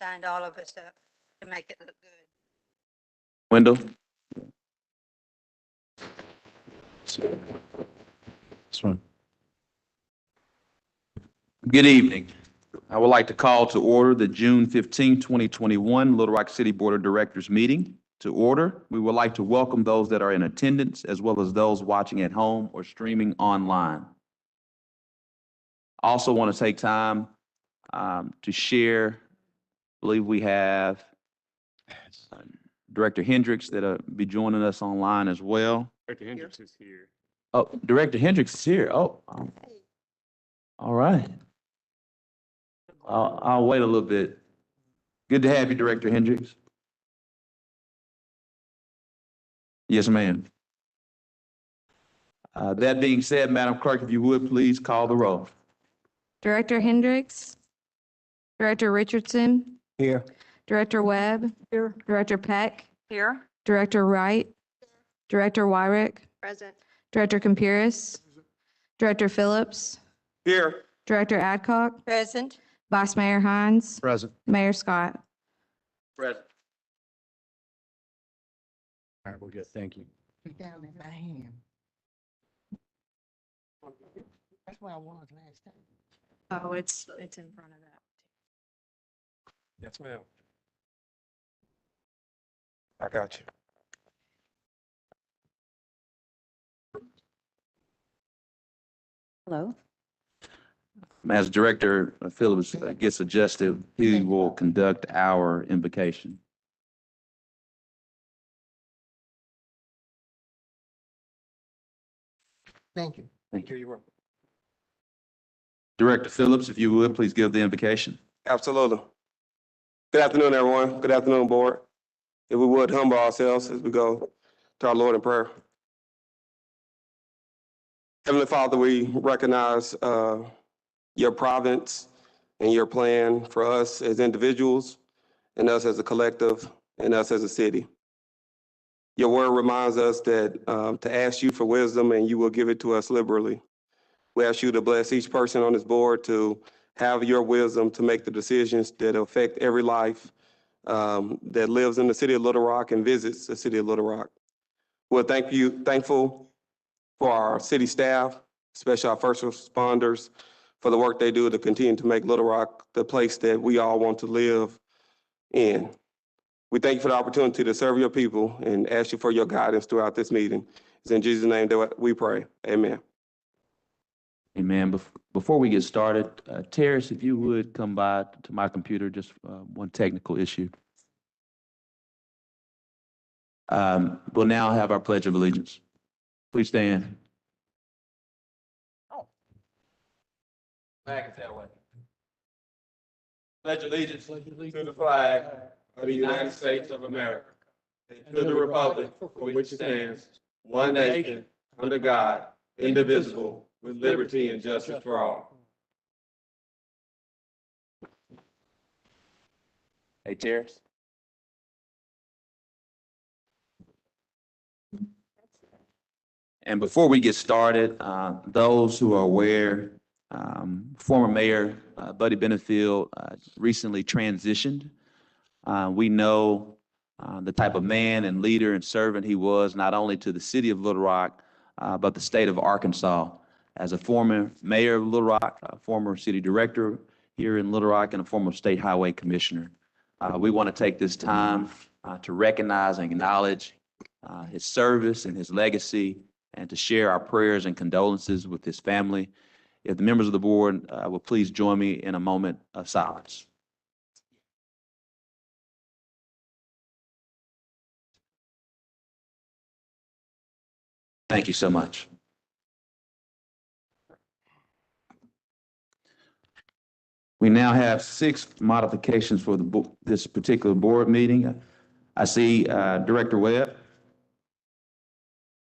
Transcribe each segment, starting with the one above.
signed all of us up to make it look good. Wendell? This one. Good evening. I would like to call to order the June 15, 2021 Little Rock City Board of Directors meeting to order. We would like to welcome those that are in attendance as well as those watching at home or streaming online. I also want to take time to share. I believe we have Director Hendricks that'll be joining us online as well. Director Hendricks is here. Oh, Director Hendricks is here. Oh, all right. I'll wait a little bit. Good to have you, Director Hendricks. Yes, ma'am. That being said, Madam Clerk, if you would, please call the roll. Director Hendricks. Director Richardson. Here. Director Webb. Here. Director Peck. Here. Director Wright. Director Wyrick. Present. Director Campuris. Director Phillips. Here. Director Adcock. Present. Vice Mayor Hines. Present. Mayor Scott. Present. All right, we're good. Thank you. Down in my hand. That's where I was last time. Oh, it's in front of that. Yes, ma'am. I got you. Hello. As Director Phillips gets adjusted, he will conduct our invocation. Thank you. Thank you. Here you are. Director Phillips, if you would, please give the invocation. Absolutely. Good afternoon, everyone. Good afternoon, board. If we would humble ourselves as we go to our Lord in prayer. Heavenly Father, we recognize your providence and your plan for us as individuals and us as a collective and us as a city. Your word reminds us that to ask you for wisdom and you will give it to us liberally. We ask you to bless each person on this board to have your wisdom to make the decisions that affect every life that lives in the city of Little Rock and visits the city of Little Rock. We're thankful for our city staff, especially our first responders, for the work they do to continue to make Little Rock the place that we all want to live in. We thank you for the opportunity to serve your people and ask you for your guidance throughout this meeting. It's in Jesus' name that we pray. Amen. Amen. Before we get started, Terrace, if you would come by to my computer, just one technical issue. We'll now have our Pledge of Allegiance. Please stand. Back that way. Pledge allegiance to the flag of the United States of America, and to the republic for which it stands, one nation, under God, indivisible, with liberty and justice for all. Hey, Terrace. And before we get started, those who are aware, former Mayor Buddy Benefield recently transitioned. We know the type of man and leader and servant he was, not only to the city of Little Rock, but the state of Arkansas. As a former mayor of Little Rock, a former city director here in Little Rock, and a former state highway commissioner. We want to take this time to recognize and acknowledge his service and his legacy, and to share our prayers and condolences with his family. If the members of the board will please join me in a moment of silence. Thank you so much. We now have 6 modifications for this particular board meeting. I see Director Webb.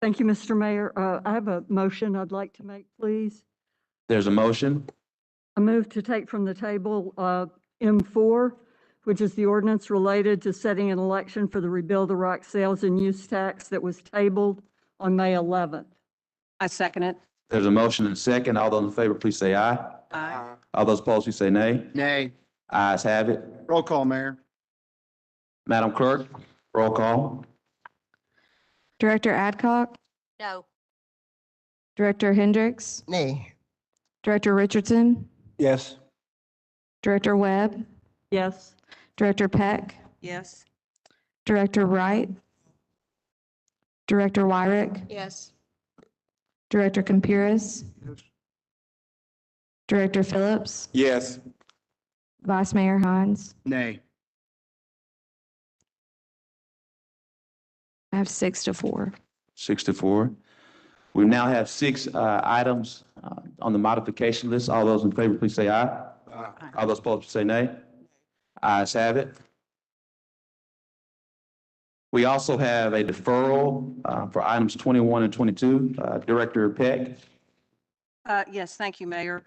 Thank you, Mr. Mayor. I have a motion I'd like to make, please. There's a motion. I move to take from the table M4, which is the ordinance related to setting an election for the Rebuild the Rock sales and use tax that was tabled on May 11th. I second it. There's a motion and a second. All those in favor, please say aye. Aye. All those opposed, please say nay. Nay. Ayes have it. Roll call, Mayor. Madam Clerk, roll call. Director Adcock, No. Director Hendricks, Nay. Director Richardson, Yes. Director Webb, Yes. Director Peck, Yes. Director Wright, Director Wyrick, Yes. Director Campuris, Director Phillips, Yes. Vice Mayor Hines. Nay. I have 6-4. 6-4. We now have six items on the modification list. All those in favor, please say aye. All those opposed, say nay. Ayes have it. We also have a deferral for items 21 and 22. Director Peck. Yes, thank you, Mayor.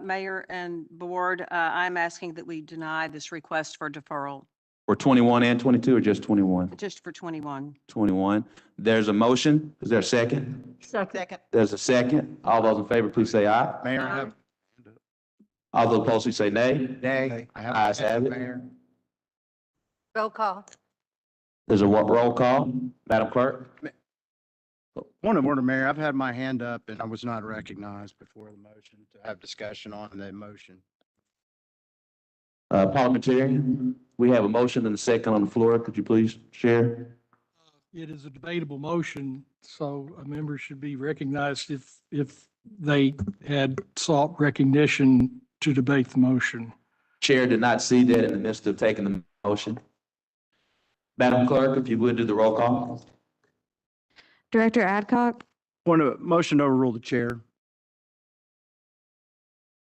Mayor and Board, I'm asking that we deny this request for deferral, For 21 and 22, or just 21? just for 21. 21. There's a motion. Is there a second? Second. There's a second. All those in favor, please say aye. Mayor, I have. All those opposed, please say nay. Nay. Ayes have it. Mayor. Roll call. There's a roll call. Madam Clerk? Point of order, Mayor. I've had my hand up and I was not recognized before the motion to have discussion on the motion. Parliamentarian, we have a motion and a second on the floor. Could you please share? It is a debatable motion, so a member should be recognized if they had sought recognition to debate the motion. Chair did not see that in the midst of taking the motion. Madam Clerk, if you would do the roll call. Director Adcock, Point of motion to overrule the chair.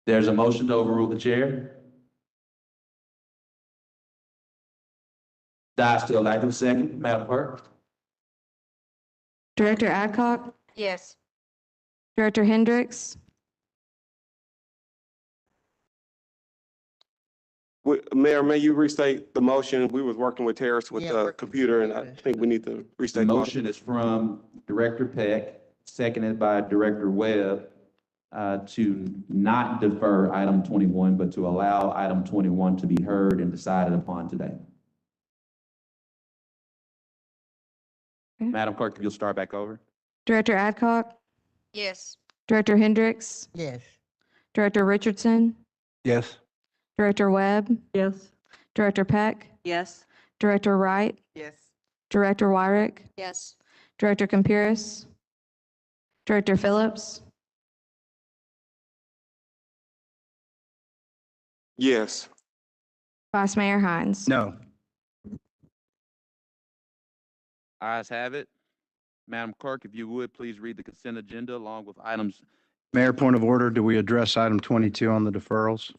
There's a motion to overrule the chair. Die still active, second. Madam Clerk? Director Adcock, Yes. Director Hendricks, Mayor, may you restate the motion? We was working with Terrace with Yeah, the working with computer, and I Terrace. think we need to The restate the motion. motion is from Director Peck, seconded by Director Webb, to not defer item 21, but to allow item 21 to be heard and decided upon today. Okay. Madam Clerk, if you'll start back over. Director Adcock, Yes. Director Hendricks, Yes. Director Richardson, Yes. Director Webb, Yes. Director Peck, Yes. Director Wright, Yes. Director Wyrick, Yes. Director Campuris, Director Phillips, Yes. Vice Mayor Hines. No. Ayes have it. Madam Clerk, if you would, please read the consent agenda along with items. Mayor, point of order. Do we address item 22 on the deferrals?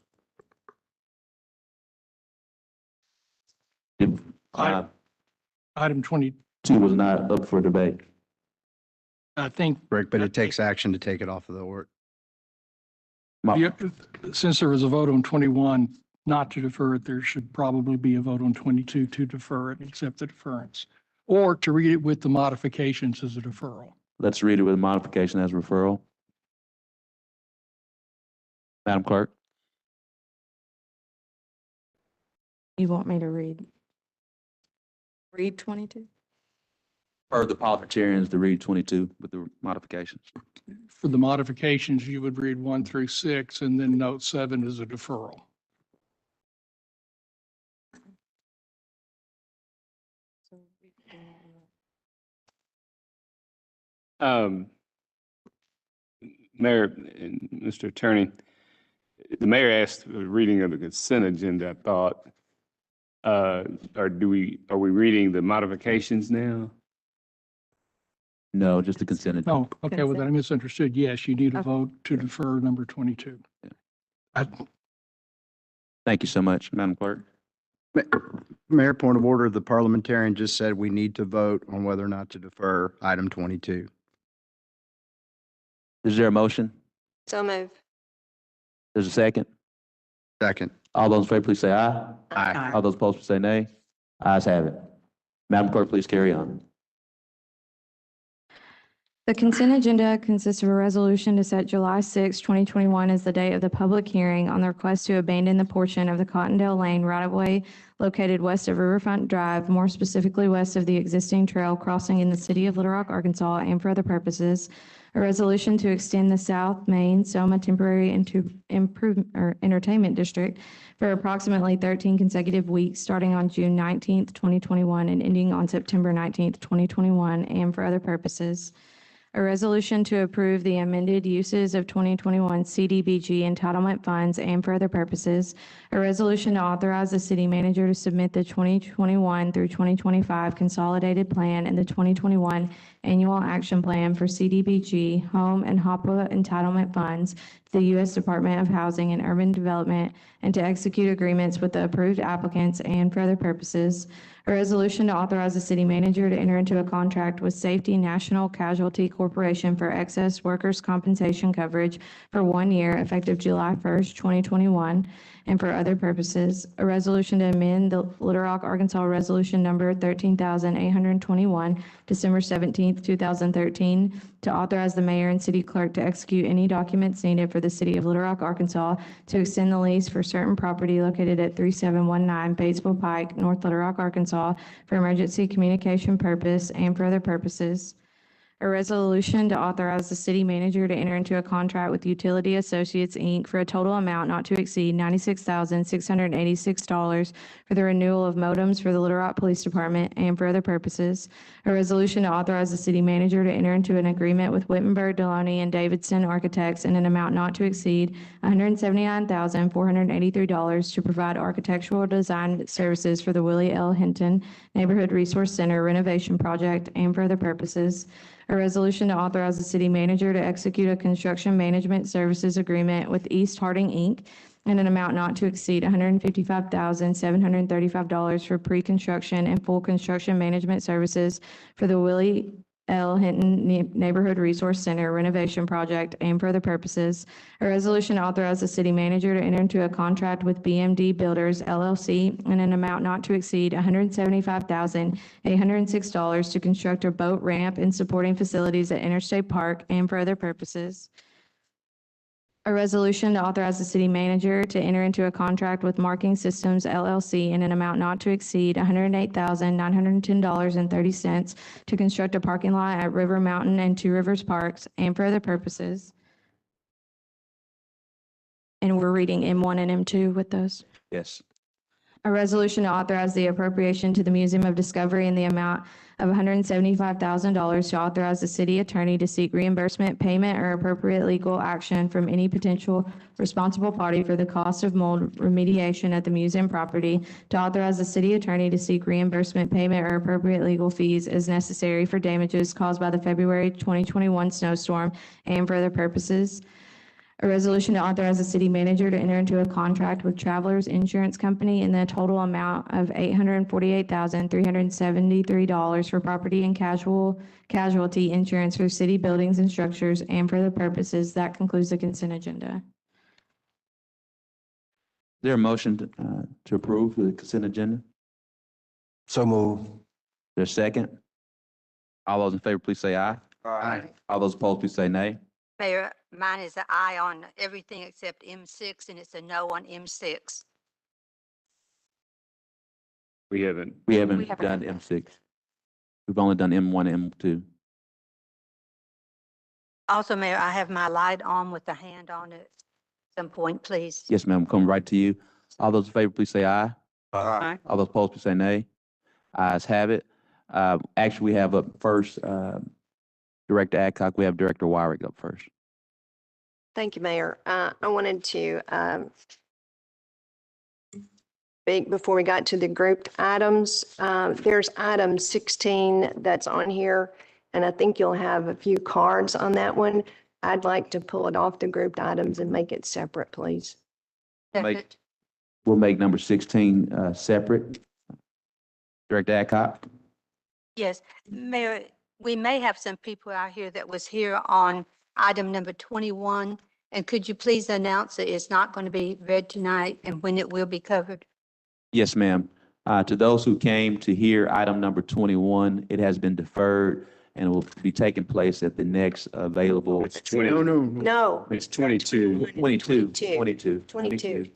Uh, Item 20, 2 was not up for debate. I think, Correct, but it takes action to take it off of the order. since there was a vote on 21 not to defer it, there should probably be a vote on 22 to defer it and accept the deference, or to read it with the modifications as a deferral. Let's read it with modification as referral. Madam Clerk? You want me to read 22? Or the parliamentarians to read 22 with the modifications. For the modifications, you would read 1 through 6, and then note 7 is a deferral. Mayor and Mr. Attorney, the mayor asked for a reading of the consent agenda, I thought. Are we reading the modifications now? No, just the consent agenda. Oh, okay, well, then I misunderstood. Yes, you need a Okay. vote to defer number 22. Thank you so much, Madam Clerk. Mayor, point of order. The parliamentarian just said we need to vote on whether or not to defer item 22. Is there a motion? So move. There's a second? Second. All those in favor, please say aye. Aye. All those opposed, please say nay. Ayes have it. Madam Clerk, please carry on. The consent agenda consists of a resolution to set July 6, 2021 as the date of the public hearing on the request to abandon the portion of the Cottondale Lane right-of-way located west of Riverfront Drive, more specifically west of the existing trail crossing in the city of Little Rock, Arkansas, and for other purposes. A resolution to extend the South Main Soma Temporary Entertainment District for approximately 13 consecutive weeks, starting on June 19th, 2021, and ending on September 19th, 2021, and for other purposes. A resolution to approve the amended uses of 2021 CDBG entitlement funds and for other purposes. A resolution to authorize the city manager to submit the 2021 through 2025 consolidated plan and the 2021 annual action plan for CDBG, home and HOPWA entitlement funds to the U.S. Department of Housing and Urban Development and to execute agreements with the approved applicants and for other purposes. A resolution to authorize the city manager to enter into a contract with Safety National Casualty Corporation for excess workers' compensation coverage for 1 year effective July 1st, 2021, and for other purposes. A resolution to amend the Little Rock, Arkansas Resolution Number 13,821, December 17th, 2013, to authorize the mayor and city clerk to execute any documents needed for the city of Little Rock, Arkansas to extend the lease for certain property located at 3719 Batesville Pike, North Little Rock, Arkansas, for emergency communication purpose and for other purposes. A resolution to authorize the city manager to enter into a contract with Utility Associates, Inc. for a total amount not to exceed $96,686 for the renewal of modems for the Little Rock Police Department and for other purposes. A resolution to authorize the city manager to enter into an agreement with Wittenberg, Deloney, and Davidson Architects in an amount not to exceed $179,483 to provide architectural design services for the Willie L. Hinton Neighborhood Resource Center renovation project and for other purposes. A resolution to authorize the city manager to execute a construction management services agreement with East Harding, Inc. in an amount not to exceed $155,735 for pre-construction and full construction management services for the Willie L. Hinton Neighborhood Resource Center renovation project and for other purposes. A resolution to authorize the city manager to enter into a contract with BMD Builders LLC in an amount not to exceed $175,806 to construct a boat ramp and supporting facilities at Interstate Park and for other purposes. A resolution to authorize the city manager to enter into a contract with Marking Systems LLC in an amount not to exceed $108,910.30 to construct a parking lot at River Mountain and Two Rivers Parks and for other purposes. And we're reading M1 and M2 with those. Yes. A resolution to authorize the appropriation to the Museum of Discovery in the amount of $175,000 to authorize the city attorney to seek reimbursement, payment, or appropriate legal action from any potential responsible party for the cost of mold remediation at the museum property, to authorize the city attorney to seek reimbursement, payment, or appropriate legal fees as necessary for damages caused by the February 2021 snowstorm and for other purposes. A resolution to authorize the city manager to enter into a contract with Travelers Insurance Company in the total amount of $848,373 for property and casualty insurance for city buildings and structures and for the purposes. That concludes the consent agenda. Is there a motion to approve the consent agenda? So move. There's a second? All those in favor, please say aye. Aye. All those opposed, please say nay. Mayor, mine is an aye on everything except M6, and it's a no on M6. We haven't. We haven't haven't done done that. M6. We've only done M1 and M2. Also, Mayor, I have my light on with the hand on it. At some point, please. Yes, ma'am. Coming right to you. All those in favor, please say aye. Aye. All those opposed, please say nay. Ayes have it. Actually, we have up first, Director Adcock. We have Director Wyrick up first. Thank you, Mayor. I wanted to speak before we got to the grouped items. There's item 16 that's on here, and I think you'll have a few cards on that one. I'd like to pull it off the grouped items and make it separate, please. Second. We'll make number 16 separate. Director Adcock. Yes, Mayor, we may have some people out here that was here on item number 21. And could you please announce that it's not going to be read tonight and when it will be covered? Yes, ma'am. To those who came to hear item number 21, it has been deferred and will be taking place at the next available. It's 20, No, it's 22. 22. 22.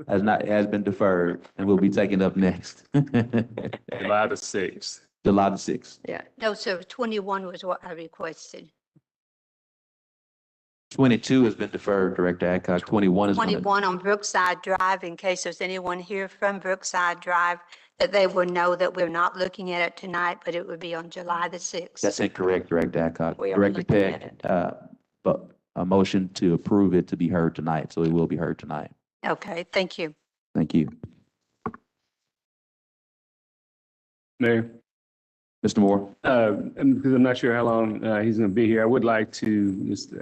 Has been deferred and will be taken up next. July the 6th. July the 6th. Yeah. No, sir, 21 was what I requested. 22 has been deferred, Director Adcock. 21 is going to. 21 on Brookside Drive, in case there's anyone here from Brookside Drive, that they will know that we're not looking at it tonight, but it would be on July the 6th. That's incorrect, Director Adcock. We are Director looking at Peck, it. but a motion to approve it to be heard tonight, so it will be heard tonight. Okay, thank you. Thank you. Mayor, Mr. Moore? because I'm not sure how long he's going to be here, I would like to just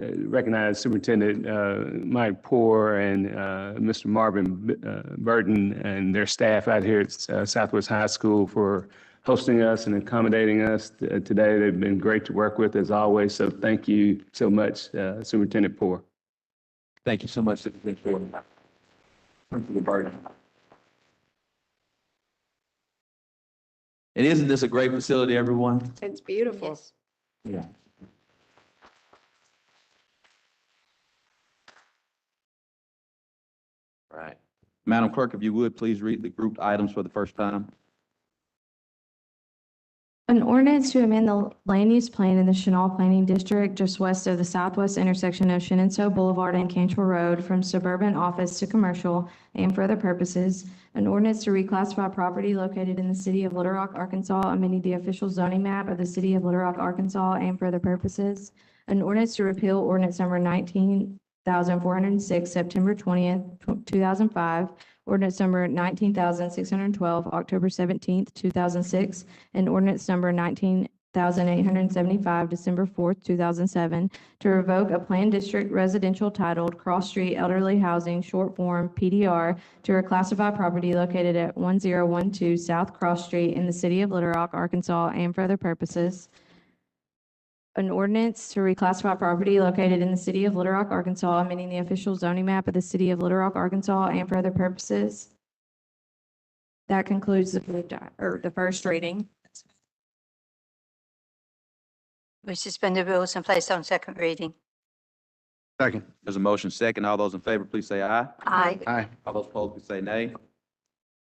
recognize Superintendent Mike Poore and Mr. Marvin Burton and their staff out here at Southwest High School for hosting us and accommodating us today. They've been great to work with as always, so thank you so much, Superintendent Poore. Thank you so much, Superintendent Poore. Principal Burton. And isn't this a great facility, everyone? It's beautiful. Yes. Yeah. Right. Madam Clerk, if you would, please read the grouped items for the first time. An ordinance to amend the land use plan in the Chenal Planning District just west of the southwest intersection of Shenandoah Boulevard and Cantrell Road from suburban office to commercial and for other purposes. An ordinance to reclassify property located in the city of Little Rock, Arkansas, amending the official zoning map of the city of Little Rock, Arkansas, and for other purposes. An ordinance to repeal ordinance number 19,406, September 20th, 2005. Ordinance number 19,612, October 17th, 2006, and ordinance number 19,875, December 4th, 2007, to revoke a planned district residential titled Cross Street Elderly Housing, short form PDR, to reclassify property located at 1012 South Cross Street in the city of Little Rock, Arkansas, and for other purposes. An ordinance to reclassify property located in the city of Little Rock, Arkansas, amending the official zoning map of the city of Little Rock, Arkansas, and for other purposes. That concludes the first reading. We suspend the rules and place on second reading. Second. There's a motion second. All those in favor, please say aye. Aye. Aye. All those opposed, please say nay.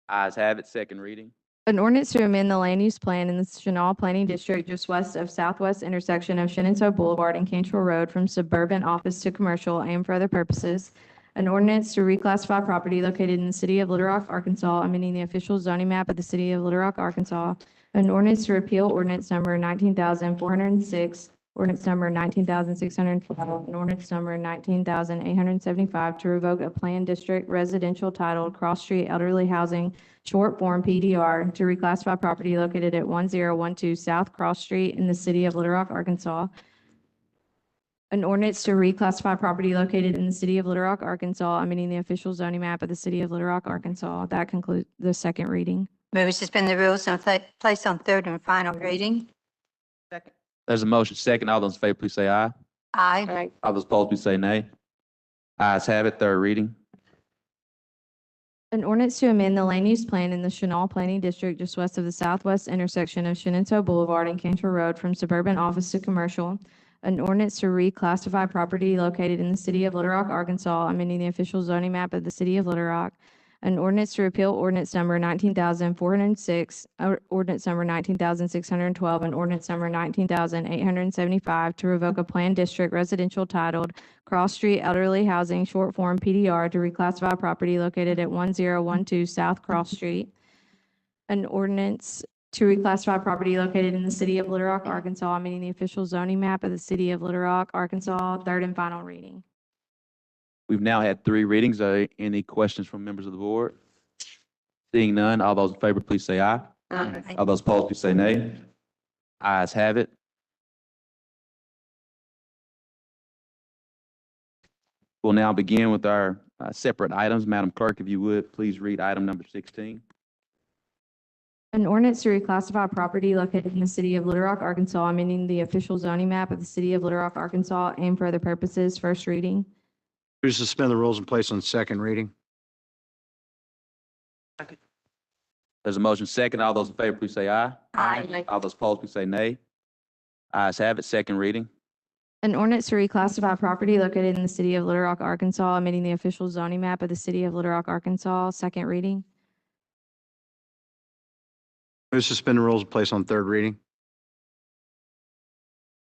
Ayes have it, second reading. An ordinance to amend the land use plan in the Chenal Planning District just west of southwest intersection of Shenandoah Boulevard and Cantrell Road from suburban office to commercial and for other purposes. An ordinance to reclassify property located in the city of Little Rock, Arkansas, amending the official zoning map of the city of Little Rock, Arkansas. An ordinance to repeal ordinance number 19,406, ordinance number 19,612, and ordinance number 19,875 to revoke a planned district residential titled Cross Street Elderly Housing, short form PDR, to reclassify property located at 1012 South Cross Street in the city of Little Rock, Arkansas. An ordinance to reclassify property located in the city of Little Rock, Arkansas, amending the official zoning map of the city of Little Rock, Arkansas. That concludes the second reading. Move we suspend the rules and place on third and final reading. There's a motion second. All those in favor, please say aye. Aye. Aye. All those opposed, please say nay. Ayes have it, third reading. An ordinance to amend the land use plan in the Chenal Planning District just west of the southwest intersection of Shenandoah Boulevard and Cantrell Road from suburban office to commercial. An ordinance to reclassify property located in the city of Little Rock, Arkansas, amending the official zoning map of the city of Little Rock. An ordinance to repeal ordinance number 19,406, ordinance number 19,612, and ordinance number 19,875 to revoke a planned district residential titled Cross Street Elderly Housing, short form PDR, to reclassify property located at 1012 South Cross Street. An ordinance to reclassify property located in the city of Little Rock, Arkansas, amending the official zoning map of the city of Little Rock, Arkansas, third and final reading. We've now had three readings. Are there any questions from members of the board? Seeing none, all those in favor, please say aye. Aye. All those opposed, please say nay. Ayes have it. We'll now begin with our separate items. Madam Clerk, if you would, please read item number 16. An ordinance to reclassify property located in the city of Little Rock, Arkansas, amending the official zoning map of the city of Little Rock, Arkansas, and for other purposes, first reading. We suspend the rules and place on second reading. There's a motion second. All those in favor, please say aye. Aye. All those opposed, please say nay. Ayes have it, second reading. An ordinance to reclassify property located in the city of Little Rock, Arkansas, amending the official zoning map of the city of Little Rock, Arkansas, second reading. Move to suspend the rules and place on third reading.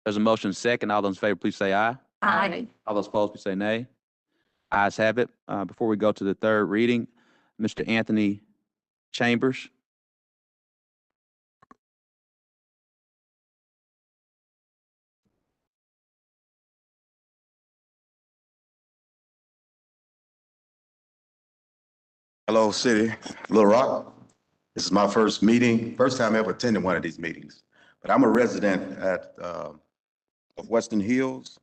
There's a motion second. All those in favor, please say aye. Aye. All those opposed, please say nay. Ayes have it. Before we go to the third reading, Mr. Anthony Chambers. Hello, City, Little Rock. This is my first meeting, first time ever attending one of these meetings. But I'm a resident of Western Hills,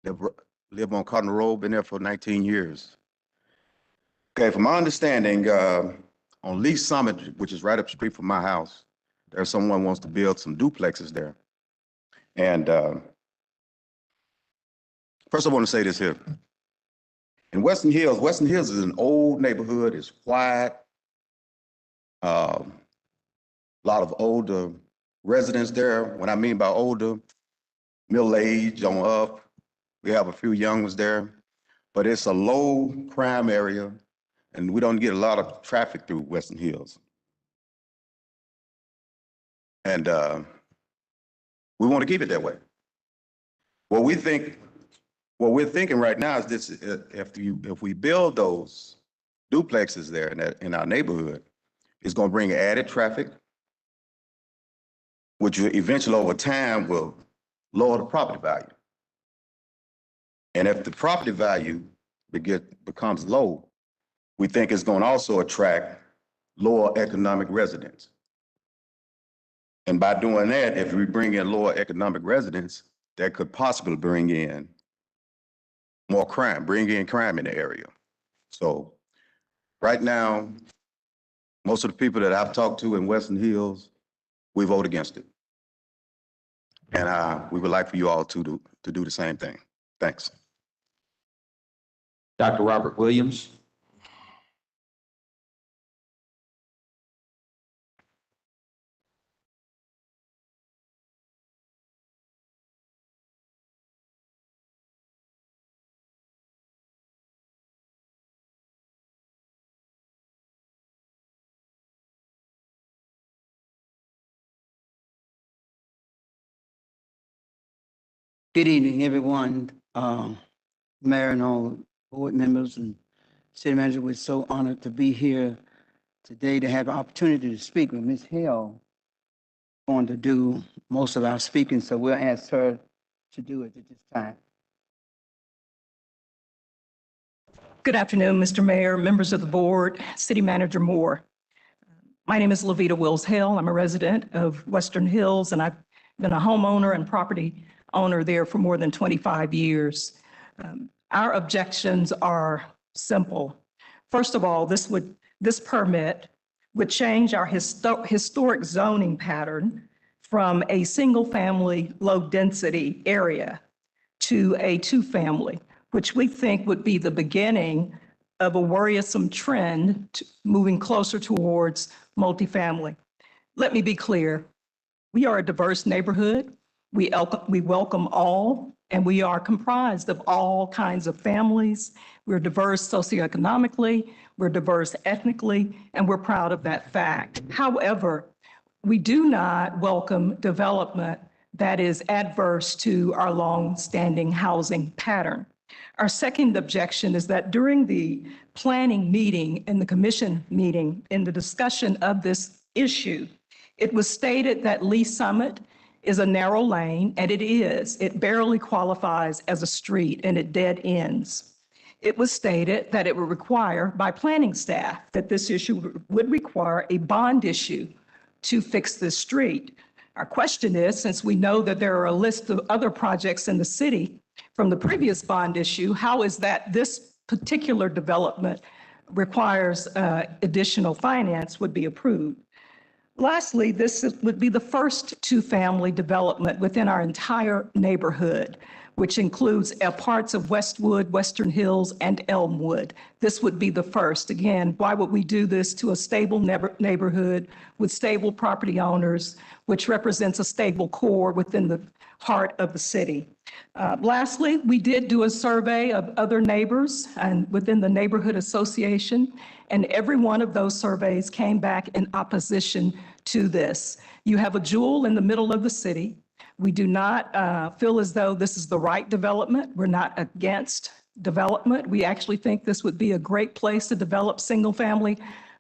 live on Cotton Road, been there for 19 years. Okay, from my understanding, on Lee Summit, which is right up the street from my house, there's someone wants to build some duplexes there. And first I want to say this here. In Western Hills is an old neighborhood, it's quiet. A lot of older residents there. What I mean by older, middle age on up. We have a few young ones there, but it's a low crime area and we don't get a lot of traffic through Western Hills. And we want to keep it that way. What we're thinking right now is this: if we build those duplexes there in our neighborhood, it's going to bring added traffic, which eventually over time will lower the property value. And if the property value becomes low, we think it's going to also attract lower economic residents. And by doing that, if we bring in lower economic residents, that could possibly bring in more crime, bring in crime in the area. So right now, most of the people that I've talked to in Western Hills, we vote against it. And we would like for you all to do the same thing. Thanks. Dr. Robert Williams. Good evening, everyone. Mayor and all board members and city manager, we're so honored to be here today to have the opportunity to speak with Ms. Hale. Going to do most of our speaking, so we'll ask her to do it at this time. Good afternoon, Mr. Mayor, members of the board, City Manager Moore. My name is Levita Wills Hale. I'm a resident of Western Hills, and I've been a homeowner and property owner there for more than 25 years. Our objections are simple. First of all, this permit would change our historic zoning pattern from a single-family, low-density area to a two-family, which we think would be the beginning of a worrisome trend moving closer towards multifamily. Let me be clear. We are a diverse neighborhood. We welcome all, and we are comprised of all kinds of families. We're diverse socioeconomically, we're diverse ethnically, and we're proud of that fact. However, we do not welcome development that is adverse to our long-standing housing pattern. Our second objection is that during the planning meeting and the commission meeting, in the discussion of this issue, it was stated that Lee Summit is a narrow lane, and it is. It barely qualifies as a street, and it dead ends. It was stated that it would require, by planning staff, that this issue would require a bond issue to fix this street. Our question is, since we know that there are a list of other projects in the city from the previous bond issue, how is that this particular development requires additional finance would be approved? Lastly, this would be the first two-family development within our entire neighborhood, which includes parts of Westwood, Western Hills, and Elmwood. This would be the first. Again, why would we do this to a stable neighborhood with stable property owners, which represents a stable core within heart of the city. Lastly, we did do a survey of other neighbors and within the neighborhood association, and every one of those surveys came back in opposition to this. You have a jewel in the middle of the city. We do not feel as though this is the right development. We're not against development. We actually think this would be a great place to develop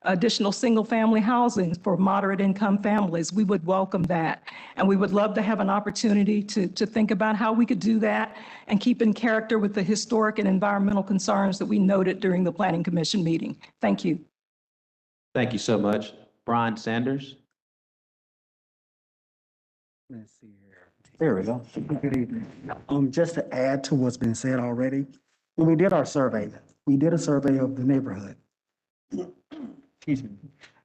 additional single-family housing for moderate income families. We would welcome that. And we would love to have an opportunity to think about how we could do that and keep in character with the historic and environmental concerns that we noted during the Planning Commission meeting. Thank you. Thank you so much. Brian Sanders. Let's see here. There we go. Good evening. Just to add to what's been said already, when we did our survey, we did a survey of the neighborhood. Excuse me.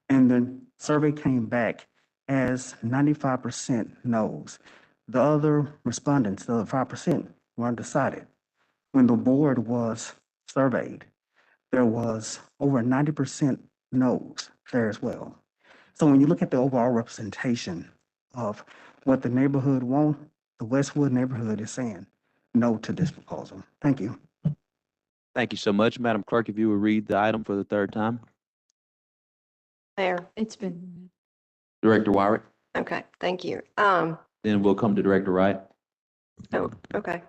And the survey came back as 95% no's. The other respondents, the other 5%, were undecided. When the board was surveyed, there was over 90% no's there as well. So when you look at the overall representation of what the neighborhood wants, the Westwood neighborhood is saying no to this proposal. Thank you. Thank you so much. Madam Clerk, if you would read the item for the third time. Mayor, It's been. Director Wyrick. okay, thank you. Then we'll come to Director Wright. Oh, okay.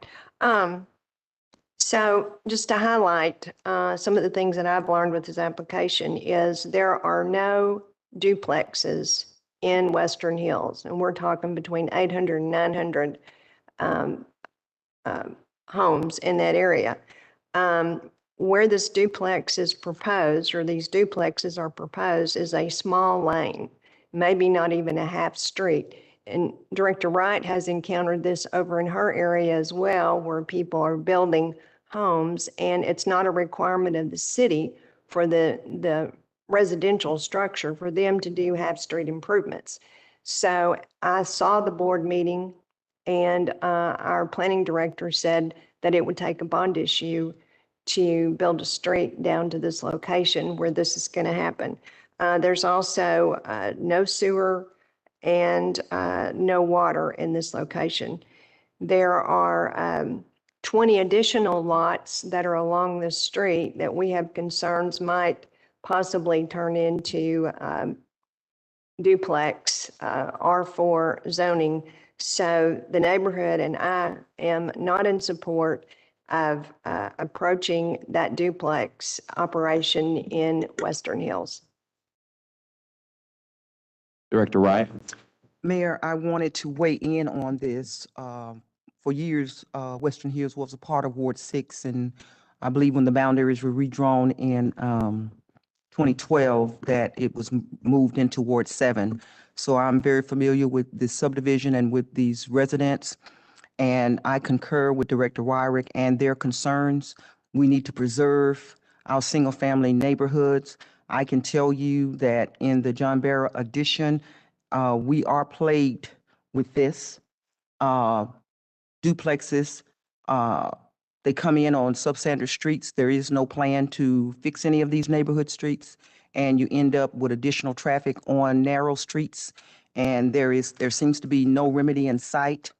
So just to highlight, some of the things that I've learned with this application is there are no duplexes in Western Hills, and we're talking between 800 and 900 homes in that area. Where this duplex is proposed, or these duplexes are proposed, is a small lane, maybe not even a half street. And Director Wright has encountered this over in her area as well, where people are building homes, and it's not a requirement of the city for the residential structure for them to do half-street improvements. So I saw the board meeting, and our planning director said that it would take a bond issue to build a street down to this location where this is going to happen. There's also no sewer and no water in this location. There are 20 additional lots that are along this street that we have concerns might possibly turn into duplex R4 zoning. So the neighborhood and I am not in support of approaching that duplex operation in Western Hills. Director Wright. Mayor, I wanted to weigh in on this. For years, Western Hills was a part of Ward 6, and I believe when the boundaries were redrawn in 2012, that it was moved into Ward 7. So I'm very familiar with this subdivision and with these residents, and I concur with Director Wyrick and their concerns. We need to preserve our single-family neighborhoods. I can tell you that in the John Barrow addition, we are plagued with this. Duplexes, they come in on substandard streets. There is no plan to fix any of these neighborhood streets, and you end up with additional traffic on narrow streets, and there seems to be no remedy in sight.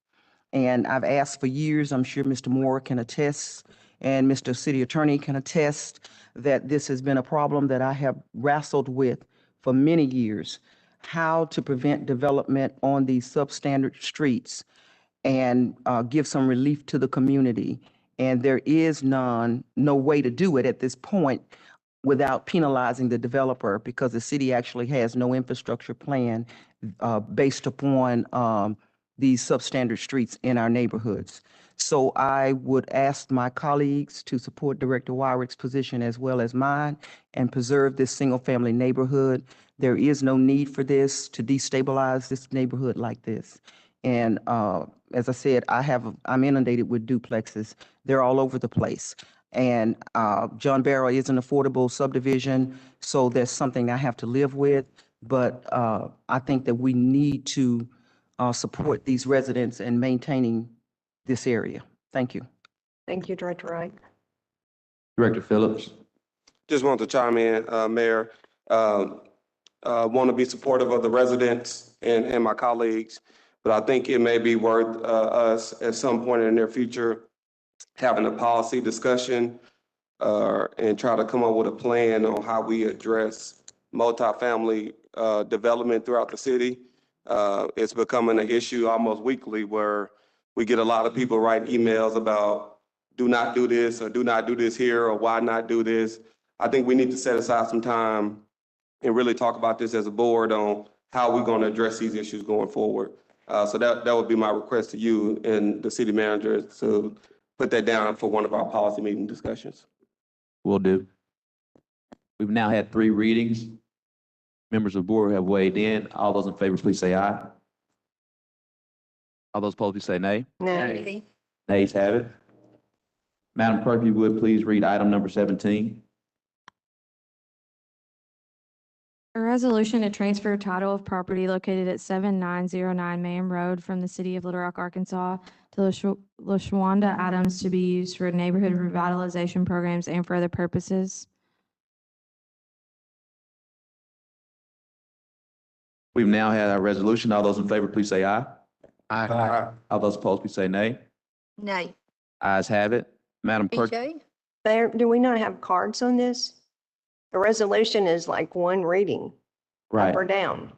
And I've asked for years, I'm sure Mr. Moore can attest, and Mr. City Attorney can attest, that this has been a problem that I have wrestled with for many years, how to prevent development on these substandard streets and give some relief to the community. And there is no way to do it at this point without penalizing the developer, because the city actually has no infrastructure plan based upon these substandard streets in our neighborhoods. So I would ask my colleagues to support Director Wyrick's position as well as mine and preserve this single-family neighborhood. There is no need for this to destabilize this neighborhood like this. And as I said, I'm inundated with duplexes. They're all over the place. And John Barrow is an affordable subdivision, so that's something I have to live with. But I think that we need to support these residents in maintaining this area. Thank you. Thank you, Director Wright. Director Phillips. Just want to chime in, Mayor. Want to be supportive of the residents and my colleagues. But I think it may be worth us at some point in the near future having a policy discussion and try to come up with a plan on how we address multifamily development throughout the city. It's becoming an issue almost weekly where we get a lot of people write emails about do not do this or do not do this here or why not do this. I think we need to set aside some time and really talk about this as a board on how we're going to address these issues going forward. So that would be my request to you and the city manager to put that down for one of our policy meeting discussions. Will do. We've now had 3 readings. Members of the board have weighed in. All those in favor, please say aye. All those opposed, please say nay. No. Nays have it. Madam Clerk, if you would please read item number 17. A resolution to transfer title of property located at 7909 Mayhem Road from the city of Little Rock, Arkansas to LaShawanda Adams to be used for neighborhood revitalization programs and for other purposes. We've now had our resolution. All those in favor, please say aye. Aye. All those opposed, please say nay. Nay. Ayes have it. Madam Clerk, BJ? Mayor, do we not have cards on this? The resolution is like one reading, up or right, down.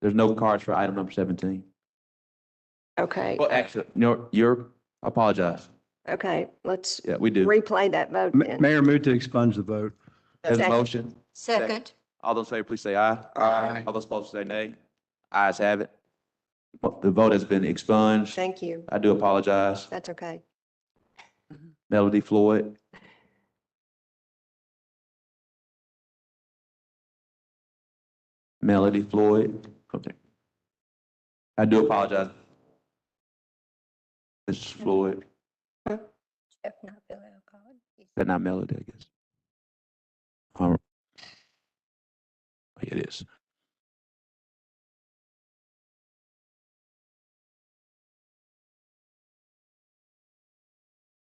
there's no cards for item number 17. Okay, Well, actually, no, I apologize. okay, let's Yeah, we do. replay that vote then. Mayor, move to expunge the vote. There's a Second. motion. Second. All those in favor, please say aye. Aye. All those opposed, say nay. Ayes have it. The vote has been expunged. Thank you. I do apologize. That's okay. Melody Floyd. Melody Floyd. Okay. I do apologize. Mrs. Floyd. Jeff not fill out a card. That's not Melody, I guess. All right. It is.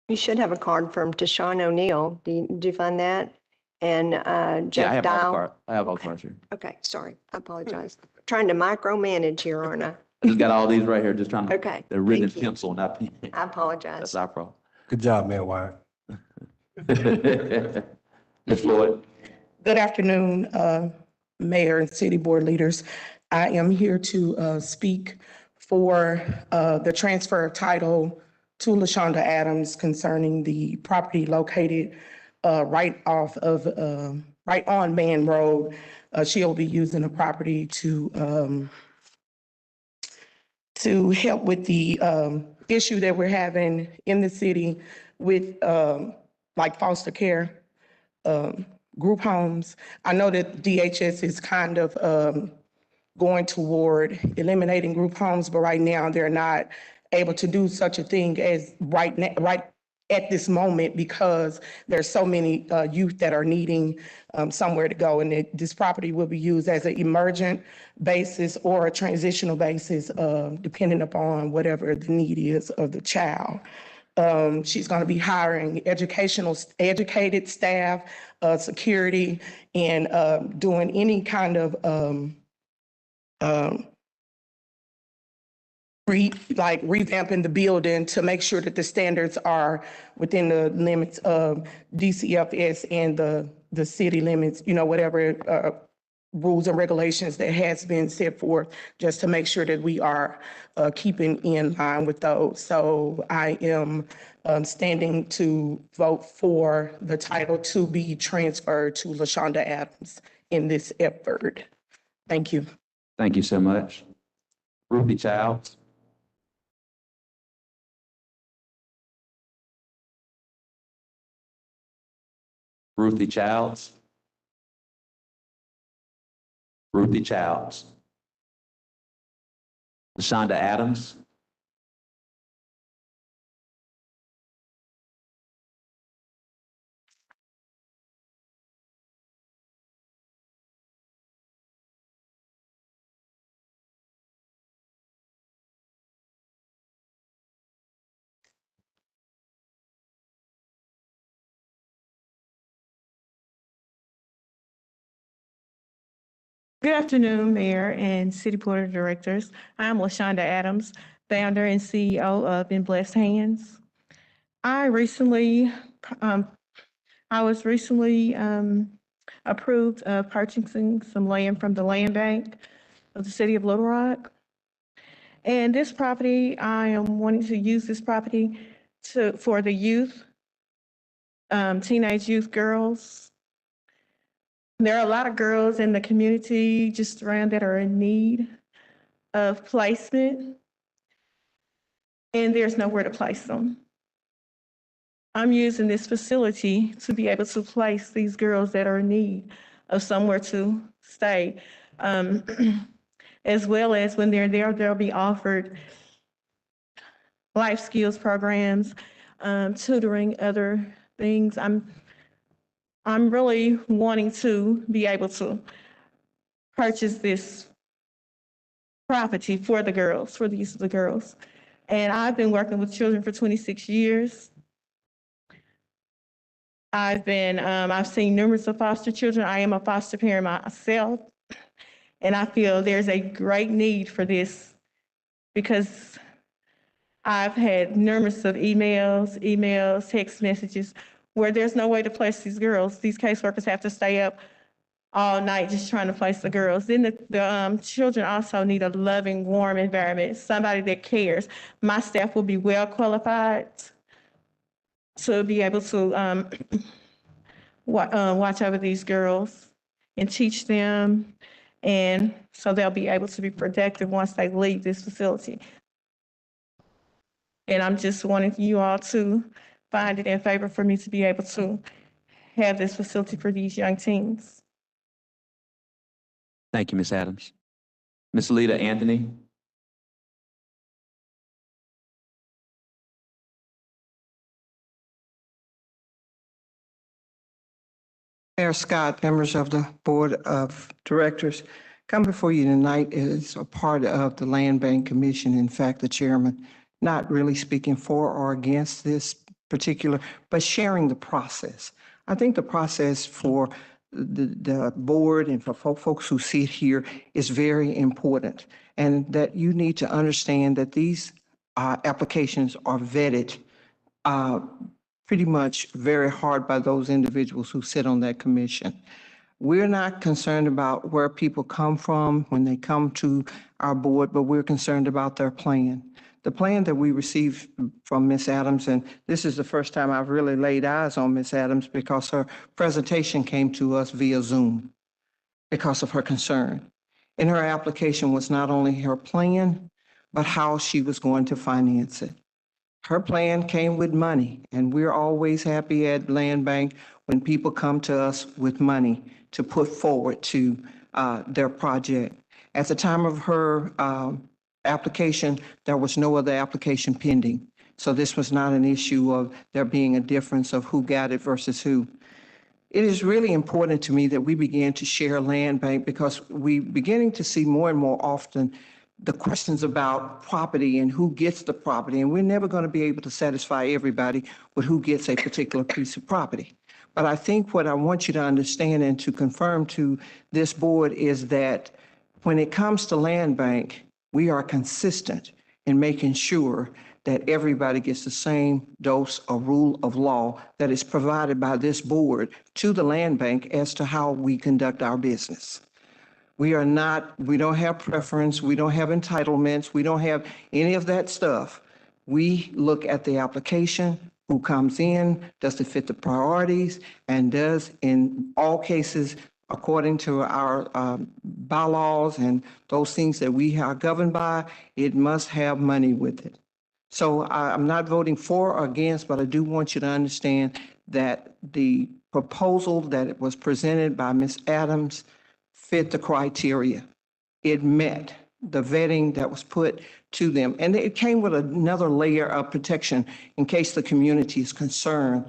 You should have a card from Tashawn O'Neill. Did you find that? And Yeah, I Jeff have all the Dial. cards. I have all the cards here. Okay, sorry, I apologize. Trying to micromanage here, aren't I? I just got all these right here, just trying to. Okay, They're written in thank you. pencil, not pen. I apologize. That's our problem. Good job, Mayor Wyatt. Ms. Floyd. Good afternoon, Mayor and City Board leaders. I am here to speak for the transfer of title to LaShawanda Adams concerning the property located right on Man Road. She'll be using the property to help with the issue that we're having in the city with like foster care group homes. I know that DHS is kind of going toward eliminating group homes, but right now they're not able to do such a thing as right at this moment because there's so many youth that are needing somewhere to go. And this property will be used as an emergent basis or a transitional basis, depending upon whatever the need is of the child. She's going to be hiring educated staff, security, and doing any kind of revamping the building to make sure that the standards are within the limits of DCFS and the city limits, whatever rules and regulations that has been set forth, just to make sure that we are keeping in line with those. So I am standing to vote for the title to be transferred to LaShawanda Adams in this effort. Thank you. Thank you so much. Ruthie Childs. Ruthie Childs. Ruthie Childs. LaShawanda Adams. Good afternoon, Mayor and City Board of Directors. I'm LaShonda Adams, founder and CEO of In Blessed Hands. I was recently approved of purchasing some land from the land bank of the city of Little Rock. And this property, I am wanting to use this property for the youth, teenage youth girls. There are a lot of girls in the community just around that are in need of placement, and there's nowhere to place them. I'm using this facility to be able to place these girls that are in need of somewhere to stay. As well as when they're there, they'll be offered life skills programs, tutoring, other things. I'm really wanting to be able to purchase this property for the girls, for the use of the girls. And I've been working with children for 26 years. I've seen numerous of foster children. I am a foster parent myself. And I feel there's a great need for this because I've had numerous of emails, text messages where there's no way to place these girls. These caseworkers have to stay up all night just trying to place the girls. Then the children also need a loving, warm environment, somebody that cares. My staff will be well qualified to be able to watch over these girls and teach them, and so they'll be able to be productive once they leave this facility. And I'm just wanting you all to find it in favor for me to be able to have this facility for these young teens. Thank you, Ms. Adams. Ms. Lita Anthony. Mayor Scott, members of the Board of Directors, come before you tonight as a part of the Land Bank Commission. In fact, the chairman, not really speaking for or against this particular, but sharing the process. I think the process for the board and for folks who sit here is very important, and that you need to understand that these applications are vetted pretty much very hard by those individuals who sit on that commission. We're not concerned about where people come from when they come to our board, but we're concerned about their plan. The plan that we received from Ms. Adams, and this is the first time I've really laid eyes on Ms. Adams because her presentation came to us via Zoom because of her concern. In her application was not only her plan, but how she was going to finance it. Her plan came with money, and we're always happy at Land Bank when people come to us with money to put forward to their project. At the time of her application, there was no other application pending. So this was not an issue of there being a difference of who got it versus who. It is really important to me that we begin to share Land Bank because we're beginning to see more and more often the questions about property and who gets the property. And we're never going to be able to satisfy everybody with who gets a particular piece of property. But I think what I want you to understand and to confirm to this board is that when it comes to Land Bank, we are consistent in making sure that everybody gets the same dose of rule of law that is provided by this board to the Land Bank as to how we conduct our business. We don't have preference, we don't have entitlements, we don't have any of that stuff. We look at the application, who comes in, does it fit the priorities, and does, in all cases, according to our bylaws and those things that we are governed by, it must have money with it. So I'm not voting for or against, but I do want you to understand that the proposal that was presented by Ms. Adams fit the criteria. It met the vetting that was put to them. And it came with another layer of protection in case the community is concerned.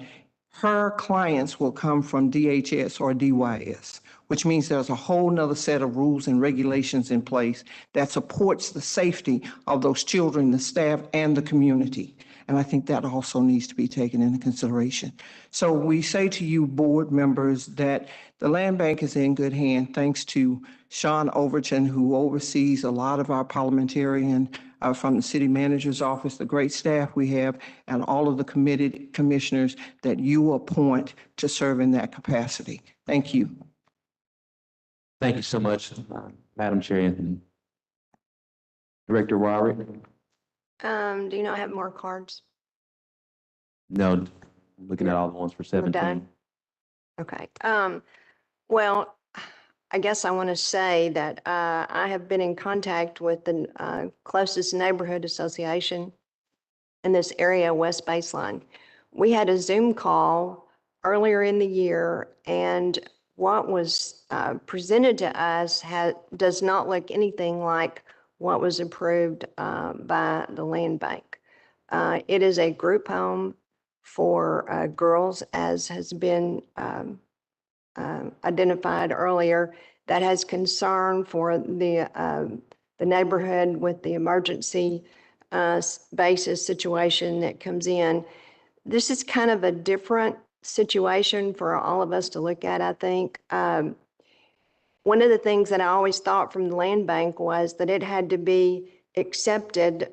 Her clients will come from DHS or DYS, which means there's a whole nother set of rules and regulations in place that supports the safety of those children, the staff, and the community. And I think that also needs to be taken into consideration. So we say to you, board members, that the land bank is in good hand, thanks to Sean Overton, who oversees a lot of our parliamentarian from the city manager's office, the great staff we have, and all of the committed commissioners that you appoint to serve in that capacity. Thank you. Thank you so much, Madam Chair Anthony. Director Rowley? Do you not have more cards? No, looking at all the ones for We're 17. done? Okay. Well, I guess I want to say that I have been in contact with the closest neighborhood association in this area, West Baseline. We had a Zoom call earlier in the year, and what was presented to us does not look anything like what was approved by the land bank. It is a group home for girls, as has been identified earlier, that has concern for the neighborhood with the emergency basis situation that comes in. This is kind of a different situation for all of us to look at, I think. One of the things that I always thought from the land bank was that it had to be accepted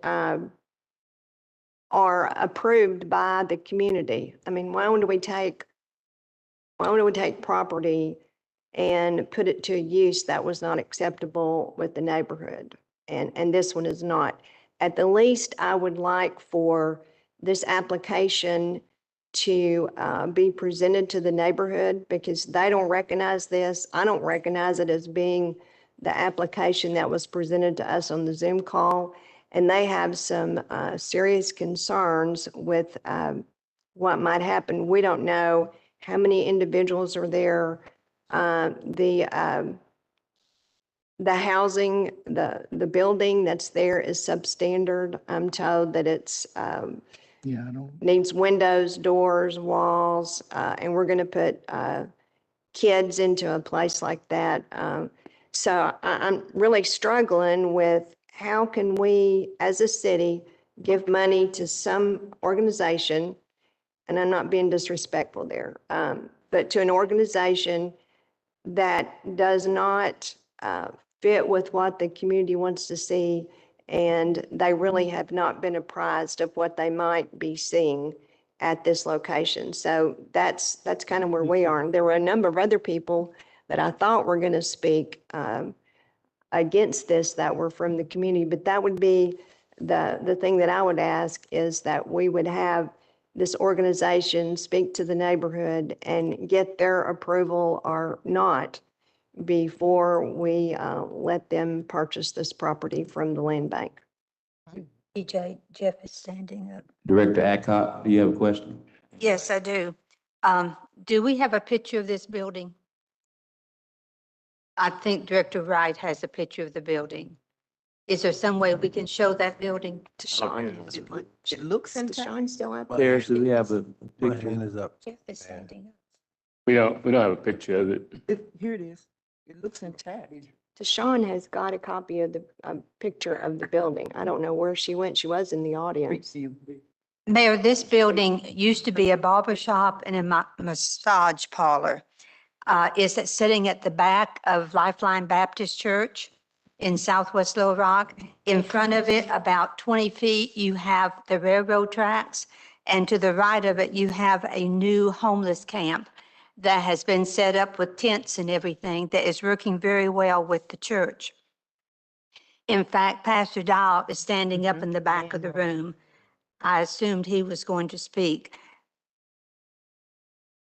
or approved by the community. I mean, why would we take property and put it to a use that was not acceptable with the neighborhood? And this one is not. At the least, I would like for this application to be presented to the neighborhood, because they don't recognize this. I don't recognize it as being the application that was presented to us on the Zoom call. And they have some serious concerns with what might happen. We don't know how many individuals are there. The housing, the building that's there is substandard. I'm told that it's Yeah, I don't. needs windows, doors, walls, and we're going to put kids into a place like that. So I'm really struggling with how can we, as a city, give money to some organization, and I'm not being disrespectful there, but to an organization that does not fit with what the community wants to see, and they really have not been apprised of what they might be seeing at this location. So that's kind of where we are. And there were a number of other people that I thought were going to speak against this that were from the community, but that would be the thing that I would ask, is that we would have this organization speak to the neighborhood and get their approval or not before we let them purchase this property from the land bank. EJ, Jeff is standing up. Director Adcock, do you have a question? Yes, I do. Do we have a picture of this building? I think Director Wright has a picture of the building. Is there some way we can show that building? It looks intact. Sean still up? There, do we have a picture? Jeff is standing up. We don't have a picture of it. Here it is. It looks intact. Deshawn has got a copy of the picture of the building. I don't know where she went. She was in the audience. Mayor, this building used to be a barber shop and a massage parlor. Is it sitting at the back of Lifeline Baptist Church in Southwest Little Rock? In front of it, about 20 feet, you have the railroad tracks. And to the right of it, you have a new homeless camp that has been set up with tents and everything that is working very well with the church. In fact, Pastor Dial is standing up in the back of the room. I assumed he was going to speak.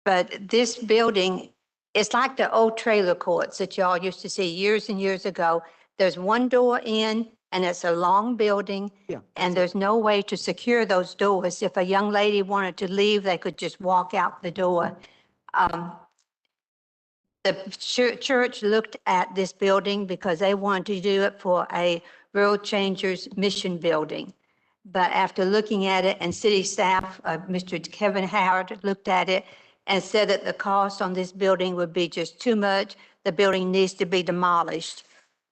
But this building, it's like the old trailer courts that y'all used to see years and years ago. There's one door in, and it's a long building, and there's no way to secure those doors. If a young lady wanted to leave, they could just walk out the door. The church looked at this building because they wanted to do it for a World Changers mission building. But after looking at it, and city staff, Mr. Kevin Howard looked at it and said that the cost on this building would be just too much. The building needs to be demolished.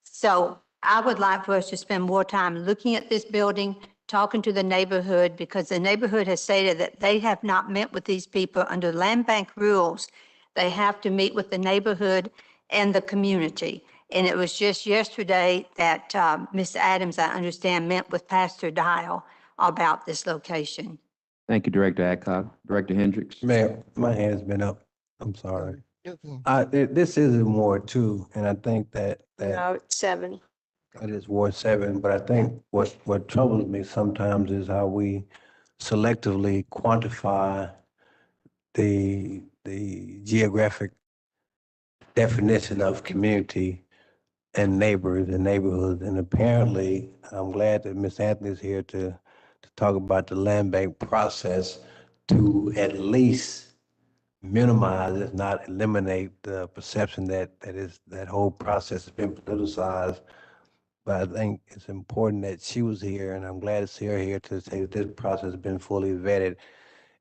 So I would like for us to spend more time looking at this building talking to the neighborhood, because the neighborhood has stated that they have not met with these people under land bank rules. They have to meet with the neighborhood and the community. And it was just yesterday that Ms. Adams, I understand, met with Pastor Dial about this location. Thank you, Director Adcock. Director Hendricks. Mayor, my hand's been up. I'm sorry. This is in Ward 2, and I think that No, it's 7. it is Ward 7, but I think what troubles me sometimes is how we selectively quantify the geographic definition of community and neighbors and neighborhoods. And apparently, I'm glad that Ms. Anthony's here to talk about the land bank process to at least minimize, if not eliminate, the perception that that whole process has been politicized. But I think it's important that she was here, and I'm glad to see her here to say that this process has been fully vetted.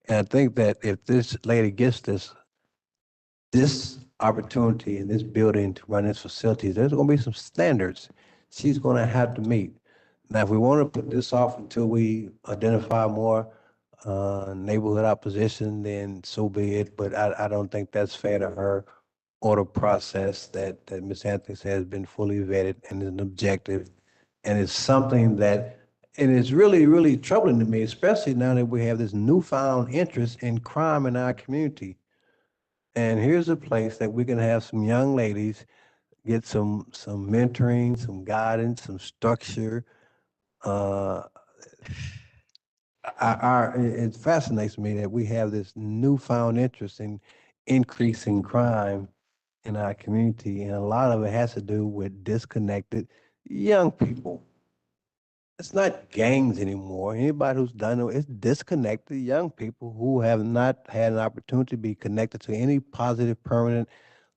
And I think that if this lady gets this opportunity in this building to run this facility, there's going to be some standards she's going to have to meet. Now, if we want to put this off until we identify more neighborhood opposition, then so be it. But I don't think that's fair to her or the process that Ms. Anthony says has been fully vetted and is an objective. And it's something that, and it's really, really troubling to me, especially now that we have this newfound interest in crime in our community. And here's a place that we can have some young ladies get some mentoring, some guidance, some structure. It fascinates me that we have this newfound interest in increasing crime in our community, and a lot of it has to do with disconnected young people. It's not gangs anymore. Anybody who's done it, it's disconnected young people who have not had an opportunity to be connected to any positive, permanent,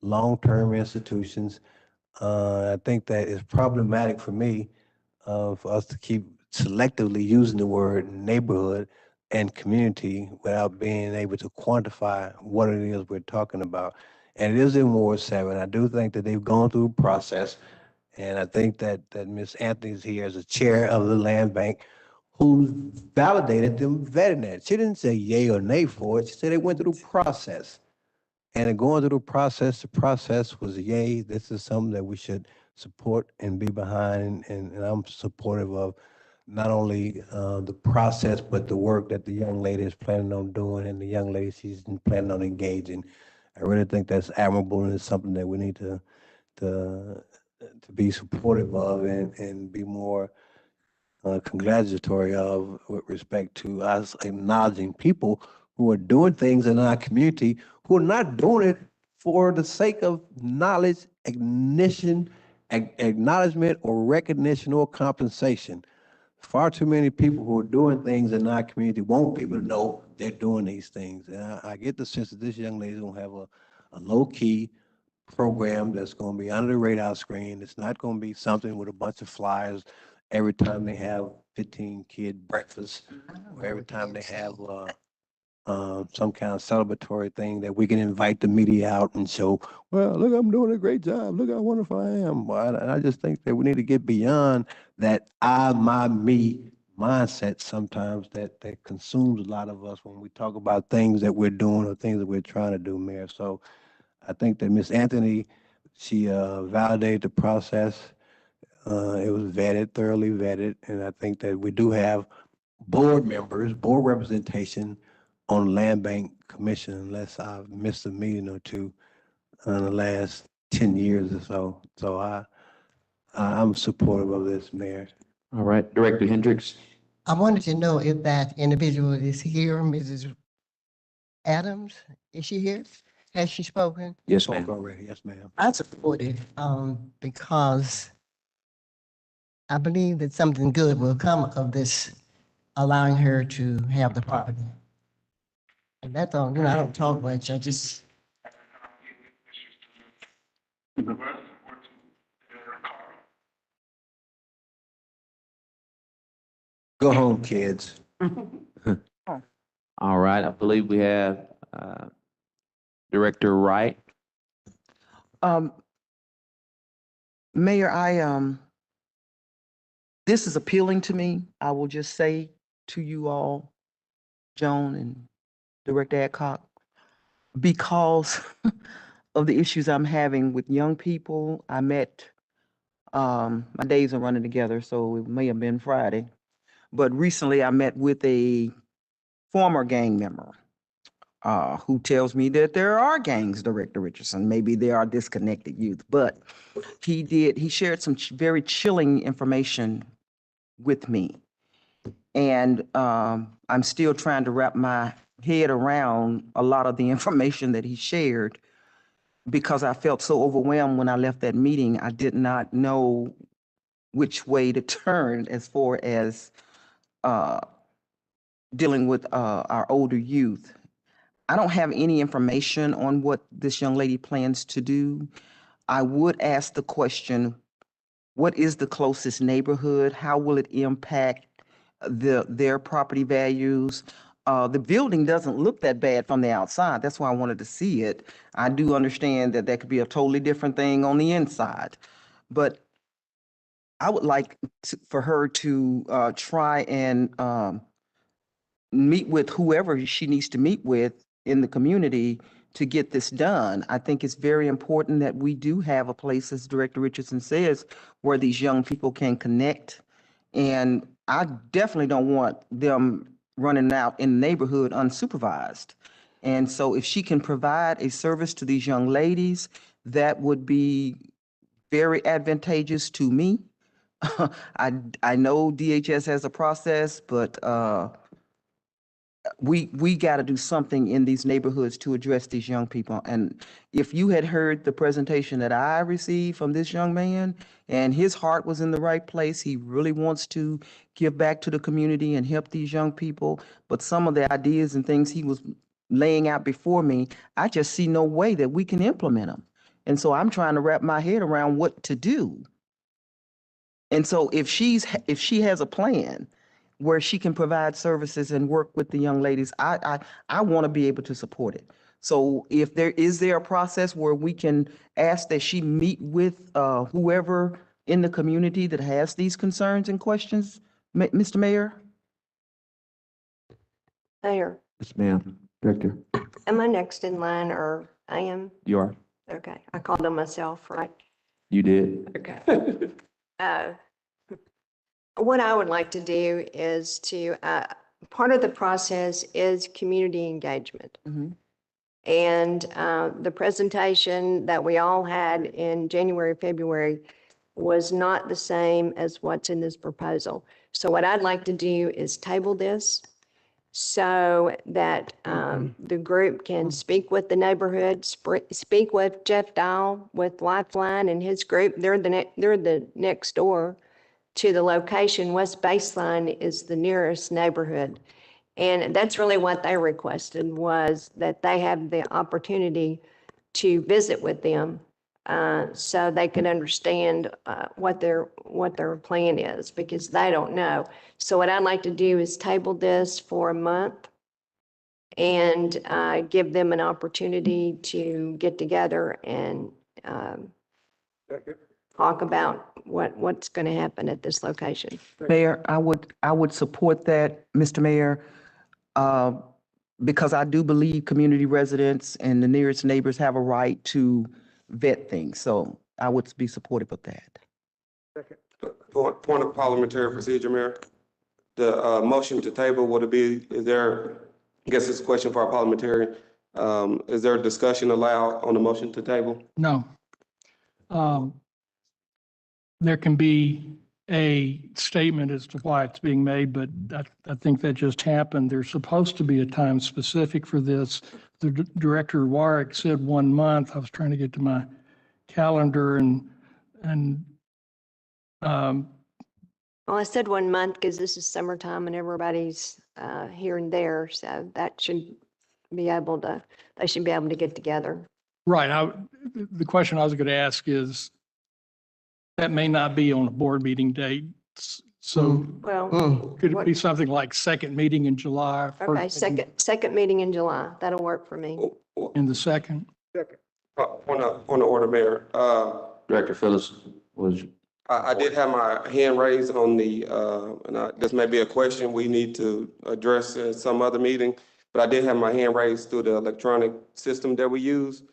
long-term institutions. I think that is problematic for me, for us to keep selectively using the word neighborhood and community without being able to quantify what it is we're talking about. And it is in Ward 7. I do think that they've gone through a process. And I think that Ms. Anthony's here as a chair of the land bank who validated them vetting that. She didn't say yay or nay for it. She said they went through the process. And in going through the process was yay. This is something that we should support and be behind. And I'm supportive of not only the process, but the work that the young lady is planning on doing and the young lady she's planning on engaging. I really think that's admirable, and it's something that we need to be supportive of and be more congratulatory of with respect to us acknowledging people who are doing things in our community who are not doing it for the sake of knowledge, acknowledgement, or recognition or compensation. Far too many people who are doing things in our community want people to know they're doing these things. And I get the sense that this young lady is going to have a low-key program that's going to be under the radar screen. It's not going to be something with a bunch of flyers every time they have 15-kid breakfast, or every time they have some kind of celebratory thing that we can invite the media out and show, well, look, I'm doing a great job. Look how wonderful I am. And I just think that we need to get beyond that I, my, me mindset sometimes that consumes a lot of us when we talk about things that we're doing or things that we're trying to do, Mayor. So I think that Ms. Anthony, she validated the process. It was vetted, thoroughly vetted, and I think that we do have board members, board representation on the Land Bank Commission, unless I've missed a meeting or two in the last 10 years or so. So I'm supportive of this, Mayor. All right, Director Hendricks. I wanted to know if that individual is here, Mrs. Adams. Is she here? Has she spoken? Yes, Spoke ma'am. already, yes, ma'am. I support it because I believe that something good will come of this, allowing her to have the property. And that's all, I don't talk much, I just. Go home, kids. All right, I believe we have Director Wright. Mayor, this is appealing to me. I will just say to you all, Joan and Director Adcock, because of the issues I'm having with young people. I met, my days are running together, so it may have been Friday. But recently I met with a former gang member who tells me that there are gangs, Director Richardson. Maybe there are disconnected youth, but he shared some very chilling information with me. And I'm still trying to wrap my head around a lot of the information that he shared because I felt so overwhelmed when I left that meeting. I did not know which way to turn as far as dealing with our older youth. I don't have any information on what this young lady plans to do. I would ask the question, what is the closest neighborhood? How will it impact their property values? The building doesn't look that bad from the outside. That's why I wanted to see it. I do understand that that could be a totally different thing on the inside. But I would like for her to try and meet with whoever she needs to meet with in the community to get this done. I think it's very important that we do have a place, as Director Richardson says, where these young people can connect. And I definitely don't want them running out in the neighborhood unsupervised. And so if she can provide a service to these young ladies, that would be very advantageous to me. I know DHS has a process, but we got to do something in these neighborhoods to address these young people. And if you had heard the presentation that I received from this young man, and his heart was in the right place, he really wants to give back to the community and help these young people. But some of the ideas and things he was laying out before me, I just see no way that we can implement them. And so I'm trying to wrap my head around what to do. And so if she has a plan where she can provide services and work with the young ladies, I want to be able to support it. So if there is a process where we can ask that she meet with whoever in the community that has these concerns and questions, Mr. Mayor? Mayor, Yes, ma'am. Director, am I next in line or I am? you are. Okay, I called on myself, right? You did. Okay. What I would like to do is to, part of the process is community engagement. And the presentation that we all had in January, February was not the same as what's in this proposal. So what I'd like to do is table this so that the group can speak with the neighborhood, speak with Jeff Dial with Lifeline and his group. They're the next door to the location. West Baseline is the nearest neighborhood. And that's really what they requested, was that they have the opportunity to visit with them so they can understand what their plan is, because they don't know. So what I'd like to do is table this for a month and give them an opportunity to get together and talk about what's going to happen at this location. Mayor, I would support that, Mr. Mayor, because I do believe community residents and the nearest neighbors have a right to vet things. So I would be supportive of that. Point of parliamentary procedure, Mayor. The motion to table, would it be, is there, I guess it's a question for our parliamentarian. Is there a discussion allowed on the motion to table? No. There can be a statement as to why it's being made, but I think that just happened. There's supposed to be a time specific for this. The Director Warwick said 1 month. I was trying to get to my calendar and Well, I said 1 month because this is summertime and everybody's here and there, so that should be able to, they should be able to get together. right. The question I was going to ask is, that may not be on a board meeting date. So Well, could it be something like second meeting in July? okay, second meeting in July. That'll work for me. In the second? On the order, Mayor. Director Phillips, I did have my hand raised on the, this may be a question we need to address in some other meeting, but I did have my hand raised through the electronic system that we use.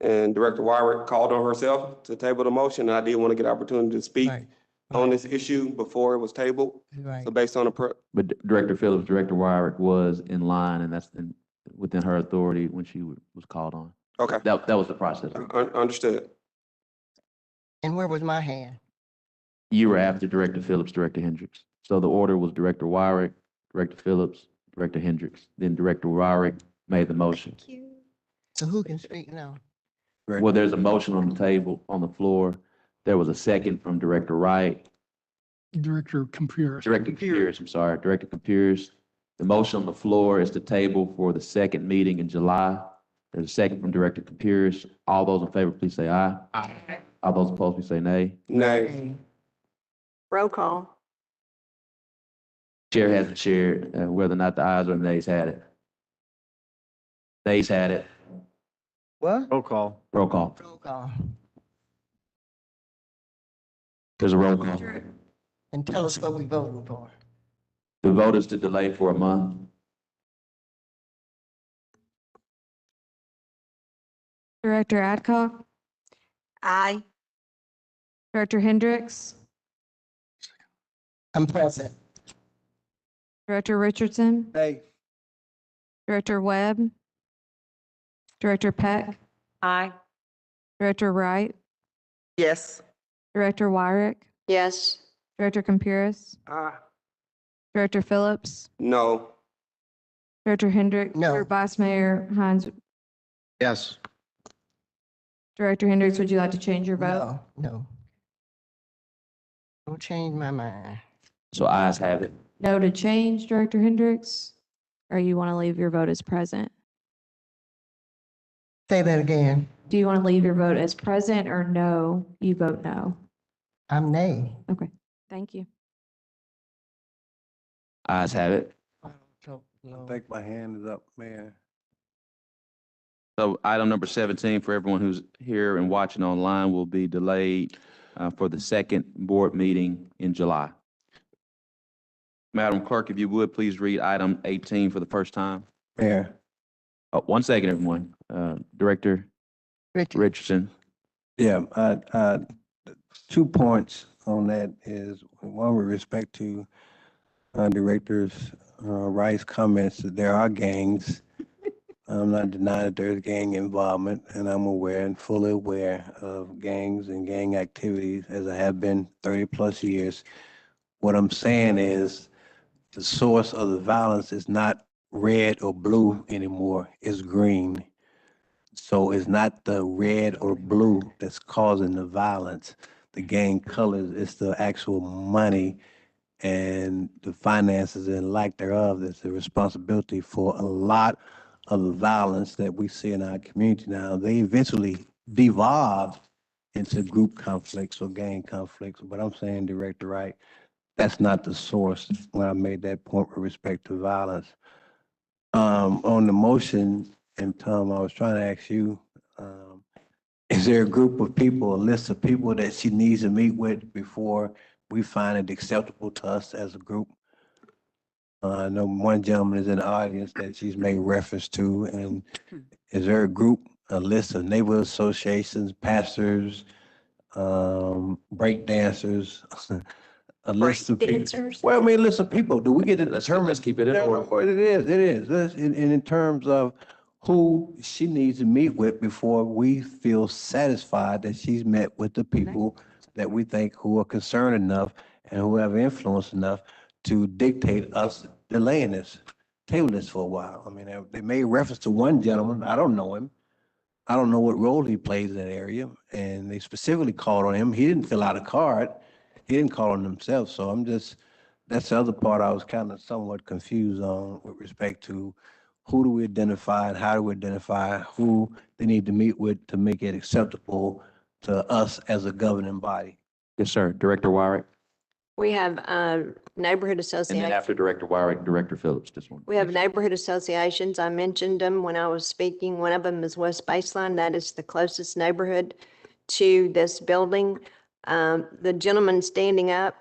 And Director Wyrick called on herself to table the motion, and I did want to get an opportunity to speak Right. on this issue before it was tabled. Right. So based on the, But Director Phillips, Director Wyrick was in line, and that's within her authority when she was called on. okay, That was the process. understood. And where was my hand? You were after Director Phillips, Director Hendricks. So the order was Director Wyrick, Director Phillips, Director Hendricks. Then Director Wyrick made the motion. So who can speak now? Well, there's a motion on the table, on the floor. There was a second from Director Wright. Director Computers. Director Computers, I'm sorry, Director Computers. The motion on the floor is to table for the second meeting in July. There's a second from Director Computers. All those in favor, please say aye. Aye. All those opposed, please say nay. Nay. Roll call. Chair hasn't shared whether or not the ayes or nays had it. Nays had it. What? Roll call. Roll call. Roll call. There's a roll call. And tell us what we voting for. The vote is to delay for a month. Director Adcock, Aye. Director Hendricks, I'm present. Director Richardson, Hey. Director Webb, Director Peck, Aye. Director Wright, Yes. Director Wyrick, Yes. Director Computers, Director Phillips, No. Director Hendricks. No. Or Vice Mayor Hines. Yes. Director Hendricks, would you like to change your vote? No. Don't change my mind. So ayes have it. No to change, Director Hendricks? Or you want to leave your vote as present? Say that again. Do you want to leave your vote as present or no? You vote no. I'm nay. Okay, thank you. Ayes have it. I think my hand is up, Mayor. So item number 17 for everyone who's here and watching online will be delayed for the second board meeting in July. Madam Clerk, if you would, please read item 18 for the first time. Mayor, Oh, 1 second, everyone. Director Richardson. yeah, 2 points on that is, one with respect to Director's Rice's comments, that there are gangs. I'm not denying that there's gang involvement, and I'm aware and fully aware of gangs and gang activities, as I have been 30-plus years. What I'm saying is, the source of the violence is not red or blue anymore, it's green. So it's not the red or blue that's causing the violence, the gang colors, it's the actual money and the finances and lack thereof that's the responsibility for a lot of the violence that we see in our community now. They eventually devolve into group conflicts or gang conflicts, but I'm saying, Director Wright, that's not the source when I made that point with respect to violence. On the motion, and Tom, I was trying to ask you, is there a group of people, a list of people that she needs to meet with before we find it acceptable to us as a group? I know one gentleman is in the audience that she's made reference to, and is there a group, a list of neighborhood associations, pastors, break dancers, a list of people? Dancers? Well, I mean, a list of people. Do we get to determine? Let's keep it in No, order. It is. And in terms of who she needs to meet with before we feel satisfied that she's met with the people that we think who are concerned enough and who have influence enough to dictate us delaying this, table this for a while. I mean, they made reference to one gentleman. I don't know him. I don't know what role he plays in that area. And they specifically called on him. He didn't fill out a card. He didn't call on himself. So that's the other part I was kind of somewhat confused on with respect to who do we identify and how do we identify who they need to meet with to make it acceptable to us as a governing body. Yes, sir. Director Wyrick. We have neighborhood And then associations. after Director Wyrick, Director Phillips, this one. We have neighborhood associations. I mentioned them when I was speaking. One of them is West Baseline. That is the closest neighborhood to this building. The gentleman standing up,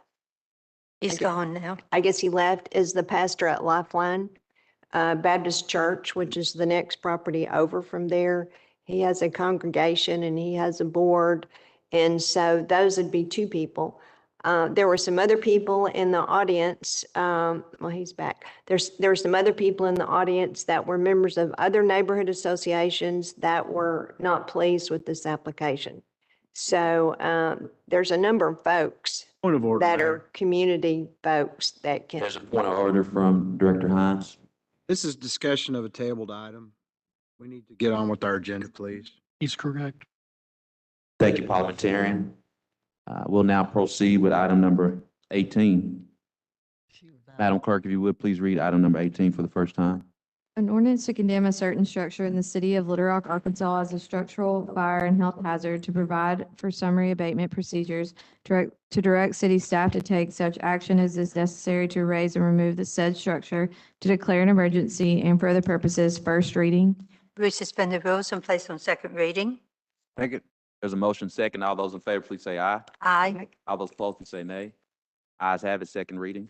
He's gone now. I guess he left, is the pastor at Lifeline Baptist Church, which is the next property over from there. He has a congregation and he has a board. And so those would be two people. There were some other people in the audience. Well, he's back. There were some other people in the audience that were members of other neighborhood associations that were not pleased with this application. So there's a number of folks Point of order, that Mayor. are community folks that can. There's a point of order from Director Hines. This is discussion of a tabled item. We need to get on with our agenda, please. He's correct. Thank you, parliamentarian. We'll now proceed with item number 18. Madam Clerk, if you would, please read item number 18 for the first time. An ordinance to condemn a certain structure in the city of Little Rock, Arkansas as a structural, fire, and health hazard, to provide for summary abatement procedures, to direct city staff to take such action as is necessary to raise and remove the said structure, to declare an emergency, and for other purposes. First reading. We suspend the rules and place on second reading. Second. There's a motion second. All those in favor, please say aye. Aye. All those opposed, please say nay. Ayes have it. Second reading.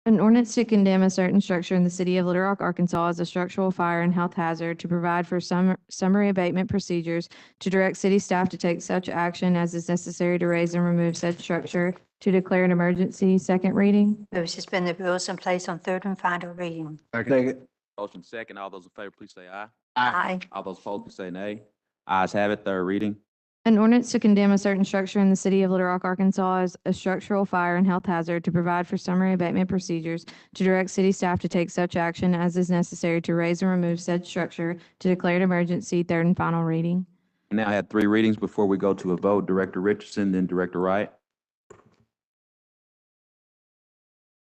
An ordinance to condemn a certain structure in the city of Little Rock, Arkansas as a structural, fire, and health hazard, to provide for summary abatement procedures, to direct city staff to take such action as is necessary to raise and remove said structure, to declare an emergency. Second reading. We suspend the rules and place on third and final reading. Second. Motion second. All those in favor, please say aye. Aye. All those opposed, please say nay. Ayes have it. Third reading. An ordinance to condemn a certain structure in the city of Little Rock, Arkansas as a structural, fire, and health hazard, to provide for summary abatement procedures, to direct city staff to take such action as is necessary to raise and remove said structure, to declare an emergency. Third and final reading. We now have three readings before we go to a vote. Director Richardson, then Director Wright.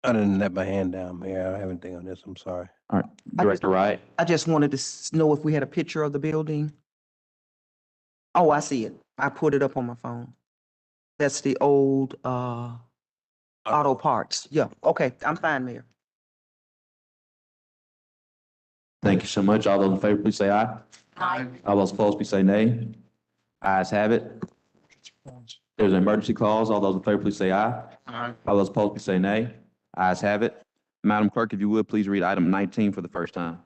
I didn't let my hand down, Mayor. I don't have anything on this. I'm sorry. All right, Director Wright. I just wanted to know if we had a picture of the building. Oh, I see it. I put it up on my phone. That's the old auto parts. Yeah, okay, I'm fine, Mayor. Thank you so much. All those in favor, please say aye. Aye. All those opposed, please say nay. Ayes have it. There's an emergency clause. All those in favor, please say aye. Aye. All those opposed, please say nay. Ayes have it. Madam Clerk, if you would, please read item 19 for the first time.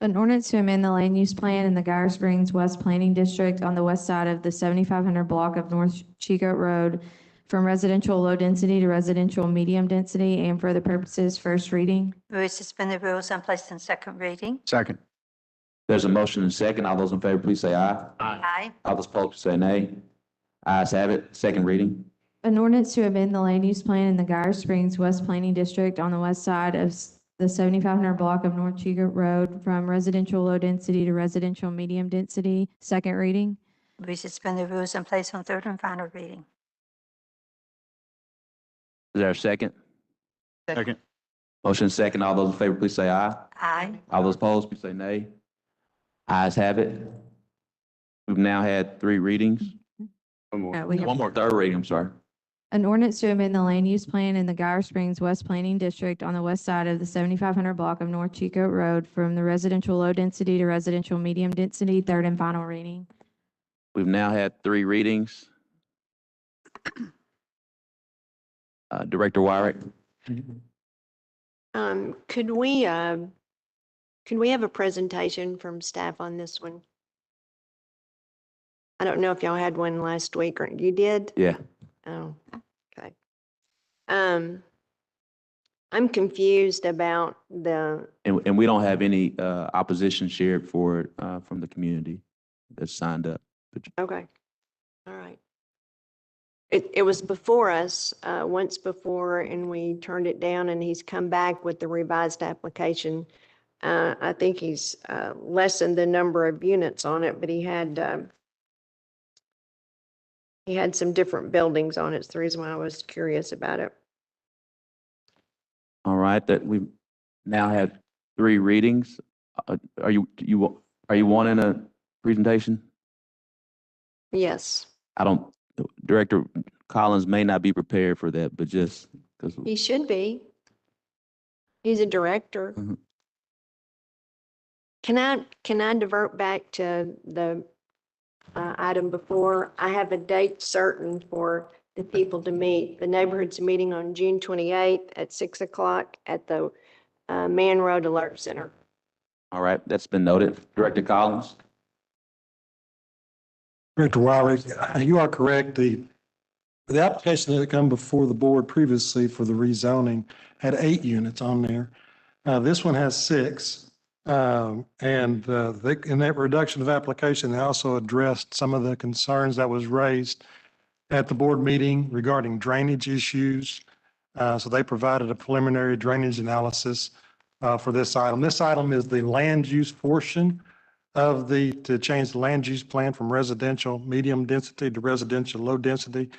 An ordinance to amend the land use plan in the Geyer Springs West Planning District on the west side of the 7500 block of North Chico Road from residential low density to residential medium density, and for other purposes. First reading. We suspend the rules and place on second reading. Second. There's a motion and second. All those in favor, please say aye. Aye. All those opposed, please say nay. Ayes have it. Second reading. An ordinance to amend the land use plan in the Geyer Springs West Planning District on the west side of the 7500 block of North Chico Road from residential low density to residential medium density. Second reading. We suspend the rules and place on third and final reading. Is there a second? Second. Motion second. All those in favor, please say aye. Aye. All those opposed, please say nay. Ayes have it. We've now had three readings. One more third reading, I'm sorry. An ordinance to amend the land use plan in the Geyer Springs West Planning District on the west side of the 7500 block of North Chico Road from the residential low density to residential medium density. Third and final reading. We've now had three readings. Director Wyrick. Could we have a presentation from staff on this one? I don't know if y'all had one last week or you did? Yeah. Oh, okay. I'm confused about the, And we don't have any opposition shared for it from the community that's signed up. okay, all right. It was before us once before, and we turned it down, and he's come back with the revised application. I think he's lessened the number of units on it, but he had some different buildings on it. It's the reason why I was curious about it. All right, that we've now had three readings. Are you wanting a presentation? Yes, Director Collins may not be prepared for that, but just because. he should be. He's a director. Mhm. Can I divert back to the item before? I have a date certain for the people to meet. The neighborhood's meeting on June 28th at 6 o'clock at the Man Road Alert Center. All right, that's been noted. Director Collins? Director Wiley, you are correct. The application that had come before the board previously for the rezoning had 8 units on there. This one has 6. In that reduction of application, they also addressed some of the concerns that was raised at the board meeting regarding drainage issues. So they provided a preliminary drainage analysis for this item. This item is the land use portion of to change the land use plan from residential medium density to residential low density.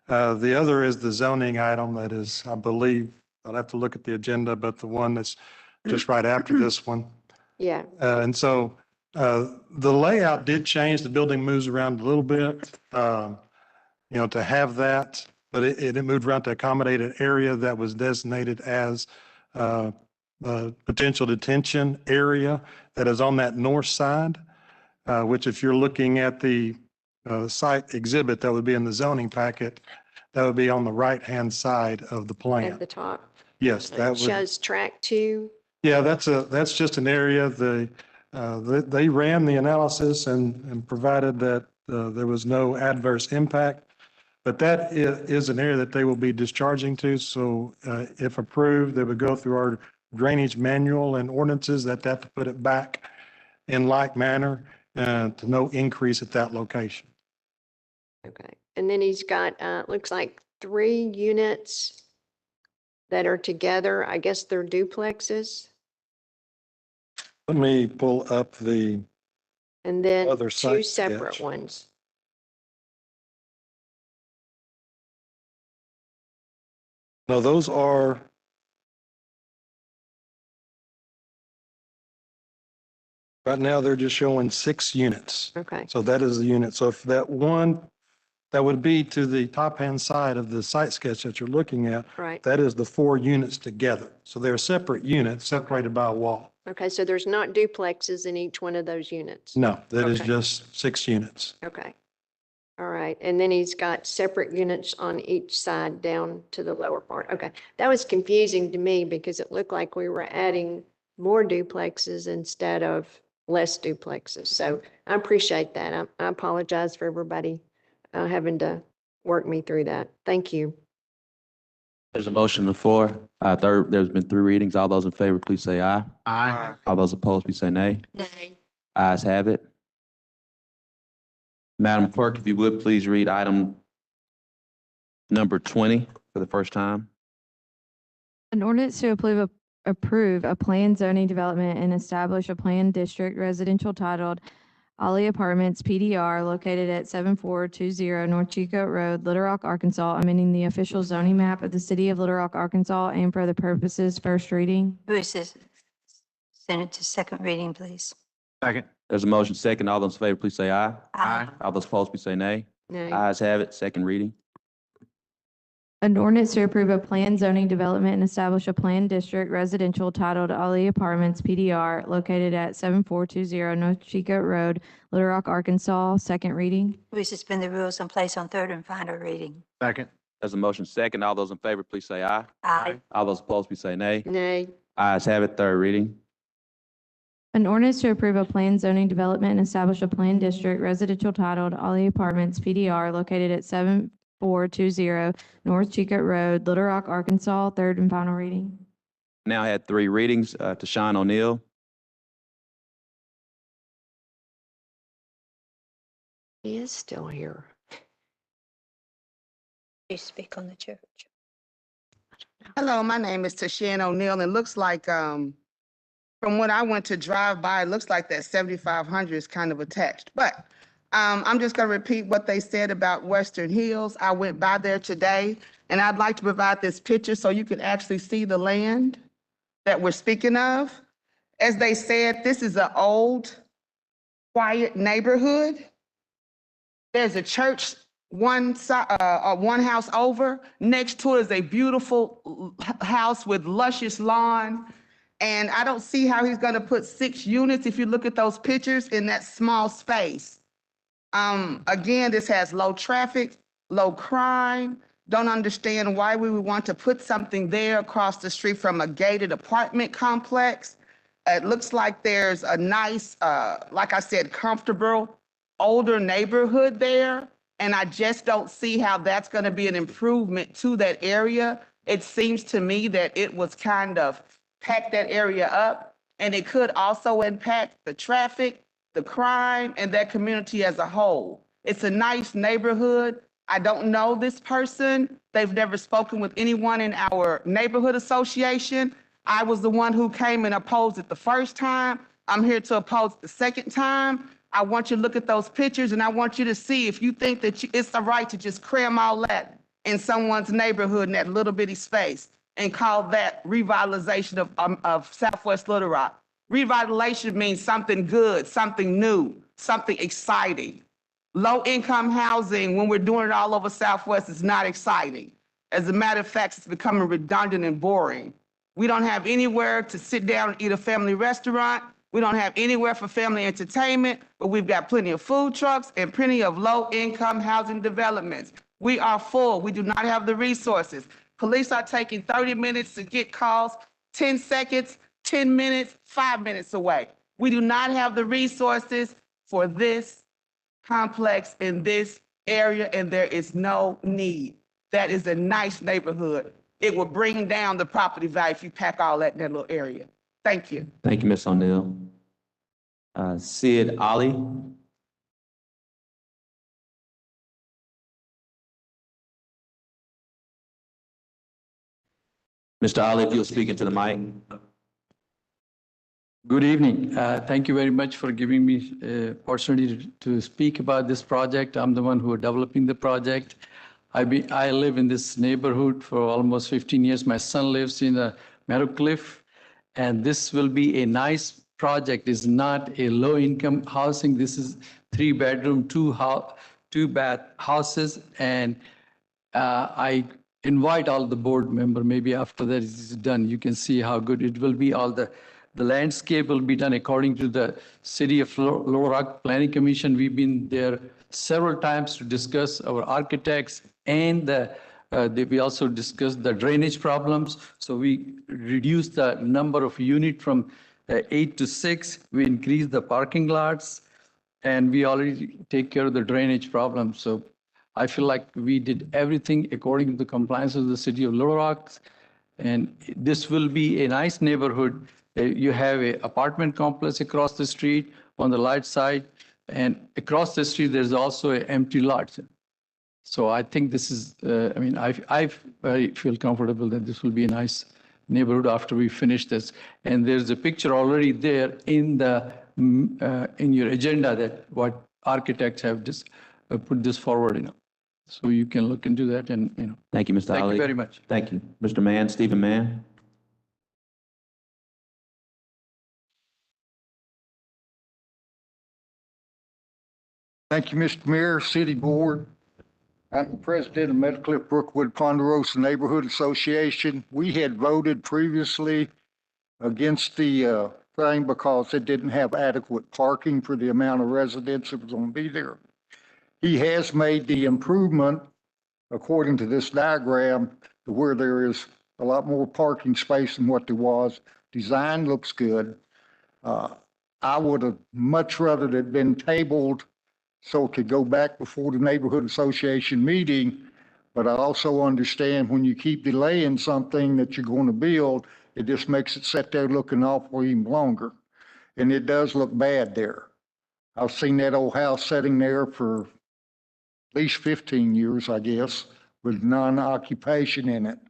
The other is the zoning item that is, I believe, I'll have to look at the agenda, but the one that's just right after this one. Yeah. The layout did change. The building moves around a little bit, to have that, but it moved around to accommodate an area that was designated as a potential detention area that is on that north side, which if you're looking at the site exhibit that would be in the zoning packet, that would be on the right-hand side of the plan. At the top. Yes, that It would. shows track 2. Yeah, that's just an area. They ran the analysis and provided that there was no adverse impact. But that is an area that they will be discharging to. So if approved, they would go through our drainage manual and ordinances that have to put it back in like manner to no increase at that location. Okay. And then he's got, looks like 3 units that are together. I guess they're duplexes. Let me pull up the And then other 2 site separate sketch. ones. No, those are. Right now, they're just showing 6 units. Okay. So that is the unit. So if that one, that would be to the top-hand side of the site sketch that you're looking at. Right. That is the 4 units together. So they're separate units separated by a wall. Okay, so there's not duplexes in each one of those units? No, that is Okay. just 6 units. Okay. All right. And then he's got separate units on each side down to the lower part. Okay. That was confusing to me because it looked like we were adding more duplexes instead of less duplexes. So I appreciate that. I apologize for everybody having to work me through that. Thank you. There's a motion on the floor. There's been 3 readings. All those in favor, please say aye. Aye. All those opposed, please say nay. Nay. Ayes have it. Madam Clerk, if you would, please read item number 20 for the first time. An ordinance to approve a planned zoning development and establish a planned district residential titled Ollie Apartments PDR located at 7420 North Chico Road, Little Rock, Arkansas, amending the official zoning map of the city of Little Rock, Arkansas, and for the purposes first reading. Bruce, send it to second reading, please. Second. There's a motion second. All those in favor, please say aye. Aye. All those opposed, please say nay. Nay. Ayes have it. Second reading. An ordinance to approve a planned zoning development and establish a planned district residential titled Ollie Apartments PDR located at 7420 North Chico Road, Little Rock, Arkansas. Second reading. We suspend the rules and place on third and final reading. Second. There's a motion second. All those in favor, please say aye. Aye. All those opposed, please say nay. Nay. Ayes have it. Third reading. An ordinance to approve a planned zoning development and establish a planned district residential titled Ollie Apartments PDR located at 7420 North Chico Road, Little Rock, Arkansas. Third and final reading. Now had 3 readings. To Sean O'Neill. He is still here. You speak on the church. Hello, my name is Tashan O'Neill. It looks like, from what I went to drive by, it looks like that 7500 is kind of attached. But I'm just going to repeat what they said about Western Hills. I went by there today, and I'd like to provide this picture so you can actually see the land that we're speaking of. As they said, this is an old, quiet neighborhood. There's a church one house over. Next to it is a beautiful house with luscious lawn. And I don't see how he's going to put 6 units, if you look at those pictures, in that small space. Again, this has low traffic, low crime. Don't understand why we would want to put something there across the street from a gated apartment complex. It looks like there's a nice, like I said, comfortable, older neighborhood there. And I just don't see how that's going to be an improvement to that area. It seems to me that it was kind of packed that area up, and it could also impact the traffic, the crime, and that community as a whole. It's a nice neighborhood. I don't know this person. They've never spoken with anyone in our neighborhood association. I was the one who came and opposed it the first time. I'm here to oppose it the second time. I want you to look at those pictures, and I want you to see if you think that it's the right to just cram all that in someone's neighborhood in that little bitty space and call that revitalization of Southwest Little Rock. Revitalization means something good, something new, something exciting. Low-income housing, when we're doing it all over Southwest, is not exciting. As a matter of fact, it's becoming redundant and boring. We don't have anywhere to sit down and eat a family restaurant. We don't have anywhere for family entertainment, but we've got plenty of food trucks and plenty of low-income housing developments. We are full. We do not have the resources. Police are taking 30 minutes to get calls, 10 seconds, 10 minutes, 5 minutes away. We do not have the resources for this complex in this area, and there is no need. That is a nice neighborhood. It will bring down the property value if you pack all that in that little area. Thank you. Thank you, Ms. O'Neill. Sid Ali. Mr. Ali, if you'll speak into the mic. Good evening. Thank you very much for giving me the opportunity to speak about this project. I'm the one who is developing the project. I live in this neighborhood for almost 15 years. My son lives in Meadowcliff, and this will be a nice project. It's not a low-income housing. This is 3-bedroom, 2-bath houses, and I invite all the board member. Maybe after that is done, you can see how good it will be. All the landscape will be done according to the City of Little Rock Planning Commission. We've been there several times to discuss our architects, and we also discussed the drainage problems. So we reduced the number of units from 8 to 6. We increased the parking lots, and we already take care of the drainage problem. So I feel like we did everything according to the compliance of the City of Little Rock. And this will be a nice neighborhood. You have an apartment complex across the street on the right side, and across the street, there's also an empty lot. So I think this is, I very feel comfortable that this will be a nice neighborhood after we finish this. And there's a picture already there in your agenda that what architects have just put this forward, So you can look into that and, Thank you, Mr. Ali. Thank you very much. Thank you. Mr. Mann, Stephen Mann. Thank you, Mr. Mayor, City Board. I'm the president of Meadowcliff Brookwood Ponderosa Neighborhood Association. We had voted previously against the thing because it didn't have adequate parking for the amount of residents that was going to be there. He has made the improvement, according to this diagram, to where there is a lot more parking space than what there was. Design looks good. I would have much rather it had been tabled so it could go back before the neighborhood association meeting. But I also understand when you keep delaying something that you're going to build, it just makes it sit there looking awful even longer. And it does look bad there. I've seen that old house sitting there for at least 15 years, I guess, with non-occupation in it.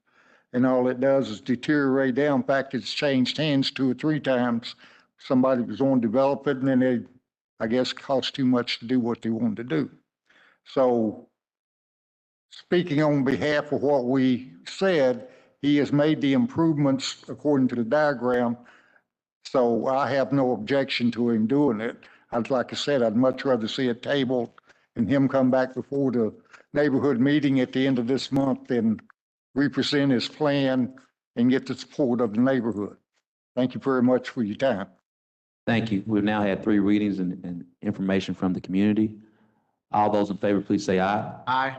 And all it does is deteriorate down. In fact, it's changed hands 2 or 3 times. Somebody was going to develop it, and then they, I guess, cost too much to do what they wanted to do. So speaking on behalf of what we said, he has made the improvements according to the diagram. So I have no objection to him doing it. Like I said, I'd much rather see it tabled and him come back before the neighborhood meeting at the end of this month and represent his plan and get the support of the neighborhood. Thank you very much for your time. Thank you. We've now had 3 readings and information from the community. All those in favor, please say aye. Aye.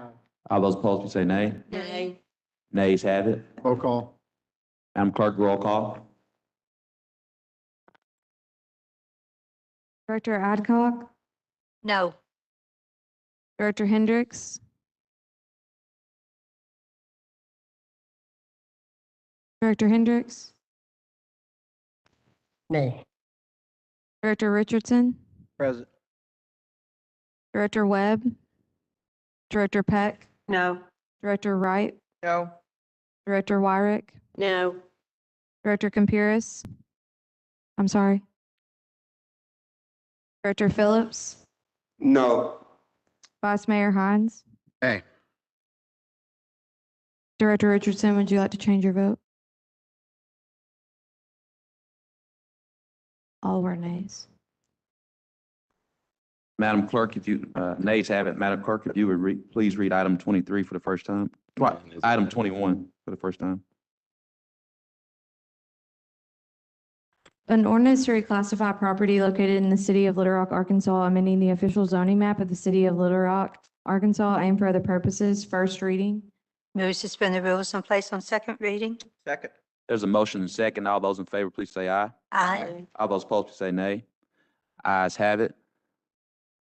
All those opposed, please say nay. Nay. Nays have it. Roll call. Madam Clerk, roll call. Director Adcock, No. Director Hendricks, Director Hendricks, Nay. Director Richardson, Present. Director Webb, Director Peck, No. Director Wright, No. Director Wyrick, No. Director Campuris. I'm sorry. Director Phillips, No. Vice Mayor Hines, Hey. Director Richardson, would you like to change your vote? All were nays. Madam Clerk, if you, nays have it. Madam Clerk, if you would please read item 23 for the first time. Item 21 for the first time. An ordinance to reclassify property located in the city of Little Rock, Arkansas, amending the official zoning map of the city of Little Rock, Arkansas, and for other purposes. First reading. Move to suspend the rules and place on second reading. Second. There's a motion and second. All those in favor, please say aye. Aye. All those opposed, please say nay. Ayes have it.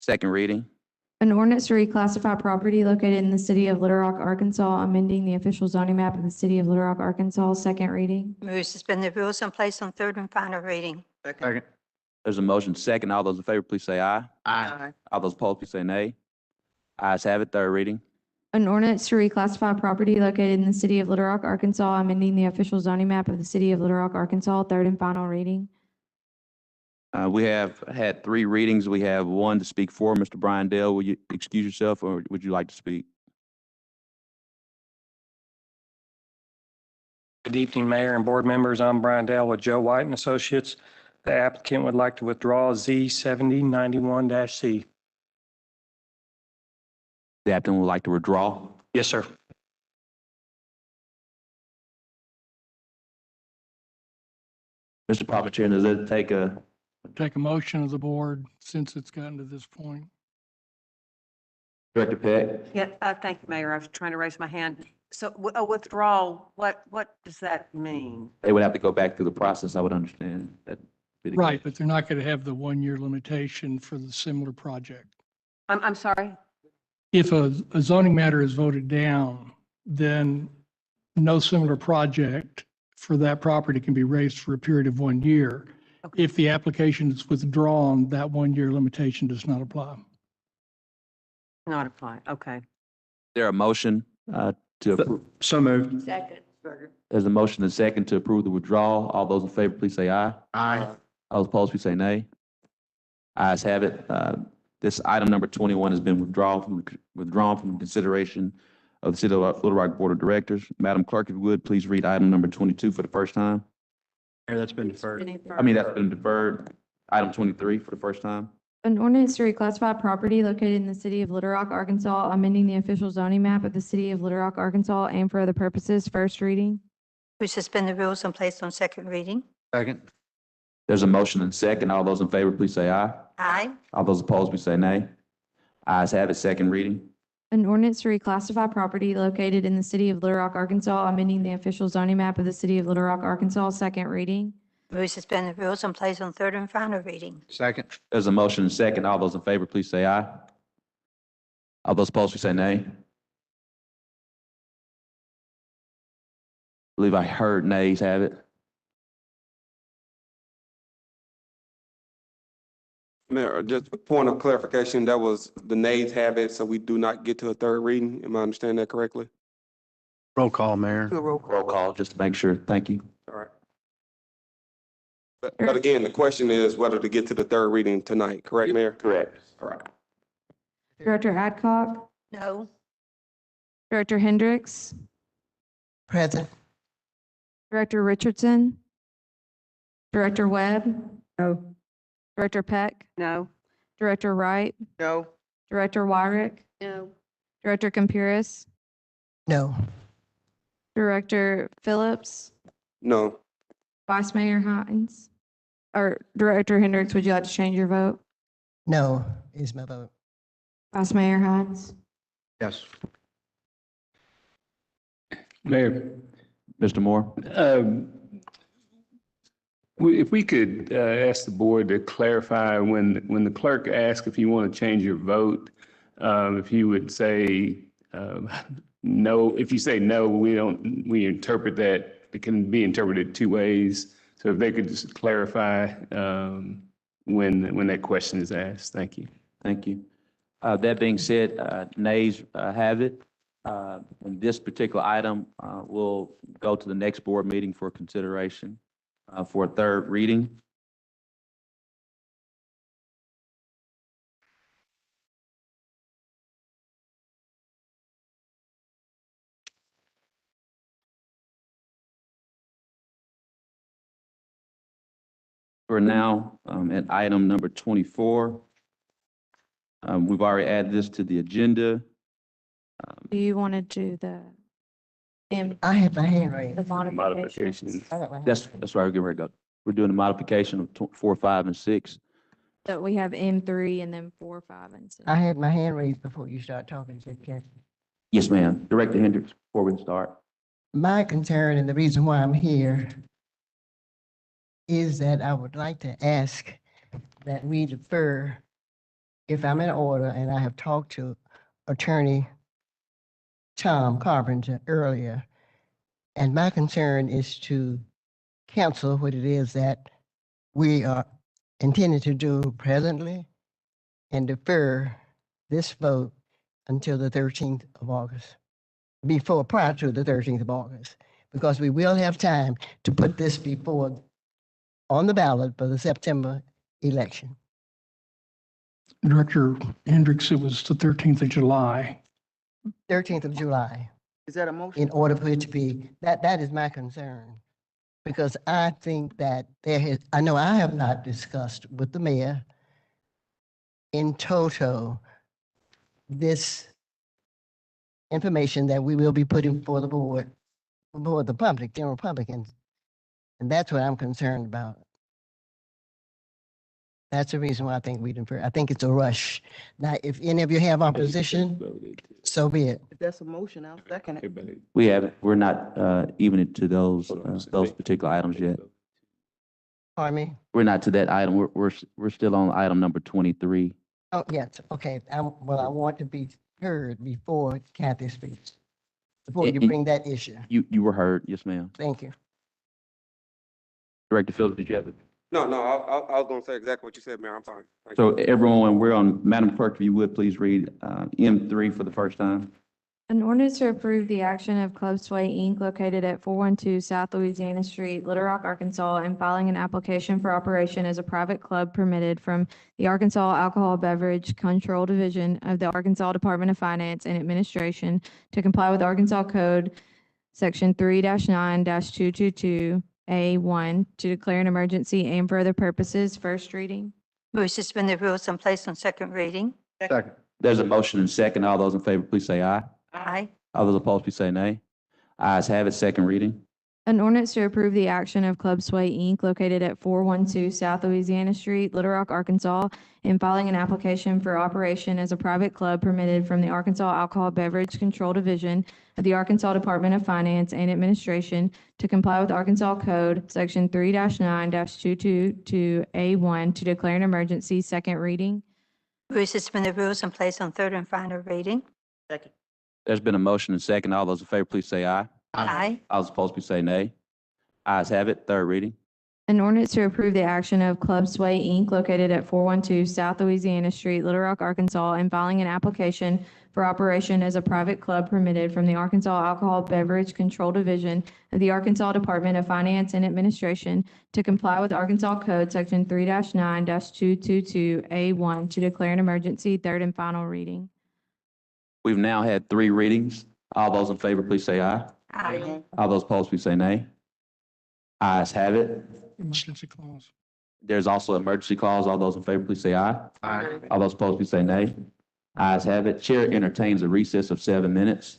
Second reading. An ordinance to reclassify property located in the city of Little Rock, Arkansas, amending the official zoning map of the city of Little Rock, Arkansas. Second reading. Move to suspend the rules and place on third and final reading. Second. There's a motion second. All those in favor, please say aye. Aye. All those opposed, please say nay. Ayes have it. Third reading. An ordinance to reclassify property located in the city of Little Rock, Arkansas, amending the official zoning map of the city of Little Rock, Arkansas. Third and final reading. We have had 3 readings. We have one to speak for. Mr. Brian Dale, will you excuse yourself or would you like to speak? Good evening, Mayor and board members. I'm Brian Dale with Joe White and Associates. The applicant would like to withdraw Z7091-C. The applicant would like to withdraw. Yes, sir. Mr. Papachair, does it take a, Take a motion of the board since it's gotten to this point. Director Peck? Yeah, thank you, Mayor. I was trying to raise my hand. So a withdrawal, what does that mean? They would have to go back through the process, I would understand. That be the Right, case. but they're not going to have the 1-year limitation for the similar project. I'm sorry? If a zoning matter is voted down, then no similar project for that property can be raised for a period of 1 year. Okay. If the application is withdrawn, that 1-year limitation does not apply. Not apply. Okay. There a motion to approve? So moved. Second. There's a motion and second to approve the withdrawal. All those in favor, please say aye. Aye. All opposed, please say nay. Ayes have it. This item number 21 has been withdrawn from consideration of the City of Little Rock Board of Directors. Madam Clerk, if you would, please read item number 22 for the first time. Mayor, that's been deferred. That's been deferred. Item 23 for the first time. An ordinance to reclassify property located in the city of Little Rock, Arkansas, amending the official zoning map of the city of Little Rock, Arkansas, and for other purposes. First reading. We suspend the rules and place on second reading. Second. There's a motion and second. All those in favor, please say aye. Aye. All those opposed, please say nay. Ayes have it. Second reading. An ordinance to reclassify property located in the city of Little Rock, Arkansas, amending the official zoning map of the city of Little Rock, Arkansas. Second reading. We suspend the rules and place on third and final reading. Second. There's a motion and second. All those in favor, please say aye. All those opposed, please say nay. I believe I heard nays have it. Mayor, just a point of clarification, that was the nays have it, so we do not get to a third reading. Am I understanding that correctly? Roll call, Mayor. Roll call, just to make sure. Thank you. All right. But again, the question is whether to get to the third reading tonight, correct, Mayor? Correct. All right. Director Adcock, No. Director Hendricks, Present. Director Richardson, Director Webb. No. Director Peck, No. Director Wright, No. Director Wyrick, No. Director Campuris, No. Director Phillips, No. Vice Mayor Hines, or Director Hendricks, would you like to change your vote? No is my vote. Vice Mayor Hines, Yes. Mayor, Mr. Moore? if we could ask the board to clarify when the clerk asks if you want to change your vote, if you would say no, if you say no, we interpret that, it can be interpreted two ways. So if they could just clarify when that question is asked. Thank you. Thank you. That being said, nays have it. And this particular item will go to the next board meeting for consideration for a third reading. We're now at item number 24. We've already added this to the agenda. Do you want to do the, I had my hand raised. the modifications? Modifications. I got my hand That's right, we're getting ready to go. We're doing the modification of 4, 5, and 6. That we have M3 and then 4, 5, and 6. I had my hand raised before you start talking, said Kathy. Yes, ma'am. Director Hendricks, before we start. My concern and the reason why I'm here is that I would like to ask that we defer, if I'm in order, and I have talked to Attorney Tom Carpenter earlier, and my concern is to cancel what it is that we are intending to do presently and defer this vote until the 13th of August, prior to the 13th of August, because we will have time to put this before, on the ballot for the September election. Director Hendricks, it was the 13th of July. 13th of July, Is that a motion? in order for it to be, that is my concern. Because I think that I know I have not discussed with the mayor in toto this information that we will be putting before the board, before the public, general public, and that's what I'm concerned about. That's the reason why I think we defer. I think it's a rush. Now, if any of you have opposition, so be it. If that's a motion, I'll second it. We haven't, we're not even into those particular items yet. Pardon me? We're not to that item. We're still on item number 23. Oh, yes, okay. Well, I want to be heard before Kathy speaks, before you bring that issue. You were heard. Yes, ma'am. Thank you. Director Phillips, did you have it? No, I was gonna say exactly what you said, Mayor. I'm fine. Thank So everyone, we're on, Madam Clerk, if you would, please read M3 for the first time. An ordinance to approve the action of Club Sway Inc. located at 412 South Louisiana Street, Little Rock, Arkansas, and filing an application for operation as a private club permitted from the Arkansas Alcohol Beverage Control Division of the Arkansas Department of Finance and Administration to comply with Arkansas Code Section 3-9-222A1 to declare an emergency and for other purposes. First reading. Move to suspend the rules and place on second reading. Second. There's a motion and second. All those in favor, please say aye. Aye. All those opposed, please say nay. Ayes have it. Second reading. An ordinance to approve the action of Club Sway Inc. located at 412 South Louisiana Street, Little Rock, Arkansas, and filing an application for operation as a private club permitted from the Arkansas Alcohol Beverage Control Division of the Arkansas Department of Finance and Administration to comply with Arkansas Code Section 3-9-222A1 to declare an emergency. Second reading. Move to suspend the rules and place on third and final reading. Second. There's been a motion and second. All those in favor, please say aye. Aye. All those opposed, please say nay. Ayes have it. Third reading. An ordinance to approve the action of Club Sway Inc. located at 412 South Louisiana Street, Little Rock, Arkansas, and filing an application for operation as a private club permitted from the Arkansas Alcohol Beverage Control Division of the Arkansas Department of Finance and Administration to comply with Arkansas Code Section 3-9-222A1 to declare an emergency. Third and final reading. We've now had 3 readings. All those in favor, please say aye. Aye. All those opposed, please say nay. Ayes have it. Emergency clause. There's also an emergency clause. All those in favor, please say aye. Aye. All those opposed, please say nay. Ayes have it. Chair entertains a recess of 7 minutes.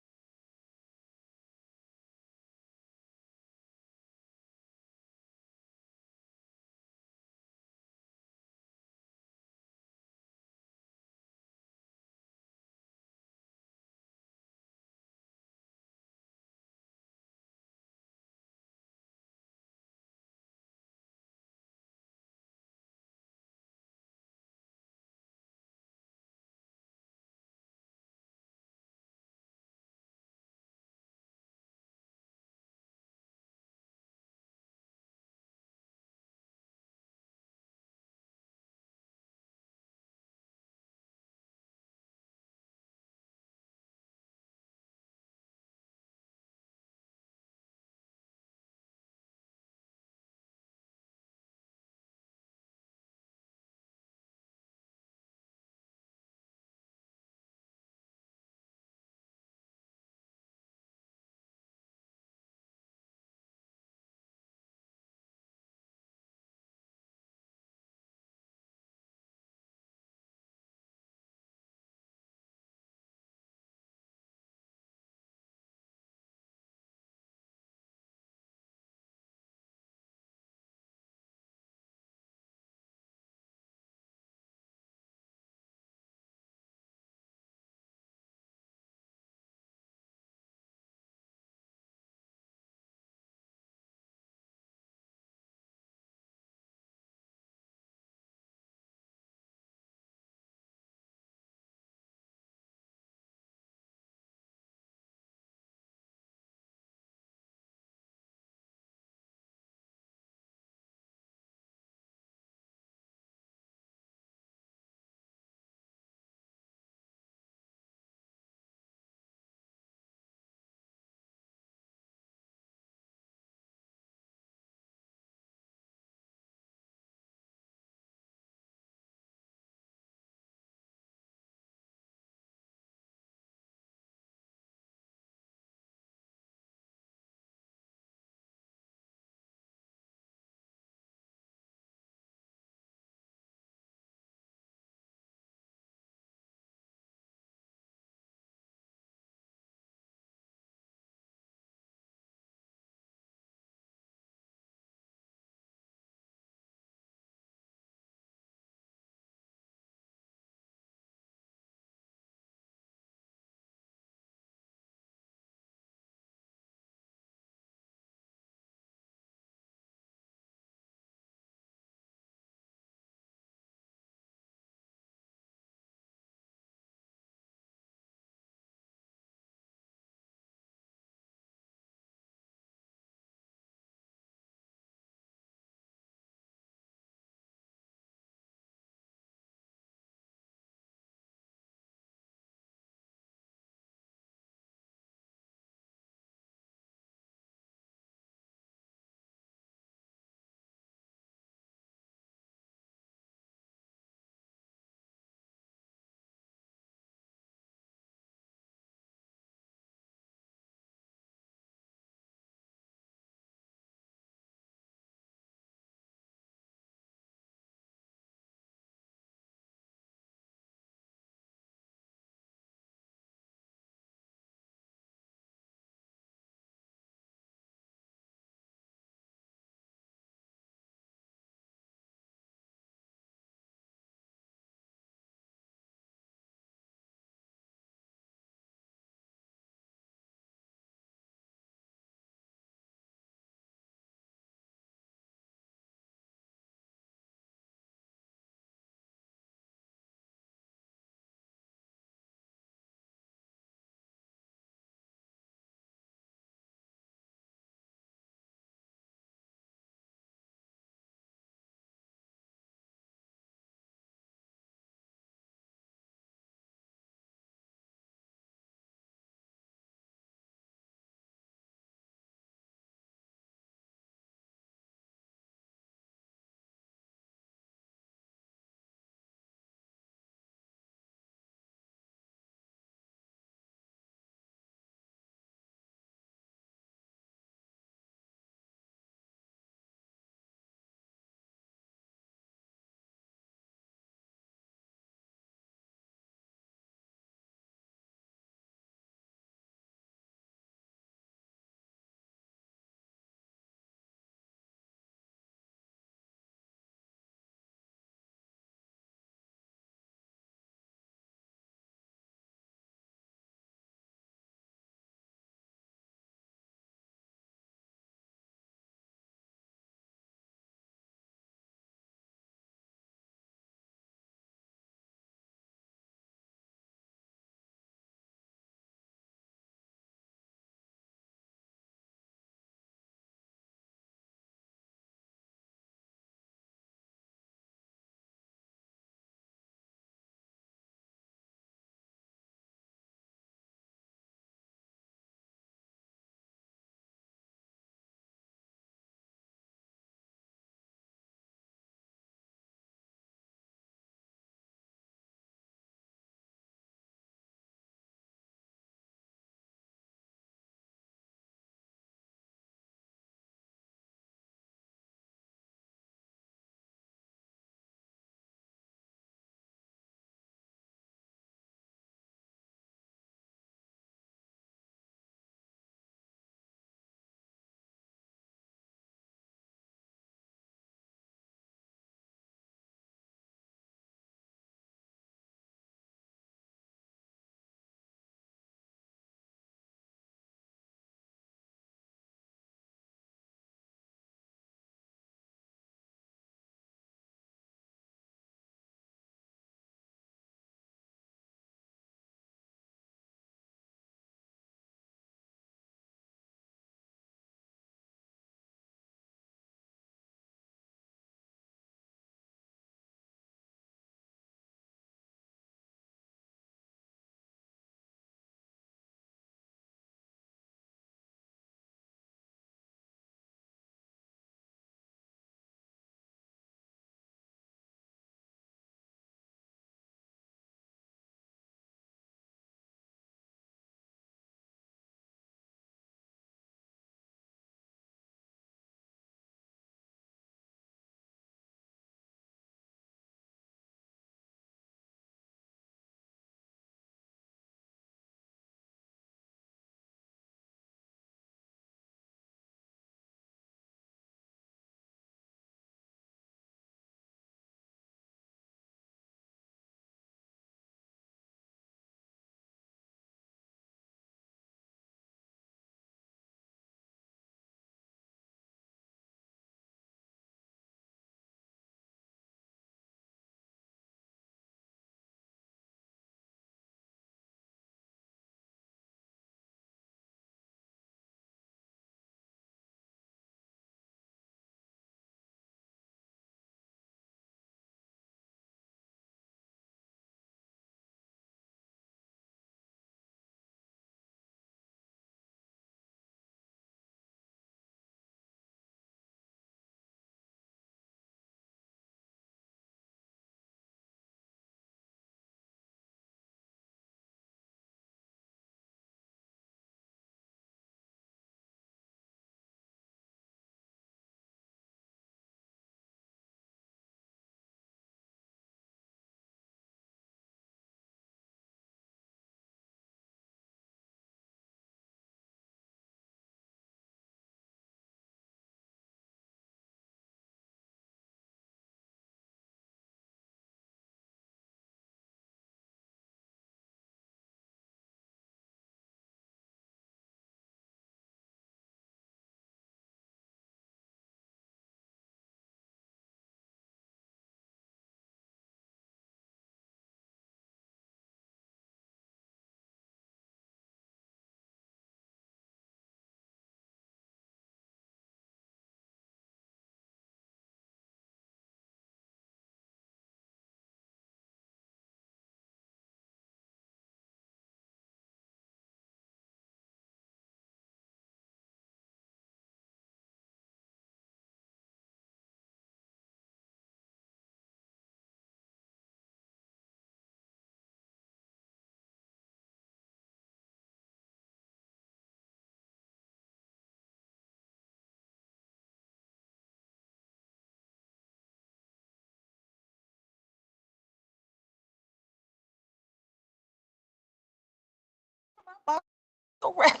Correct.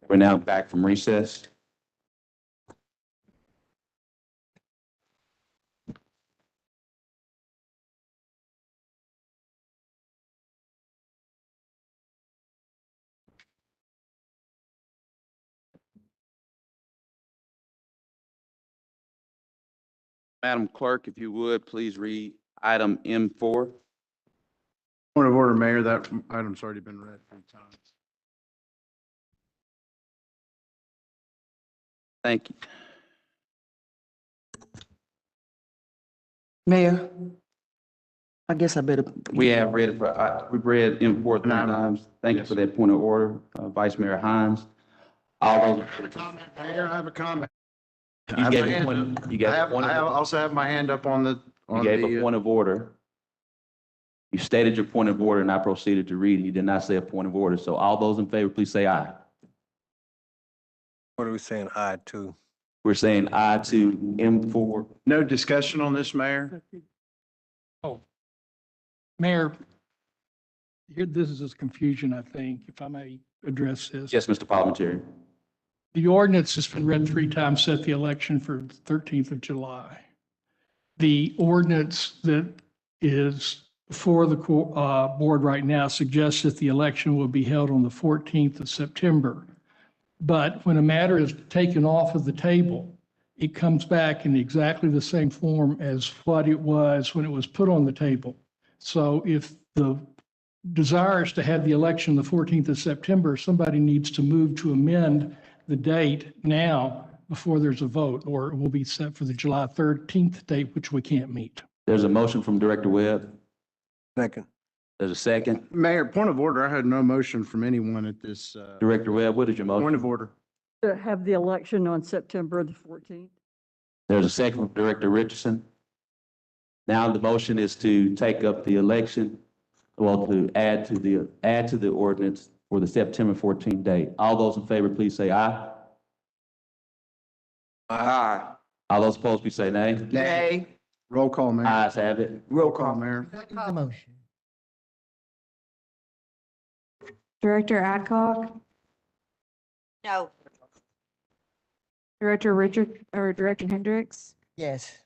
We're now back from recess. Madam Clerk, if you would, please read item M4. Point of order, Mayor, that item's already been read 3 times. Thank you. Mayor, I guess I better. We have read it, we've read M4 3 times. Thank you for that point of order, Vice Mayor Hines. All those. Mayor, I have a comment. You gave a point. You gave a point. I also have my hand up on the. You gave a point of order. You stated your point of order and I proceeded to read. You did not say a point of order. So all those in favor, please say aye. What are we saying aye to? We're saying aye to M4. No discussion on this, Mayor? Oh, Mayor, here, this is this confusion, I think, if I may address this. Yes, Mr. Parliamentarian. The ordinance has been read 3 times, set the election for the 13th of July. The ordinance that is before the board right now suggests that the election will be held on the 14th of September. But when a matter is taken off of the table, it comes back in exactly the same form as what it was when it was put on the table. So if the desire is to have the election the 14th of September, somebody needs to move to amend the date now before there's a vote, or it will be set for the July 13th date, which we can't meet. There's a motion from Director Webb. Second. There's a second. Mayor, point of order. I had no motion from anyone at this. Director Webb, what is your motion? Point of order. To have the election on September the 14th. There's a second from Director Richardson. Now the motion is to take up the election, well, to add to the ordinance for the September 14th date. All those in favor, please say aye. Aye. All those opposed, please say nay. Nay. Roll call, Mayor. Ayes have it. Roll call, Mayor. The motion. Director Adcock, No. Director Hendricks, Yes.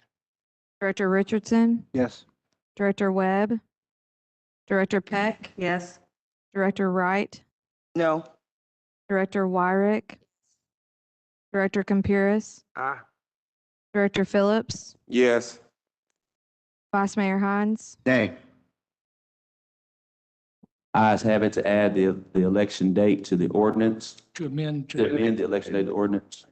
Director Richardson, Yes. Director Webb, Director Peck, Yes. Director Wright, No. Director Wyrick, Director Campuris, Aye. Director Phillips, Yes. Vice Mayor Hines, Nay. Ayes have it to add the election date to the ordinance, To amend to amend the election date to the ordinance.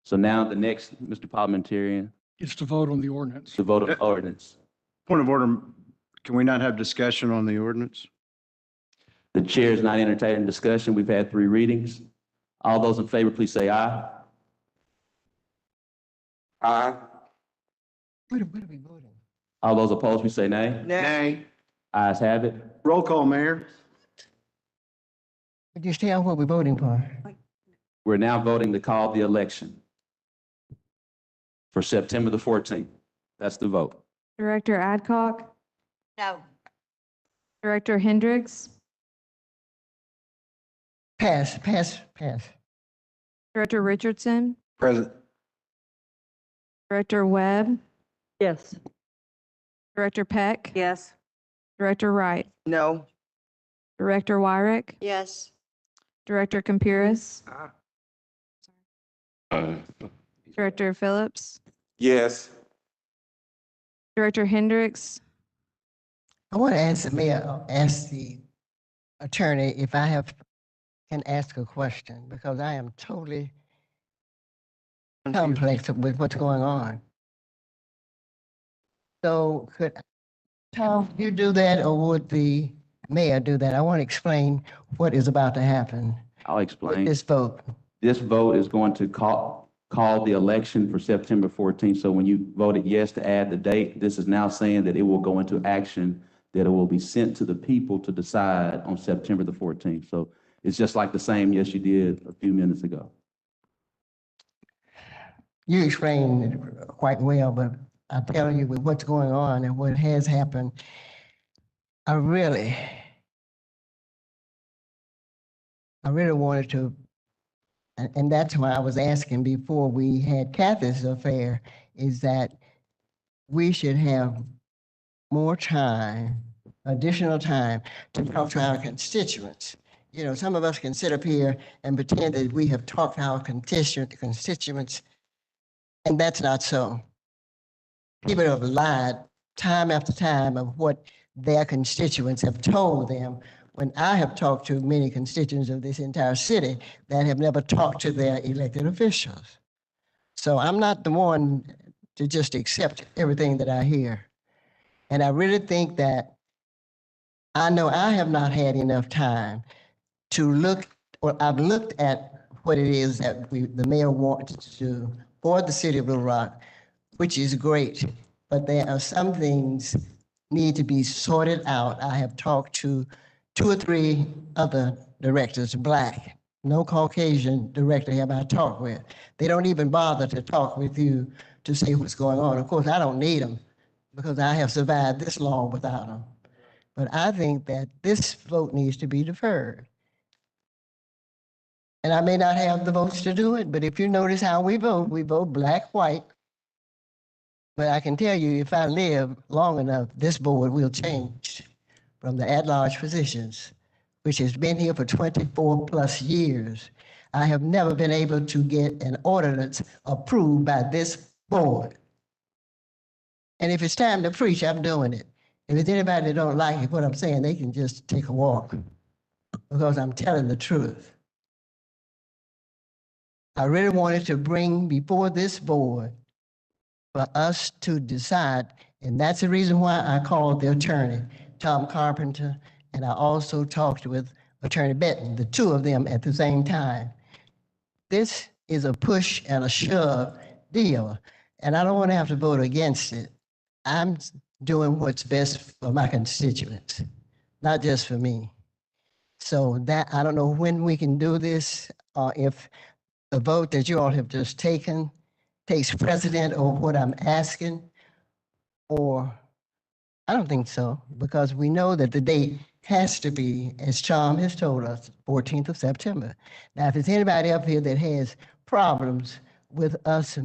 So now the next, Mr. Parliamentarian, is to vote on the ordinance. to vote on the ordinance. Point of order. Can we not have discussion on the ordinance? The chair is not entertaining discussion. We've had 3 readings. All those in favor, please say aye. Aye. What are we voting? All those opposed, please say nay. Nay. Ayes have it. Roll call, Mayor. Could you tell what we're voting for? We're now voting to call the election for September the 14th. That's the vote. Director Adcock, No. Director Hendricks, Pass. Director Richardson, Present. Director Webb, Yes. Director Peck, Yes. Director Wright, No. Director Wyrick, Yes. Director Campuris, Uh, Director Phillips, Yes. Director Hendricks, I want to ask the mayor, ask the attorney if can ask a question, because I am totally complex with what's going on. So could Tom, you do that, or would the mayor do that? I want to explain what is about to happen I'll with explain. this vote. This vote is going to call the election for September 14th. So when you voted yes to add the date, this is now saying that it will go into action that it will be sent to the people to decide on September the 14th. So it's just like the same yes you did a few minutes ago. You explained it quite well, but I tell you, with what's going on and what has happened, I really wanted to, and that's why I was asking before we had Kathy's affair, is that we should have more time, additional time to talk to our constituents. You know, some of us can sit up here and pretend that we have talked to our constituents, and that's not so. People have lied time after time of what their constituents have told them, when I have talked to many constituents of this entire city that have never talked to their elected officials. So I'm not the one to just accept everything that I hear. And I really think that I know I have not had enough time to look, or I've looked at what it is that the mayor wants to do for the city of Little Rock, which is great, but there are some things need to be sorted out. I have talked to 2 or 3 other directors, Black, no Caucasian director have I talked with. They don't even bother to talk with you to say what's going on. Of course, I don't need them because I have survived this long without them. But I think that this vote needs to be deferred. And I may not have the votes to do it, but if you notice how we vote black, white. But I can tell you, if I live long enough, this board will change from the at-large positions, which has been here for 24 plus years. I have never been able to get an ordinance approved by this board. And if it's time to preach, I'm doing it. If it's anybody that don't like what I'm saying, they can just take a walk, because I'm telling the truth. I really wanted to bring before this board for us to decide, and that's the reason why I called the attorney, Tom Carpenter, and I also talked with Attorney Benton, the 2 of them at the same time. This is a push and a shove deal, and I don't want to have to vote against it. I'm doing what's best for my constituents, not just for me. So that, I don't know when we can do this, or if the vote that you all have just taken takes precedent over what I'm asking, or I don't think so, because we know that the date has to be, as Tom has told us, 14th of September. Now, if there's anybody up here that has problems with us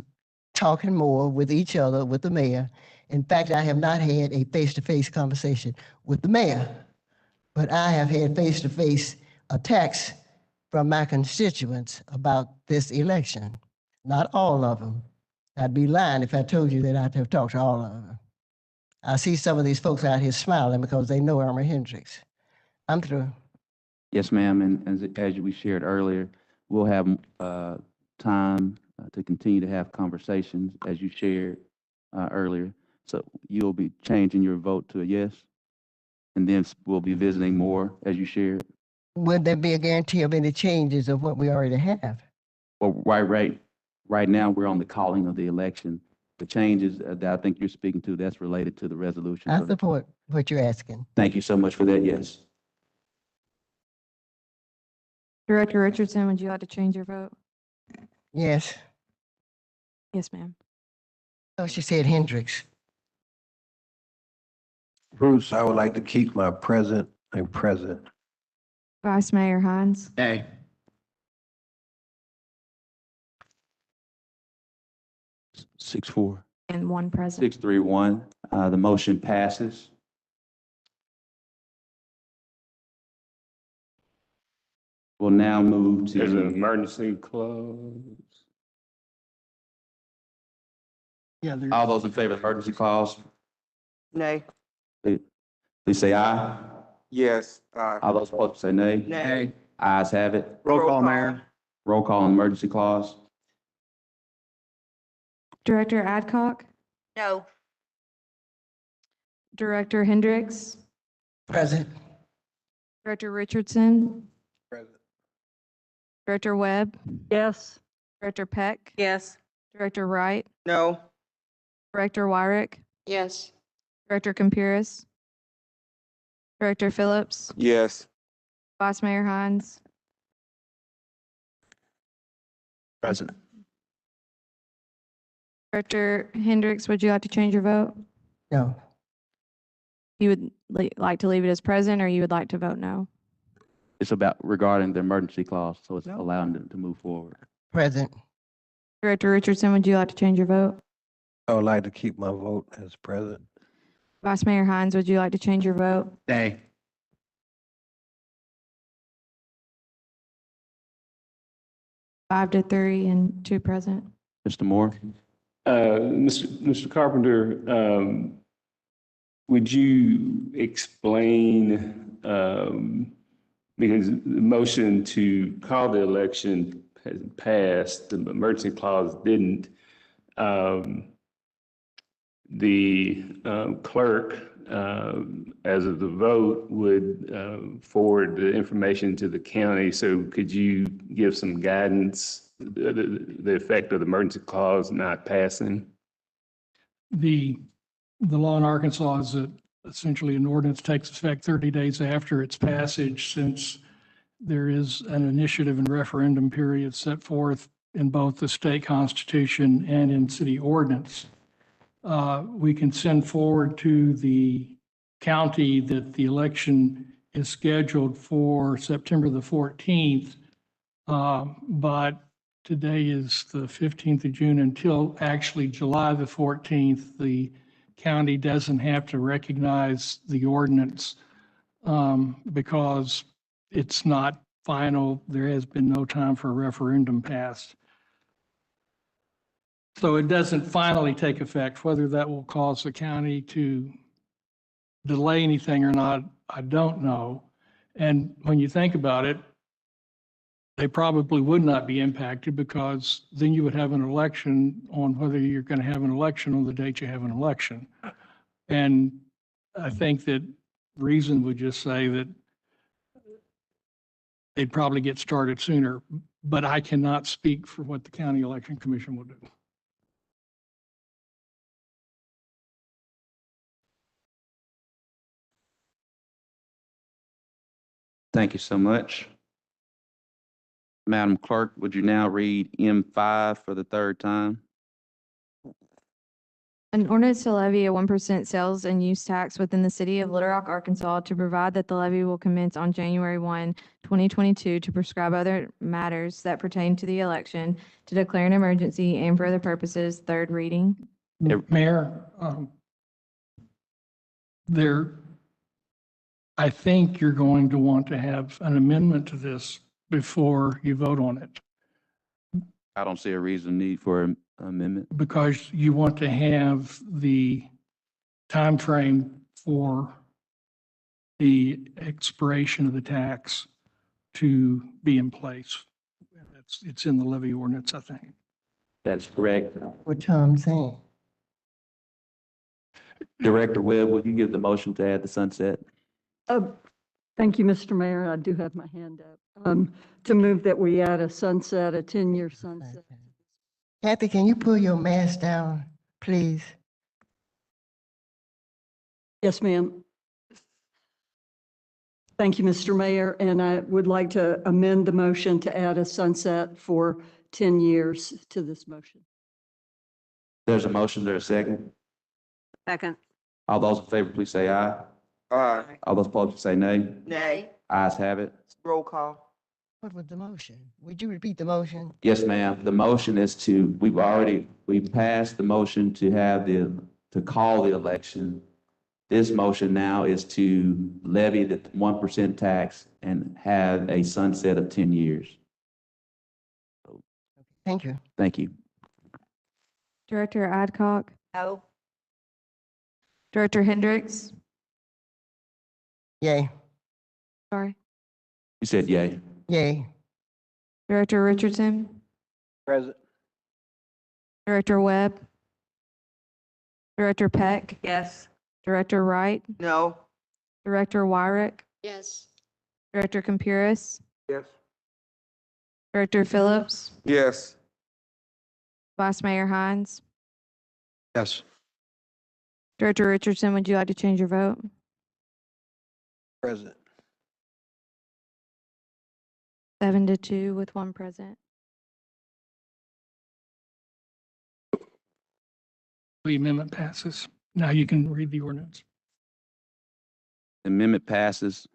talking more with each other, with the mayor, in fact, I have not had a face-to-face conversation with the mayor, but I have had face-to-face attacks from my constituents about this election. Not all of them. I'd be lying if I told you that I'd have talked to all of them. I see some of these folks out here smiling because they know Irma Hendricks. I'm through. Yes, ma'am, and as we shared earlier, we'll have time to continue to have conversations as you shared earlier. So you'll be changing your vote to a yes, and then we'll be visiting more as you shared. Would there be a guarantee of any changes of what we already have? Well, right now, we're on the calling of the election. The changes that I think you're speaking to, that's related to the resolution. I So support what you're asking. thank you so much for that, yes. Director Richardson, would you like to change your vote? Yes. Yes, ma'am. Oh, she said Hendricks. Bruce, I would like to keep my present and present. Vice Mayor Hines? Nay. Six, four. And 1 present. 631, the motion passes. We'll now move There's an to, emergency clause. Yeah, all those in favor of the emergency clause, Nay. please say aye. Yes. All those opposed say nay. Nay. Ayes have it. Roll call, Mayor. Roll call on emergency clause. Director Adcock? No. Director Hendricks? Present. Director Richardson? Present. Director Webb? Yes. Director Peck? Yes. Director Wright? No. Director Wyrick? Yes. Director Campuris? Director Phillips, Yes. Vice Mayor Hines, Present. Director Hendricks, would you like to change your vote? No. You would like to leave it as present, or you would like to vote no? It's about regarding the emergency clause, so it's allowing them to move forward. Present. Director Richardson, would you like to change your vote? I would like to keep my vote as present. Vice Mayor Hines, would you like to change your vote? Nay. 5-3 and 2 present. Mr. Moore? Mr. Carpenter, would you explain, because the motion to call the election has passed, the emergency clause didn't. The clerk, as of the vote, would forward the information to the county. So could you give some guidance, the effect of the emergency clause not passing? The law in Arkansas is that essentially an ordinance takes effect 30 days after its passage, since there is an initiative and referendum period set forth in both the state constitution and in city ordinance. We can send forward to the county that the election is scheduled for September the 14th. But today is the 15th of June. Until actually July the 14th, the county doesn't have to recognize the ordinance because it's not final. There has been no time for a referendum passed. So it doesn't finally take effect. Whether that will cause the county to delay anything or not, I don't know. And when you think about it, they probably would not be impacted, because then you would have an election on whether you're going to have an election on the date you have an election. And I think that reason would just say that they'd probably get started sooner, but I cannot speak for what the county election commission will do. Thank you so much. Madam Clerk, would you now read M5 for the third time? An ordinance to levy a 1% sales and use tax within the city of Little Rock, Arkansas, to provide that the levy will commence on January 1, 2022, to prescribe other matters that pertain to the election, to declare an emergency and for other purposes. Third reading. Mayor, I think you're going to want to have an amendment to this before you vote on it, I don't see a reason need for an amendment. because you want to have the time frame for the expiration of the tax to be in place. It's in the levy ordinance, I think. That's correct. What Tom's saying. Director Webb, will you give the motion to add the sunset? Thank you, Mr. Mayor. I do have my hand up. To move that we add a sunset, a 10-year sunset. Kathy, can you pull your mask down, please? Yes, ma'am. Thank you, Mr. Mayor. And I would like to amend the motion to add a sunset for 10 years to this motion. There's a motion, there's a second. Second. All those in favor, please say aye. Aye. All those opposed, please say nay. Nay. Ayes have it. Roll call. What was the motion? Would you repeat the motion? Yes, ma'am. The motion is we passed the motion to to call the election. This motion now is to levy the 1% tax and have a sunset of 10 years. Thank you. Thank you. Director Adcock, No. Director Hendricks, Yay. sorry, You said yay. Yay. Director Richardson, Present. Director Webb, Director Peck, Yes. Director Wright, No. Director Wyrick, Yes. Director Campuris, Yes. Director Phillips, Yes. Vice Mayor Hines, Yes. Director Richardson, would you like to change your vote? Present. 7-2 with one present. The amendment passes. Now you can read the ordinance. Amendment passes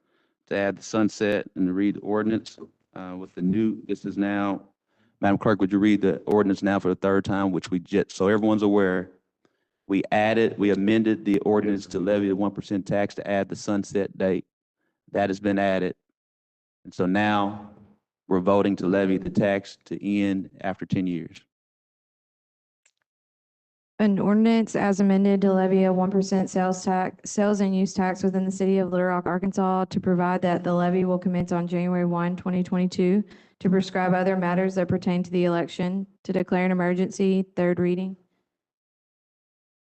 to add the sunset and to read the ordinance with the new, this is now, Madam Clerk, would you read the ordinance now for the third time, which we just, so everyone's aware, we amended the ordinance to levy the 1% tax to add the sunset date. That has been added. And so now we're voting to levy the tax to end after 10 years. An ordinance as amended to levy a 1% sales and use tax within the city of Little Rock, Arkansas, to provide that the levy will commence on January 1, 2022, to prescribe other matters that pertain to the election, to declare an emergency, third reading.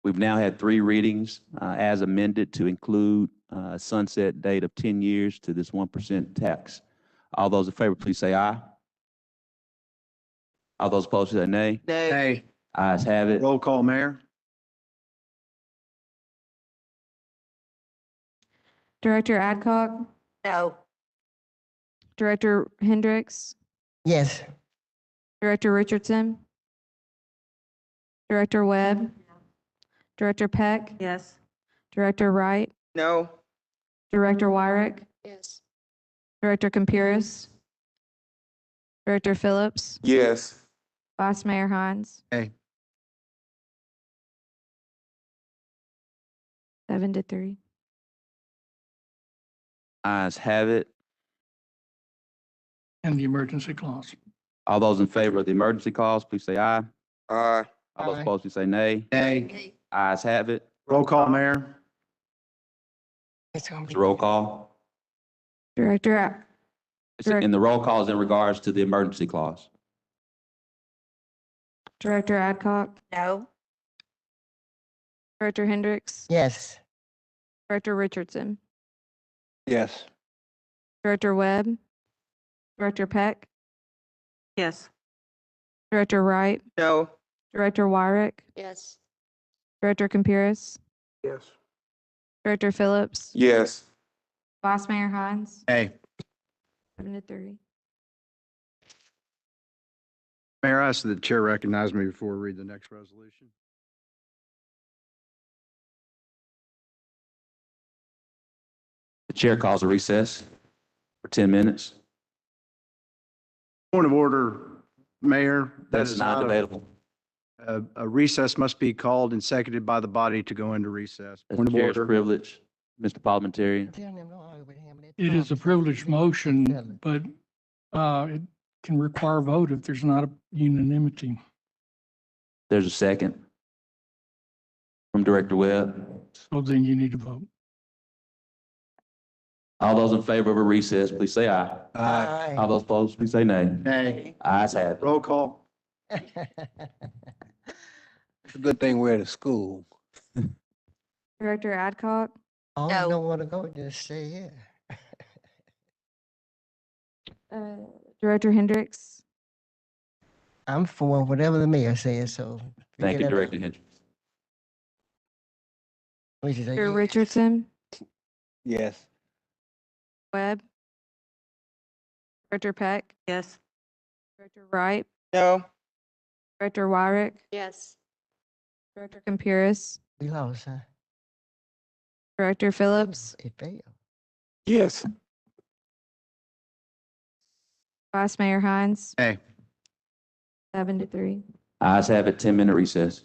We've now had 3 readings as amended to include a sunset date of 10 years to this 1% tax. All those in favor, please say aye. All those opposed, say nay. Nay. Ayes have it. Roll call, Mayor. Director Adcock, No. Director Hendricks, Yes. Director Richardson, Director Webb, Director Peck, Yes. Director Wright, No. Director Wyrick, Yes. Director Campuris, Director Phillips, Yes. Vice Mayor Hines. Hey. 7-3. Ayes have it. And the emergency clause. All those in favor of the emergency clause, please say aye. Aye. All those Aye. opposed, please say nay. Nay. Ayes have it. Roll call, Mayor. It's gonna It's be. a roll call. Director, And the roll call is in regards to the emergency clause. Director Adcock, No. Director Hendricks, Yes. Director Richardson, Yes. Director Webb, Director Peck, Yes. Director Wright, No. Director Wyrick, Yes. Director Campuris, Yes. Director Phillips, Yes. Vice Mayor Hines. Hey. 7-3. Mayor, I ask that the chair recognize me before we read the next resolution. The chair calls a recess for 10 minutes. Point of order, Mayor. That That's is not not debatable. a recess must be called and seconded by the body to go into recess. That's Point the of chair's order. privilege, Mr. Parliamentarian. It is a privileged motion, but it can require a vote if there's not a unanimity. There's a second from Director Webb. So then you need to vote. All those in favor of a recess, please say aye. Aye. All those opposed, please say nay. Nay. Ayes have it. Roll call. It's a good thing we're at a school. Director Adcock, I No. don't want to go, just stay here. Director Hendricks, I'm for whatever the mayor says, so. Thank you, figure that out. Director Hendricks. Which is a Director yes. Richardson, Yes. Webb, Director Peck, Yes. Director Wright, No. Director Wyrick, Yes. Director Campuris, We lost, huh? Director Phillips, It failed. Yes. Vice Mayor Hines. Hey. 7-3. Ayes have it. 10-minute recess.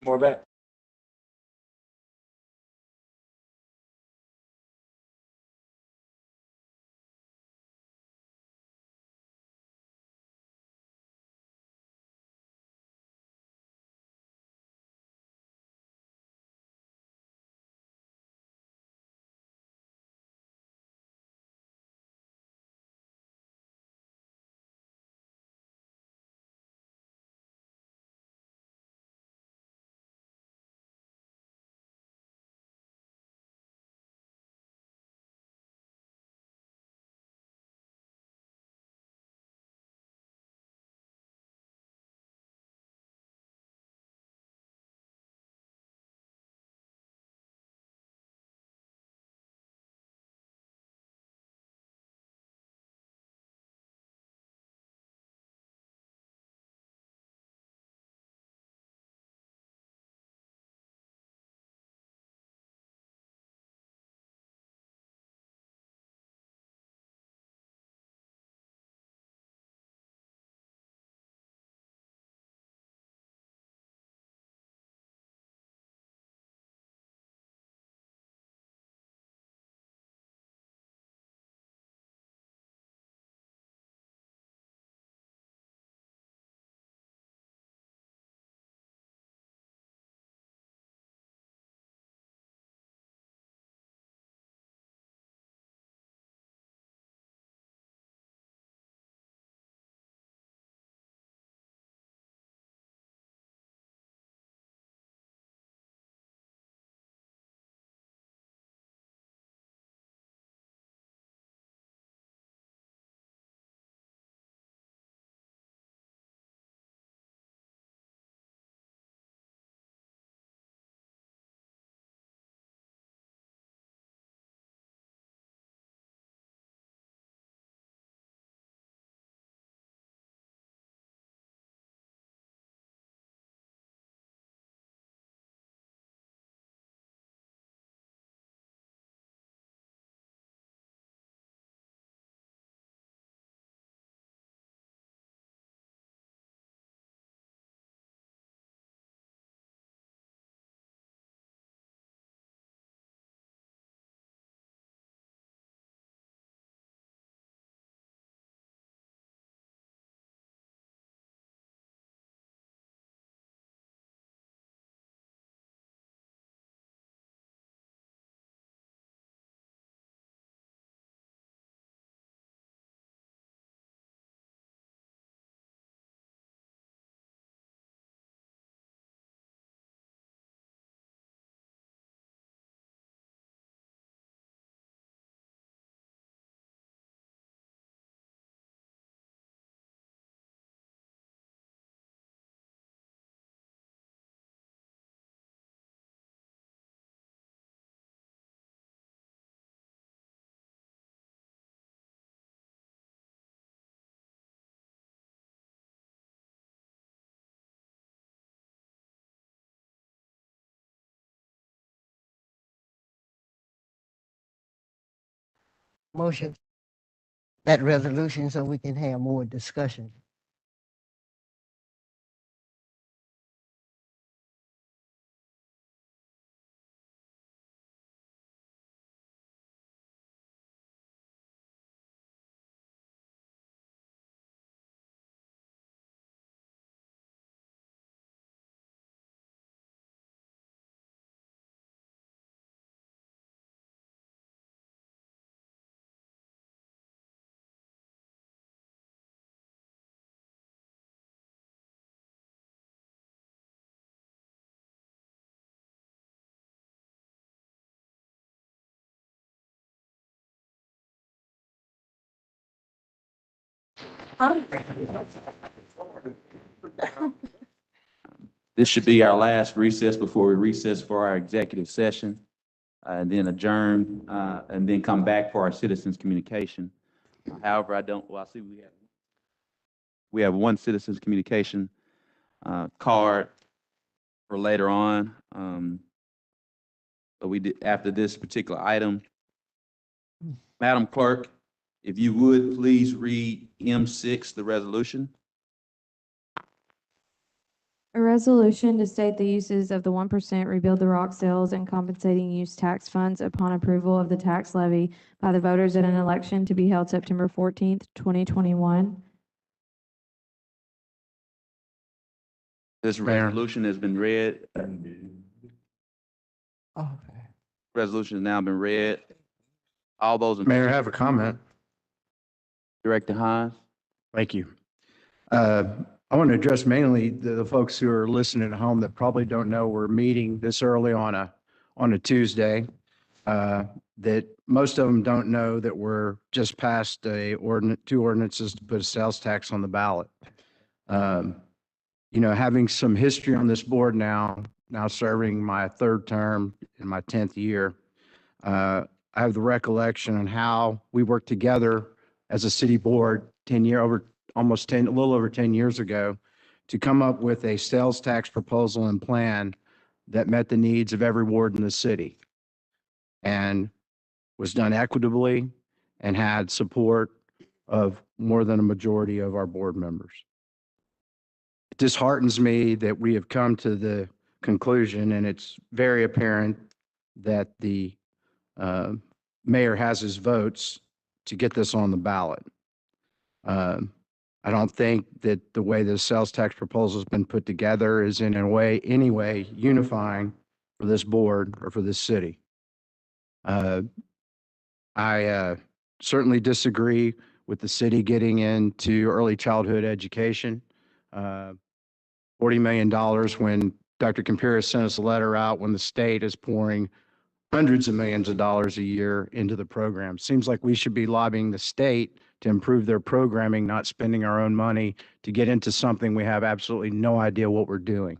More back. Motion that resolution so we can have more discussion. This should be our last recess before we recess for our executive session, and then adjourn, and then come back for our citizens' communication. However, I see we have one citizens' communication, card for later on. But we did, after this particular item, Madam Clerk, if you would, please read M6, the resolution. A resolution to state the uses of the 1% Rebuild the Rock sales and compensating use tax funds upon approval of the tax levy by the voters at an election to be held September 14th, 2021. This resolution has been read. Resolution has now been read. All those in. Mayor, I have a comment. Director Hines. Thank you. I want to address mainly the folks who are listening at home that probably don't know we're meeting this early on a Tuesday. That most of them don't know that we're just passed two ordinances to put a sales tax on the ballot. You know, having some history on this board now serving my third term in my 10th year, I have the recollection on how we worked together as a city board a little over 10 years ago to come up with a sales tax proposal and plan that met the needs of every ward in the city and was done equitably and had support of more than a majority of our board members. It disheartens me that we have come to the conclusion, and it's very apparent that the mayor has his votes to get this on the ballot. I don't think that the way the sales tax proposal has been put together is in any way unifying for this board or for this city. I certainly disagree with the city getting into early childhood education. $40 million when Dr. Campiris sent us a letter out when the state is pouring hundreds of millions of dollars a year into the program. Seems like we should be lobbying the state to improve their programming, not spending our own money to get into something we have absolutely no idea what we're doing.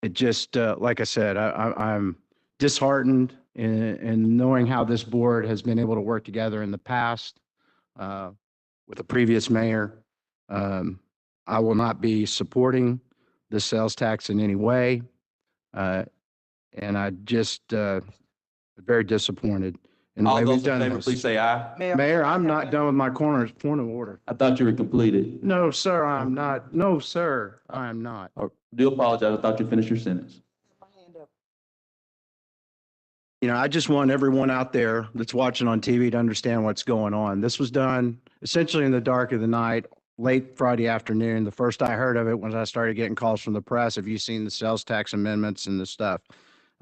It just, like I said, I'm disheartened in knowing how this board has been able to work together in the past with the previous mayor. I will not be supporting the sales tax in any way. And I just very disappointed in the All way we've those in done favor, this. please say aye. Mayor, I'm not done with my corner. Point of order. I thought you were completed. No, sir, I'm not. No, sir, I am not. Do apologize. I thought you finished your sentence. You know, I just want everyone out there that's watching on TV to understand what's going on. This was done essentially in the dark of the night, late Friday afternoon. The first I heard of it was I started getting calls from the press. Have you seen the sales tax amendments and the stuff?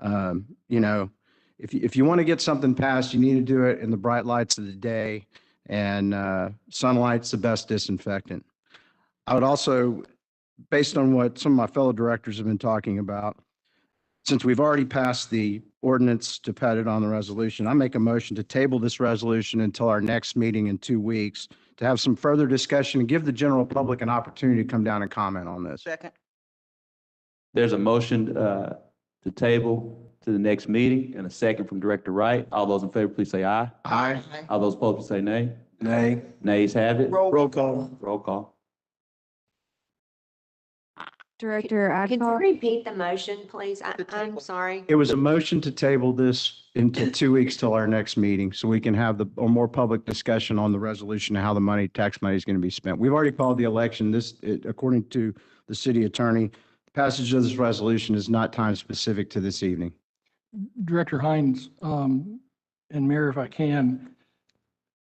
You know, if you want to get something passed, you need to do it in the bright lights of the day, and sunlight's the best disinfectant. I would also, based on what some of my fellow directors have been talking about, since we've already passed the ordinance to put it on the resolution, I make a motion to table this resolution until our next meeting in 2 weeks to have some further discussion and give the general public an opportunity to come down and comment on this. Second. There's a motion to table to the next meeting and a second from Director Wright. All those in favor, please say aye. Aye. All those opposed, please say nay. Nay. Nays have it. Roll call. Roll call. Director Can you Adcock? repeat the motion, please? I'm sorry. It was a motion to table this into 2 weeks till our next meeting, so we can have a more public discussion on the resolution and how the tax money is going to be spent. We've already called the election. According to the city attorney, the passage of this resolution is not time specific to this evening. Director Hines, and Mayor, if I can,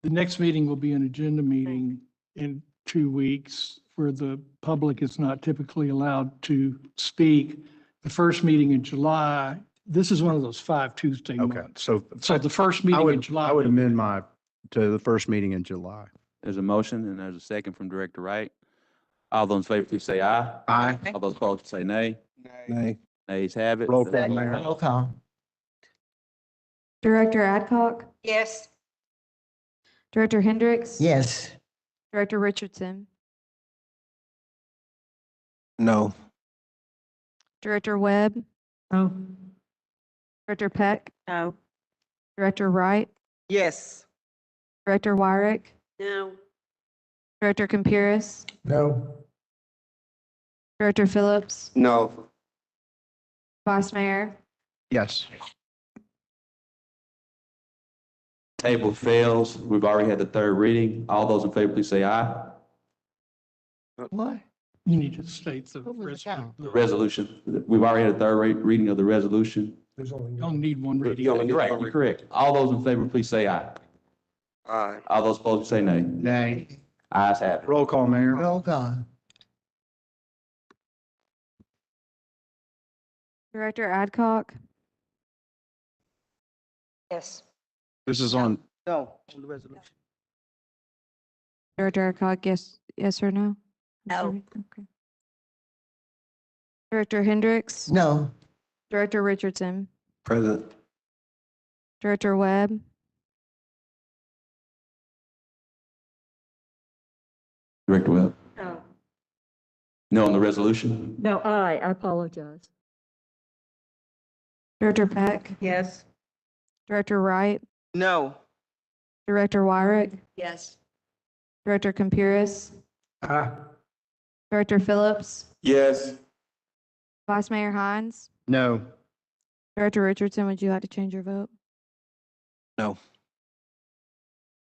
the next meeting will be an agenda meeting in 2 weeks where the public is not typically allowed to speak. The first meeting in July, this is one of those 5 Tuesday Okay, months. so So the first meeting in July. I would amend to the first meeting in July. There's a motion and there's a second from Director Wright. All those in favor, please say aye. Aye. All those opposed, say nay. Nay. Nays have it. Roll call, Mayor. Roll call. Director Adcock? Yes. Director Hendricks? Yes. Director Richardson? No. Director Webb? No. Director Peck? No. Director Wright? Yes. Director Wyrick? No. Director Campiris? No. Director Phillips? No. Vice Mayor? Yes. Table fails. We've already had the third reading. All those in favor, please say aye. What? You need to state the What was the count? The resolution, we've already had a third reading of the resolution. You only need one reading. You only need Correct, one you're correct. All those in favor, please say aye. Aye. All those opposed, say nay. Nay. Ayes have it. Roll call, Mayor. Roll call. Director Adcock, Yes. This is on, No, on the resolution. Director Adcock, yes or no? I'm No. sorry. Okay. Director Hendricks, No. Director Richardson, Present. Director Webb, Director Webb? No. No on the resolution? No, I apologize. Director Peck, Yes. Director Wright, No. Director Wyrick, Yes. Director Campuris, Director Phillips, Yes. Vice Mayor Hines, no. Director Richardson, would you like to change your vote? No.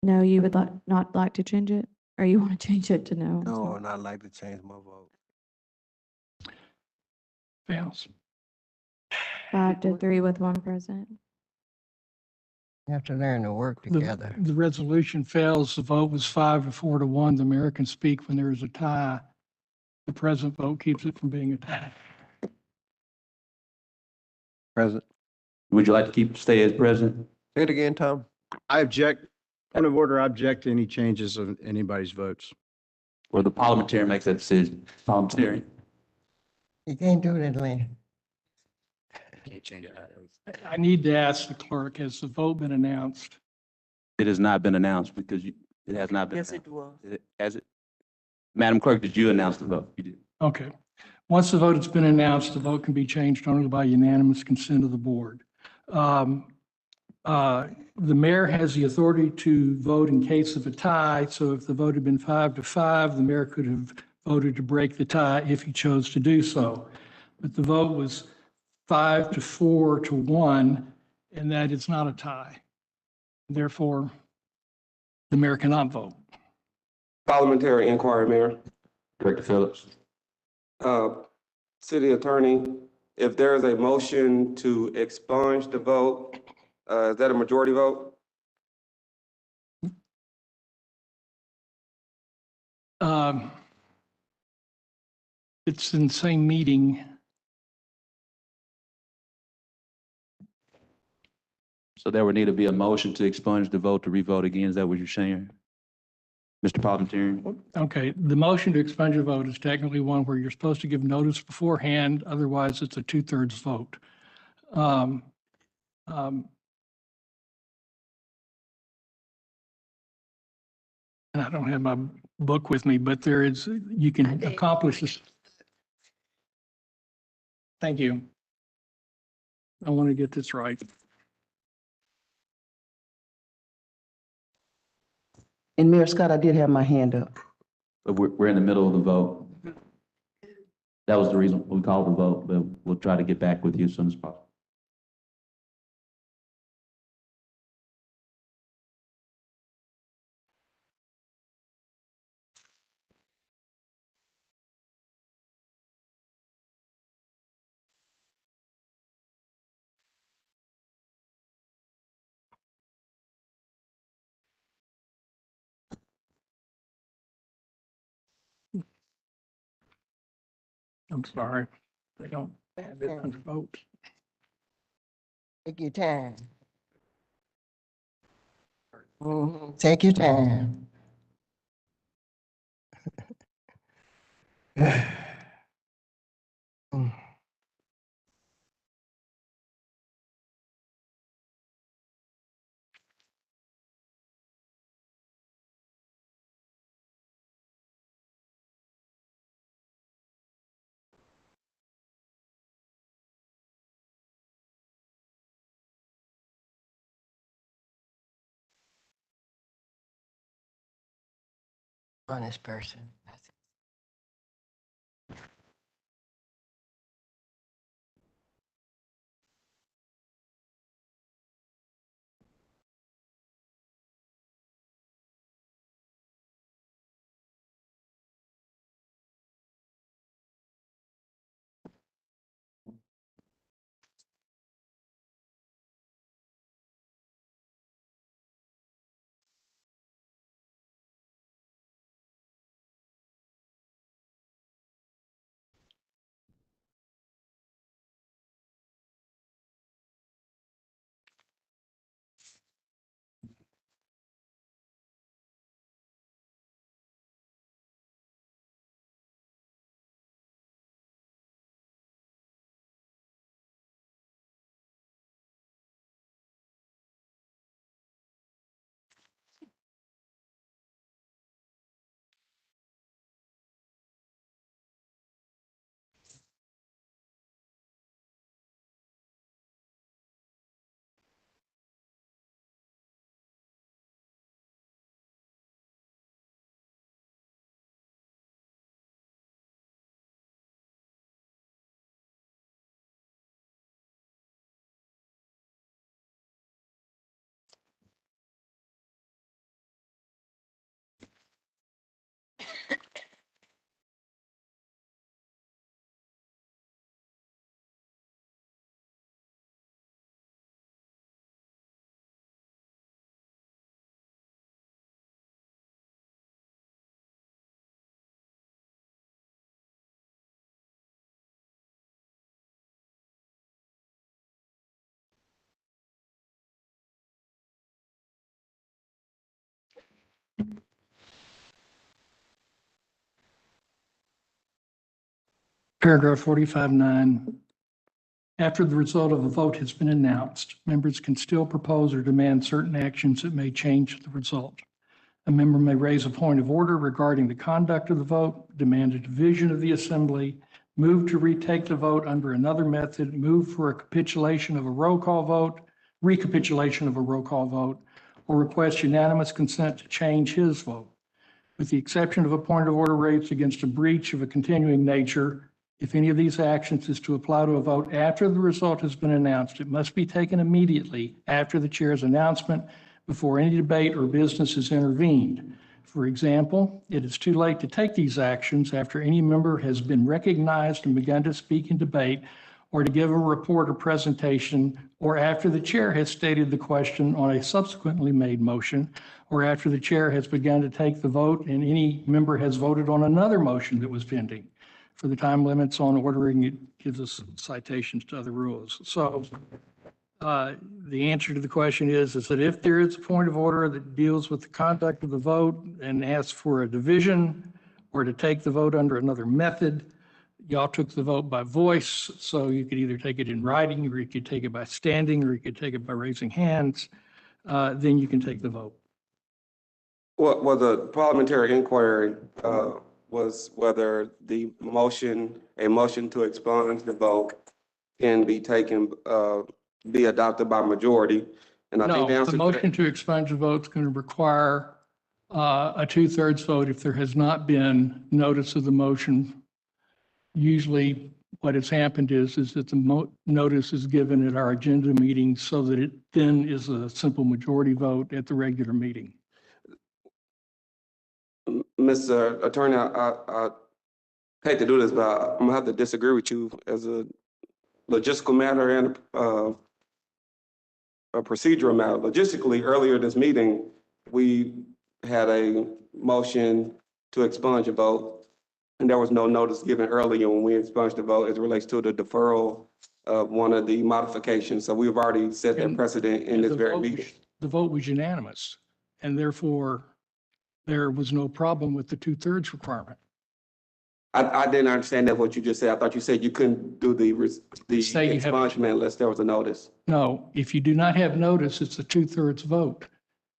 No, you would not like to change it? Or you want to change it to no? I'm No, sorry. and I'd like to change my vote. Fails. 5-3 with one present. You have to learn to work together. The resolution fails. The vote was 5 to 4 to 1. The mayor can speak when there is a tie. The present vote keeps it from being a tie. Present. Would you like to stay as president? Say it again, Tom. I object, point of order, I object to any changes of anybody's votes. Or the parliamentarian makes that decision? Parliamentarian? You can't do that, Lynn. Can't change it. I need to ask the clerk, has the vote been announced? It has not been announced because it has not been. Yes, it announced. was. Has it? Madam Clerk, did you announce the vote? You did. Okay. Once the vote has been announced, the vote can be changed only by unanimous consent of the board. The mayor has the authority to vote in case of a tie. So if the vote had been 5-5, the mayor could have voted to break the tie if he chose to do so. But the vote was 5-4 to 1, and that is not a tie. Therefore, the mayor cannot vote. Parliamentary inquiry, Mayor. Director Phillips? City Attorney, if there is a motion to expunge the vote, is that a majority vote? It's in the same meeting. So there would need to be a motion to expunge the vote to revote again. Is that what you're saying? Mr. Parliamentarian? Okay, the motion to expunge a vote is technically one where you're supposed to give notice beforehand, otherwise it's a 2/3 vote. And I don't have my book with me, but you can accomplish this. Thank you. I want to get this right. And Mayor Scott, I did have my hand up. But we're in the middle of the vote. That was the reason we called the vote, but we'll try to get back with you as soon as possible. I'm sorry. They don't have it under vote. Take your time. Take your time. Honest person. Paragraph 45(9). After the result of a vote has been announced, members can still propose or demand certain actions that may change the result. A member may raise a point of order regarding the conduct of the vote, demand a division of the assembly, move to retake the vote under another method, move for a recapitulation of a roll call vote, or request unanimous consent to change his vote. With the exception of a point of order raised against a breach of a continuing nature, if any of these actions is to apply to a vote after the result has been announced, it must be taken immediately after the chair's announcement before any debate or business is intervened. For example, it is too late to take these actions after any member has been recognized and begun to speak in debate or to give a report or presentation, or after the chair has stated the question on a subsequently made motion, or after the chair has begun to take the vote and any member has voted on another motion that was pending. For the time limits on ordering, it gives us citations to other rules. So the answer to the question is that if there is a point of order that deals with the conduct of the vote and asks for a division or to take the vote under another method, y'all took the vote by voice, so you could either take it in writing, or you could take it by standing, or you could take it by raising hands, then you can take the vote. Well, the parliamentary inquiry was whether a motion to expunge the vote can be taken, be adopted by majority. And I think the No, answer the to motion to expunge the vote is going to require a 2/3 vote if there has not been notice of the motion. Usually what has happened is that the notice is given at our agenda meeting so that it then is a simple majority vote at the regular meeting. Mr. Attorney, I hate to do this, but I'm gonna have to disagree with you as a logistical matter and a procedural matter. Logistically, earlier this meeting, we had a motion to expunge a vote, and there was no notice given earlier when we expunged the vote as it relates to the deferral of one of the modifications. So we've already set that precedent in this very meeting. The vote was unanimous, and therefore there was no problem with the 2/3 requirement. I didn't understand that what you just said. I thought you said you couldn't do the Say you have- expungement unless there was a notice. No, if you do not have notice, it's a 2/3 vote.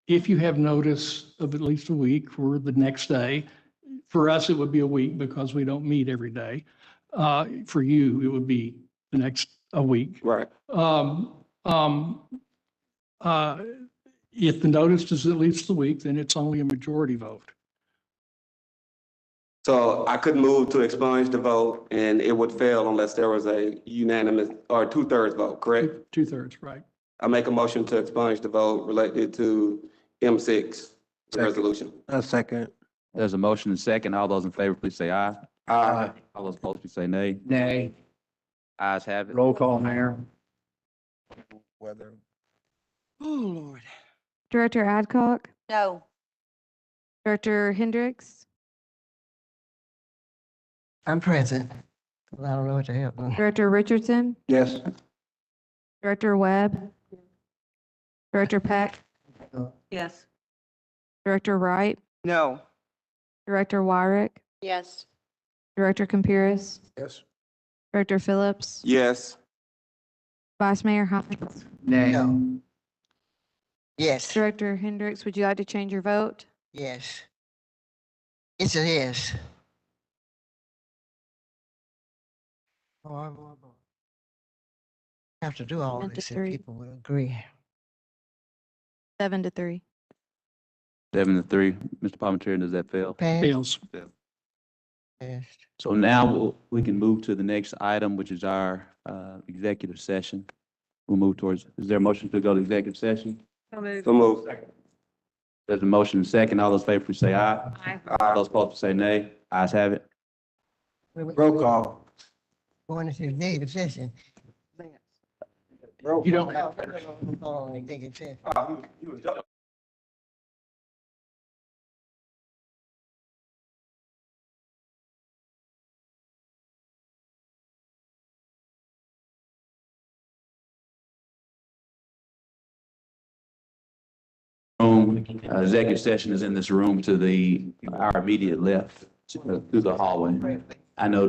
If you have notice of at least a week or the next day, for us, it would be a week because we don't meet every day. For you, it would be a week. Right. If the notice is at least a week, then it's only a majority vote. So I could move to expunge the vote and it would fail unless there was a unanimous or 2/3 vote, correct? 2/3, right. I make a motion to expunge the vote related to M6, the Second. resolution. A second. There's a motion and second. All those in favor, please say aye. Aye. All those opposed, please say nay. Nay. Ayes have it. Roll call, Mayor. Whether. Oh, Lord. Director Adcock, No. Director Hendricks, I'm present. Well, I don't know what to help. Director Richardson, Yes. Director Webb, Director Peck, Yes. Director Wright, No. Director Wyrick, Yes. Director Campuris, Yes. Director Phillips, Yes. Vice Mayor Hines. Nay. No. Yes, Director Hendricks, would you like to change your vote? yes. It's a yes. Boy, boy, boy. Have to do all 7 to this if 3. people will agree. 7-3. 7-3. Mr. Parliamentarian, does that fail? Fails. Passed. So now we can move to the next item, which is our executive session. We'll move towards, is there a motion to go to executive session? So moved. So move. There's a motion and second. All those in favor, please say aye. Aye. All those opposed, please say nay. Ayes have it. Roll call. Going into executive session. You don't have. Executive session. room. Executive session is in this room to our immediate left, through the hallway. I know,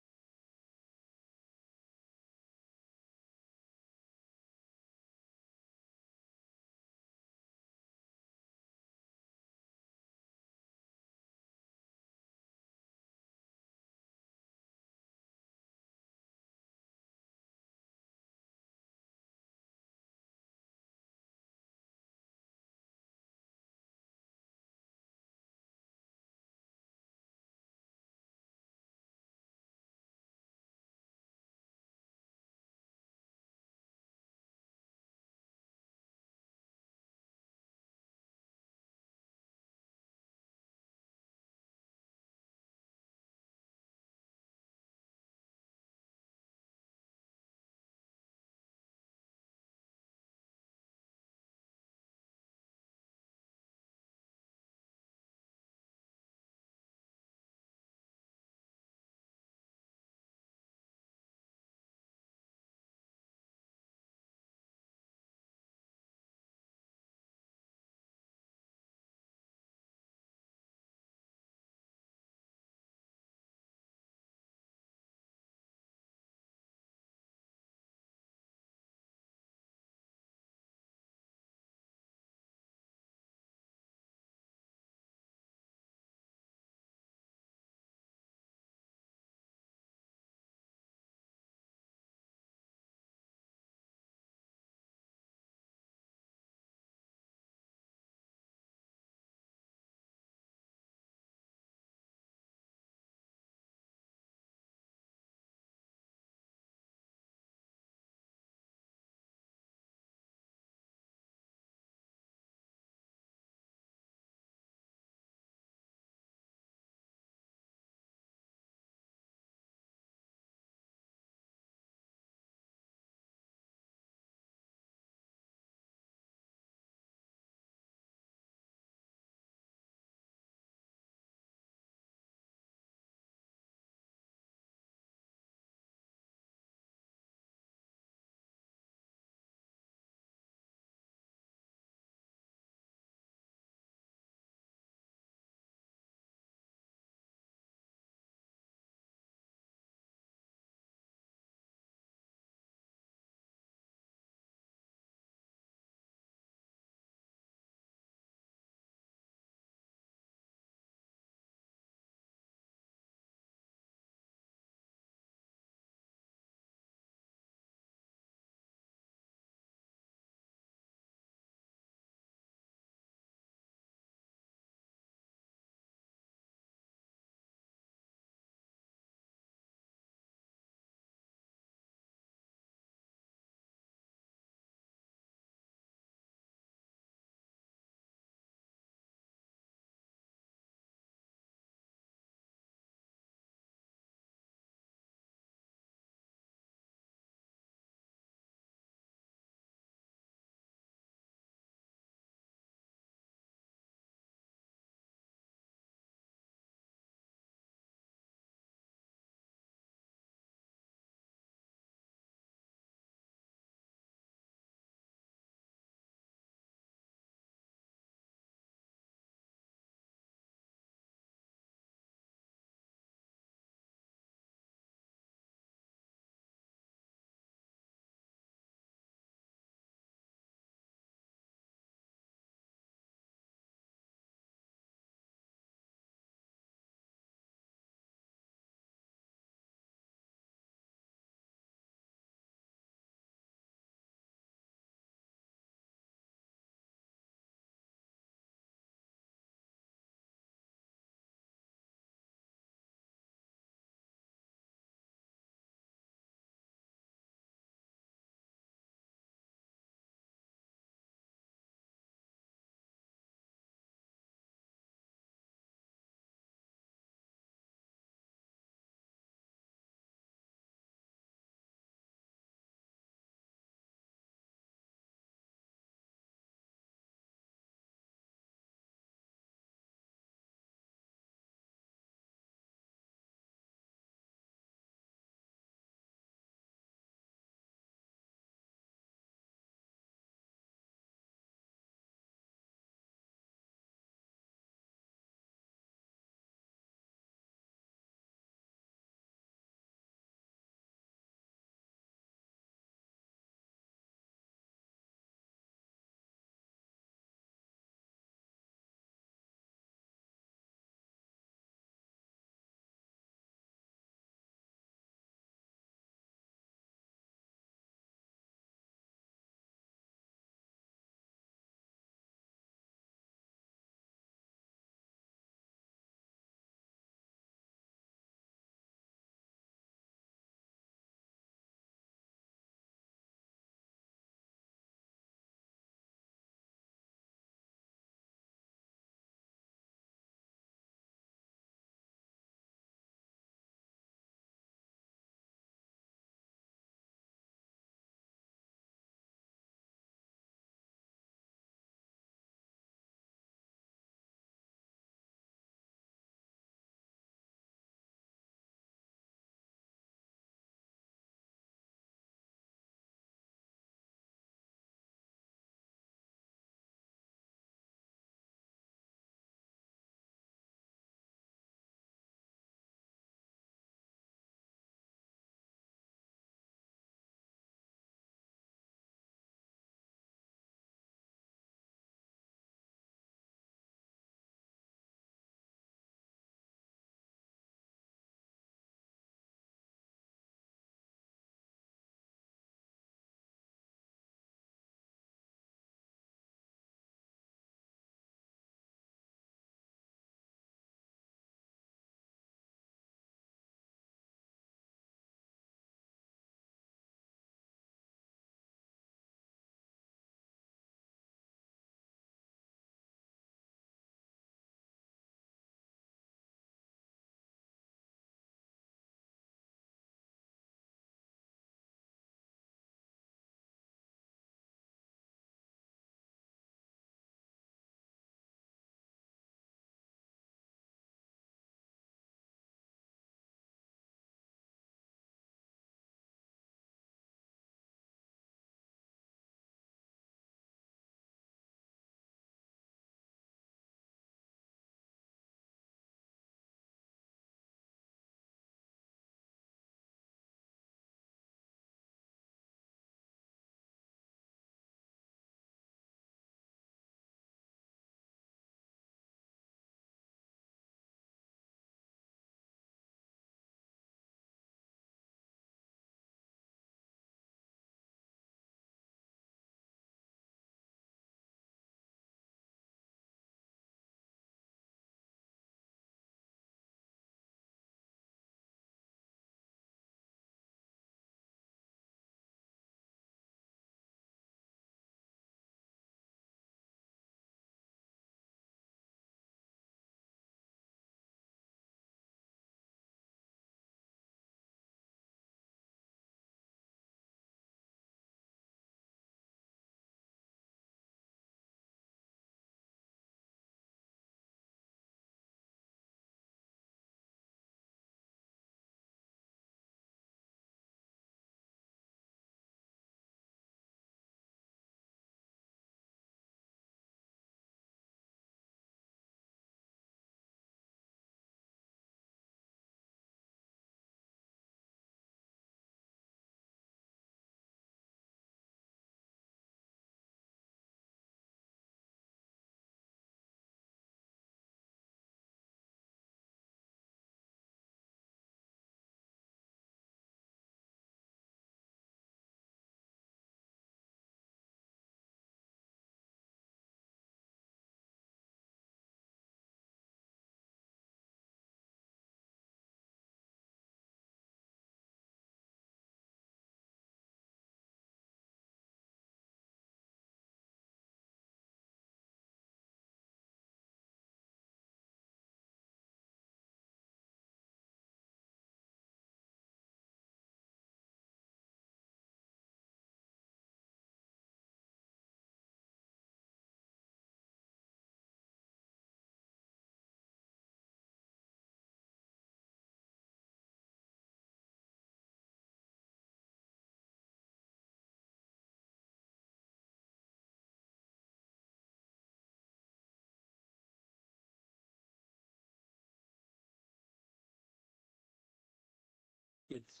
It's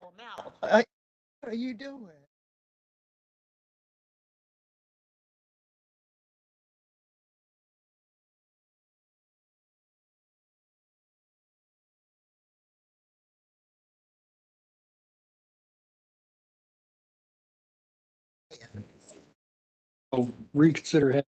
What are you doing? Reconsider.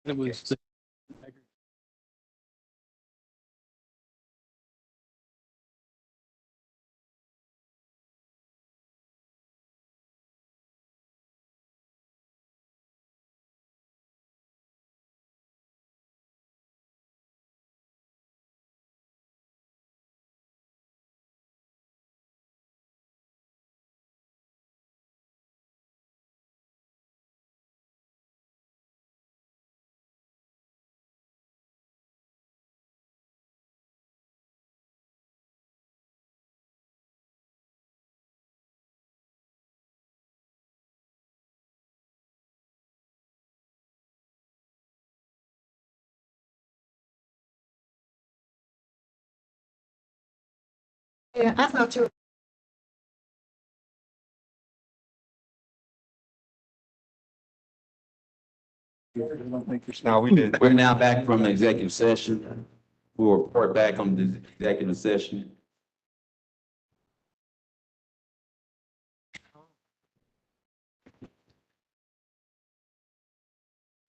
It was. Yeah, I thought you. Now, we're now back from the executive session. We'll report back on the executive session.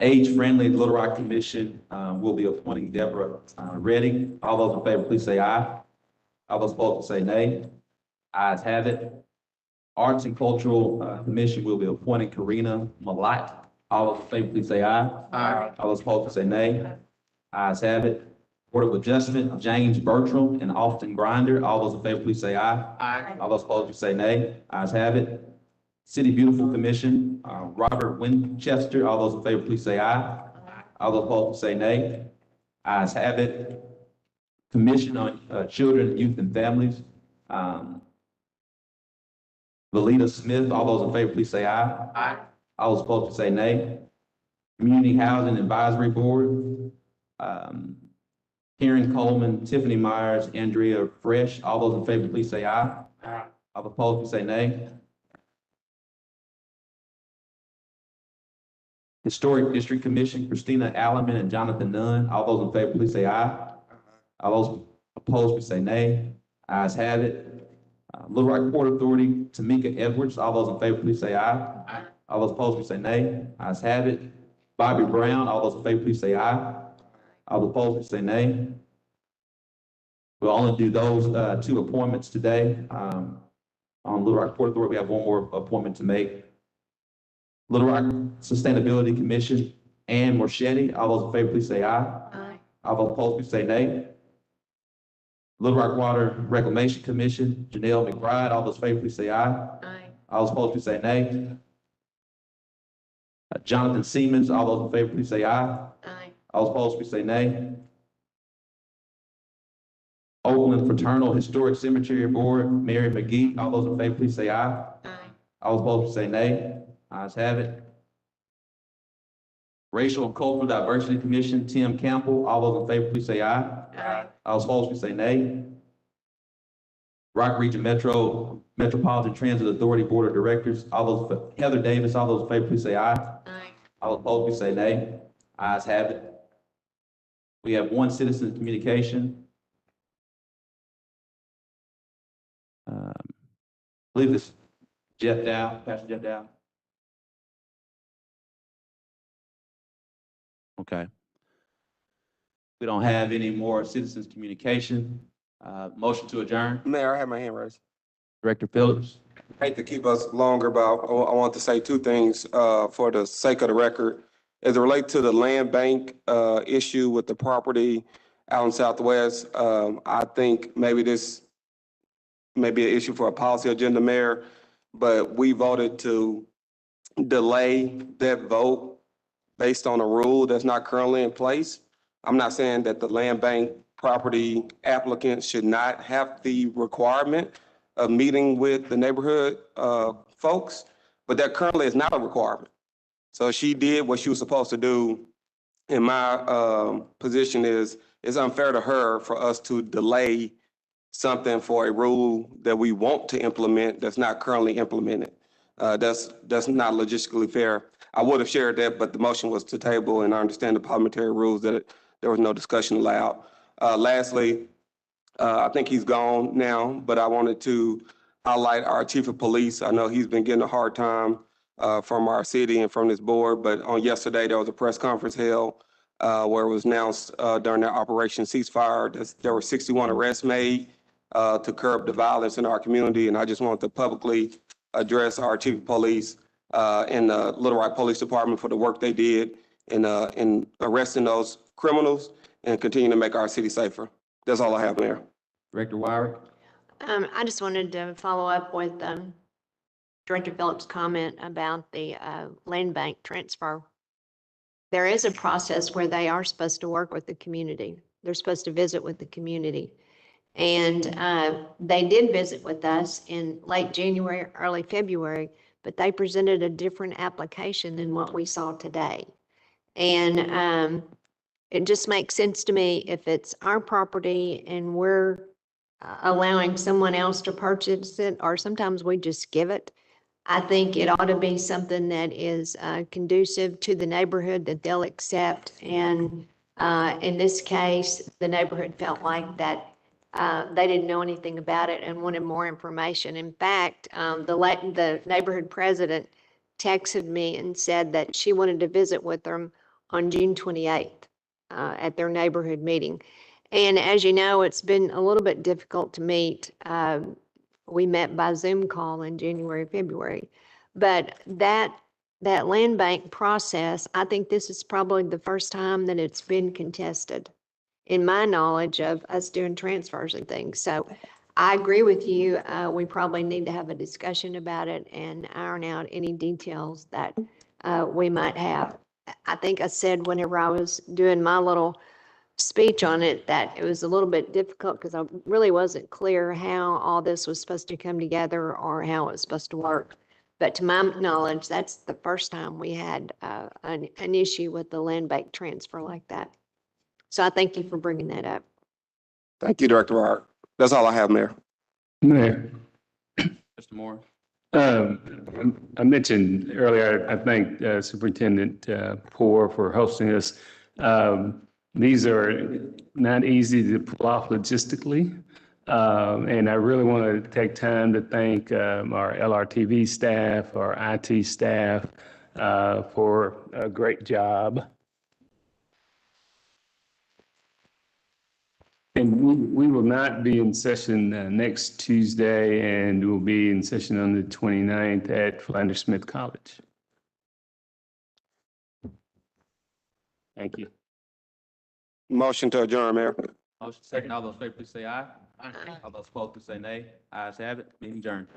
Age-friendly Little Rock Commission will be appointing Deborah Redding. All those in favor, please say aye. All those opposed, say nay. Ayes have it. Arts and Cultural Commission will be appointing Karina Malat. All those in favor, please say aye. Aye. All those opposed, say nay. Ayes have it. Board of Adjustment, James Bertram and Austin Grinder. All those in favor, please say aye. Aye. All those opposed, say nay. Ayes have it. City Beautiful Commission, Robert Winchester. All those in favor, please say aye. All those opposed, say nay. Ayes have it. Commission on Children, Youth, and Families, Valita Smith. All those in favor, please say aye. Aye. All those opposed, say nay. Community Housing Advisory Board, Karen Coleman, Tiffany Myers, Andrea Fresh. All those in favor, please say aye. Aye. All opposed, please say nay. Historic District Commission, Christina Alleman and Jonathan Nunn. All those in favor, please say aye. All those opposed, please say nay. Ayes have it. Little Rock Port Authority, Tamika Edwards. All those in favor, please say aye. Aye. All those opposed, please say nay. Ayes have it. Bobby Brown. All those in favor, please say aye. All those opposed, please say nay. We'll only do those two appointments today. On Little Rock Port Authority, we have one more appointment to make. Little Rock Sustainability Commission, Ann Morchetti. All those in favor, please say aye. Aye. All those opposed, please say nay. Little Rock Water Reclamation Commission, Janelle McBride. All those in favor, please say aye. Aye. All those opposed, please say nay. Jonathan Siemens. All those in favor, please say aye. Aye. All those opposed, please say nay. Oakland Fraternal Historic Cemetery Board, Mary McGee. All those in favor, please say aye. Aye. All those opposed, please say nay. Ayes have it. Racial and Cultural Diversity Commission, Tim Campbell. All those in favor, please say aye. Aye. All those opposed, please say nay. Rock Region Metropolitan Transit Authority Board of Directors. All those, Heather Davis. All those in favor, please say aye. Aye. All opposed, please say nay. Ayes have it. We have one citizen communication. I believe this Jeff Dow, Pastor Jeff Dow. Okay. We don't have any more citizens communication. Motion to adjourn. Mayor, I have my hand raised. Director Phillips. Hate to keep us longer, but I want to say two things for the sake of the record. As it relates to the land bank issue with the property out in Southwest, I think maybe this may be an issue for a policy agenda, Mayor, but we voted to delay that vote based on a rule that's not currently in place. I'm not saying that the land bank property applicants should not have the requirement of meeting with the neighborhood folks, but that currently is not a requirement. So she did what she was supposed to do. In my position is, it's unfair to her for us to delay something for a rule that we want to implement that's not currently implemented. That's not logistically fair. I would have shared that, but the motion was to table, and I understand the parliamentary rules that there was no discussion allowed. Lastly, I think he's gone now, but I wanted to highlight our chief of police. I know he's been getting a hard time from our city and from this board, but on yesterday, there was a press conference held where it was announced during their Operation Ceasefire that there were 61 arrests made to curb the violence in our community. And I just wanted to publicly address our chief of police and the Little Rock Police Department for the work they did in arresting those criminals and continue to make our city safer. That's all I have, Mayor. Director Wyrick. I just wanted to follow up with Director Phillips' comment about the land bank transfer. There is a process where they are supposed to work with the community. They're supposed to visit with the community. And they did visit with us in late January, early February, but they presented a different application than what we saw today. And it just makes sense to me if it's our property and we're allowing someone else to purchase it, or sometimes we just give it. I think it ought to be something that is conducive to the neighborhood that they'll accept. And in this case, the neighborhood felt like that they didn't know anything about it and wanted more information. In fact, the neighborhood president texted me and said that she wanted to visit with them on June 28th at their neighborhood meeting. And as you know, it's been a little bit difficult to meet. We met by Zoom call in January, February. But that land bank process, I think this is probably the first time that it's been contested in my knowledge of us doing transfers and things. So I agree with you. We probably need to have a discussion about it and iron out any details that we might have. I think I said whenever I was doing my little speech on it that it was a little bit difficult because I really wasn't clear how all this was supposed to come together or how it was supposed to work. But to my knowledge, that's the first time we had an issue with the land bank transfer like that. So I thank you for bringing that up. Thank you, Director Wright. That's all I have, Mayor. Mayor, Mr. Moore? I mentioned earlier, I thank Superintendent Poor for hosting us. These are not easy to pull off logistically. And I really want to take time to thank our LRTV staff, our IT staff for a great job. And we will not be in session next Tuesday, and we'll be in session on the 29th at Philander Smith College. Thank you. Motion to adjourn, Mayor. Motion second. All those in favor, please say aye. All those opposed, please say nay. Ayes have it. Meeting adjourned.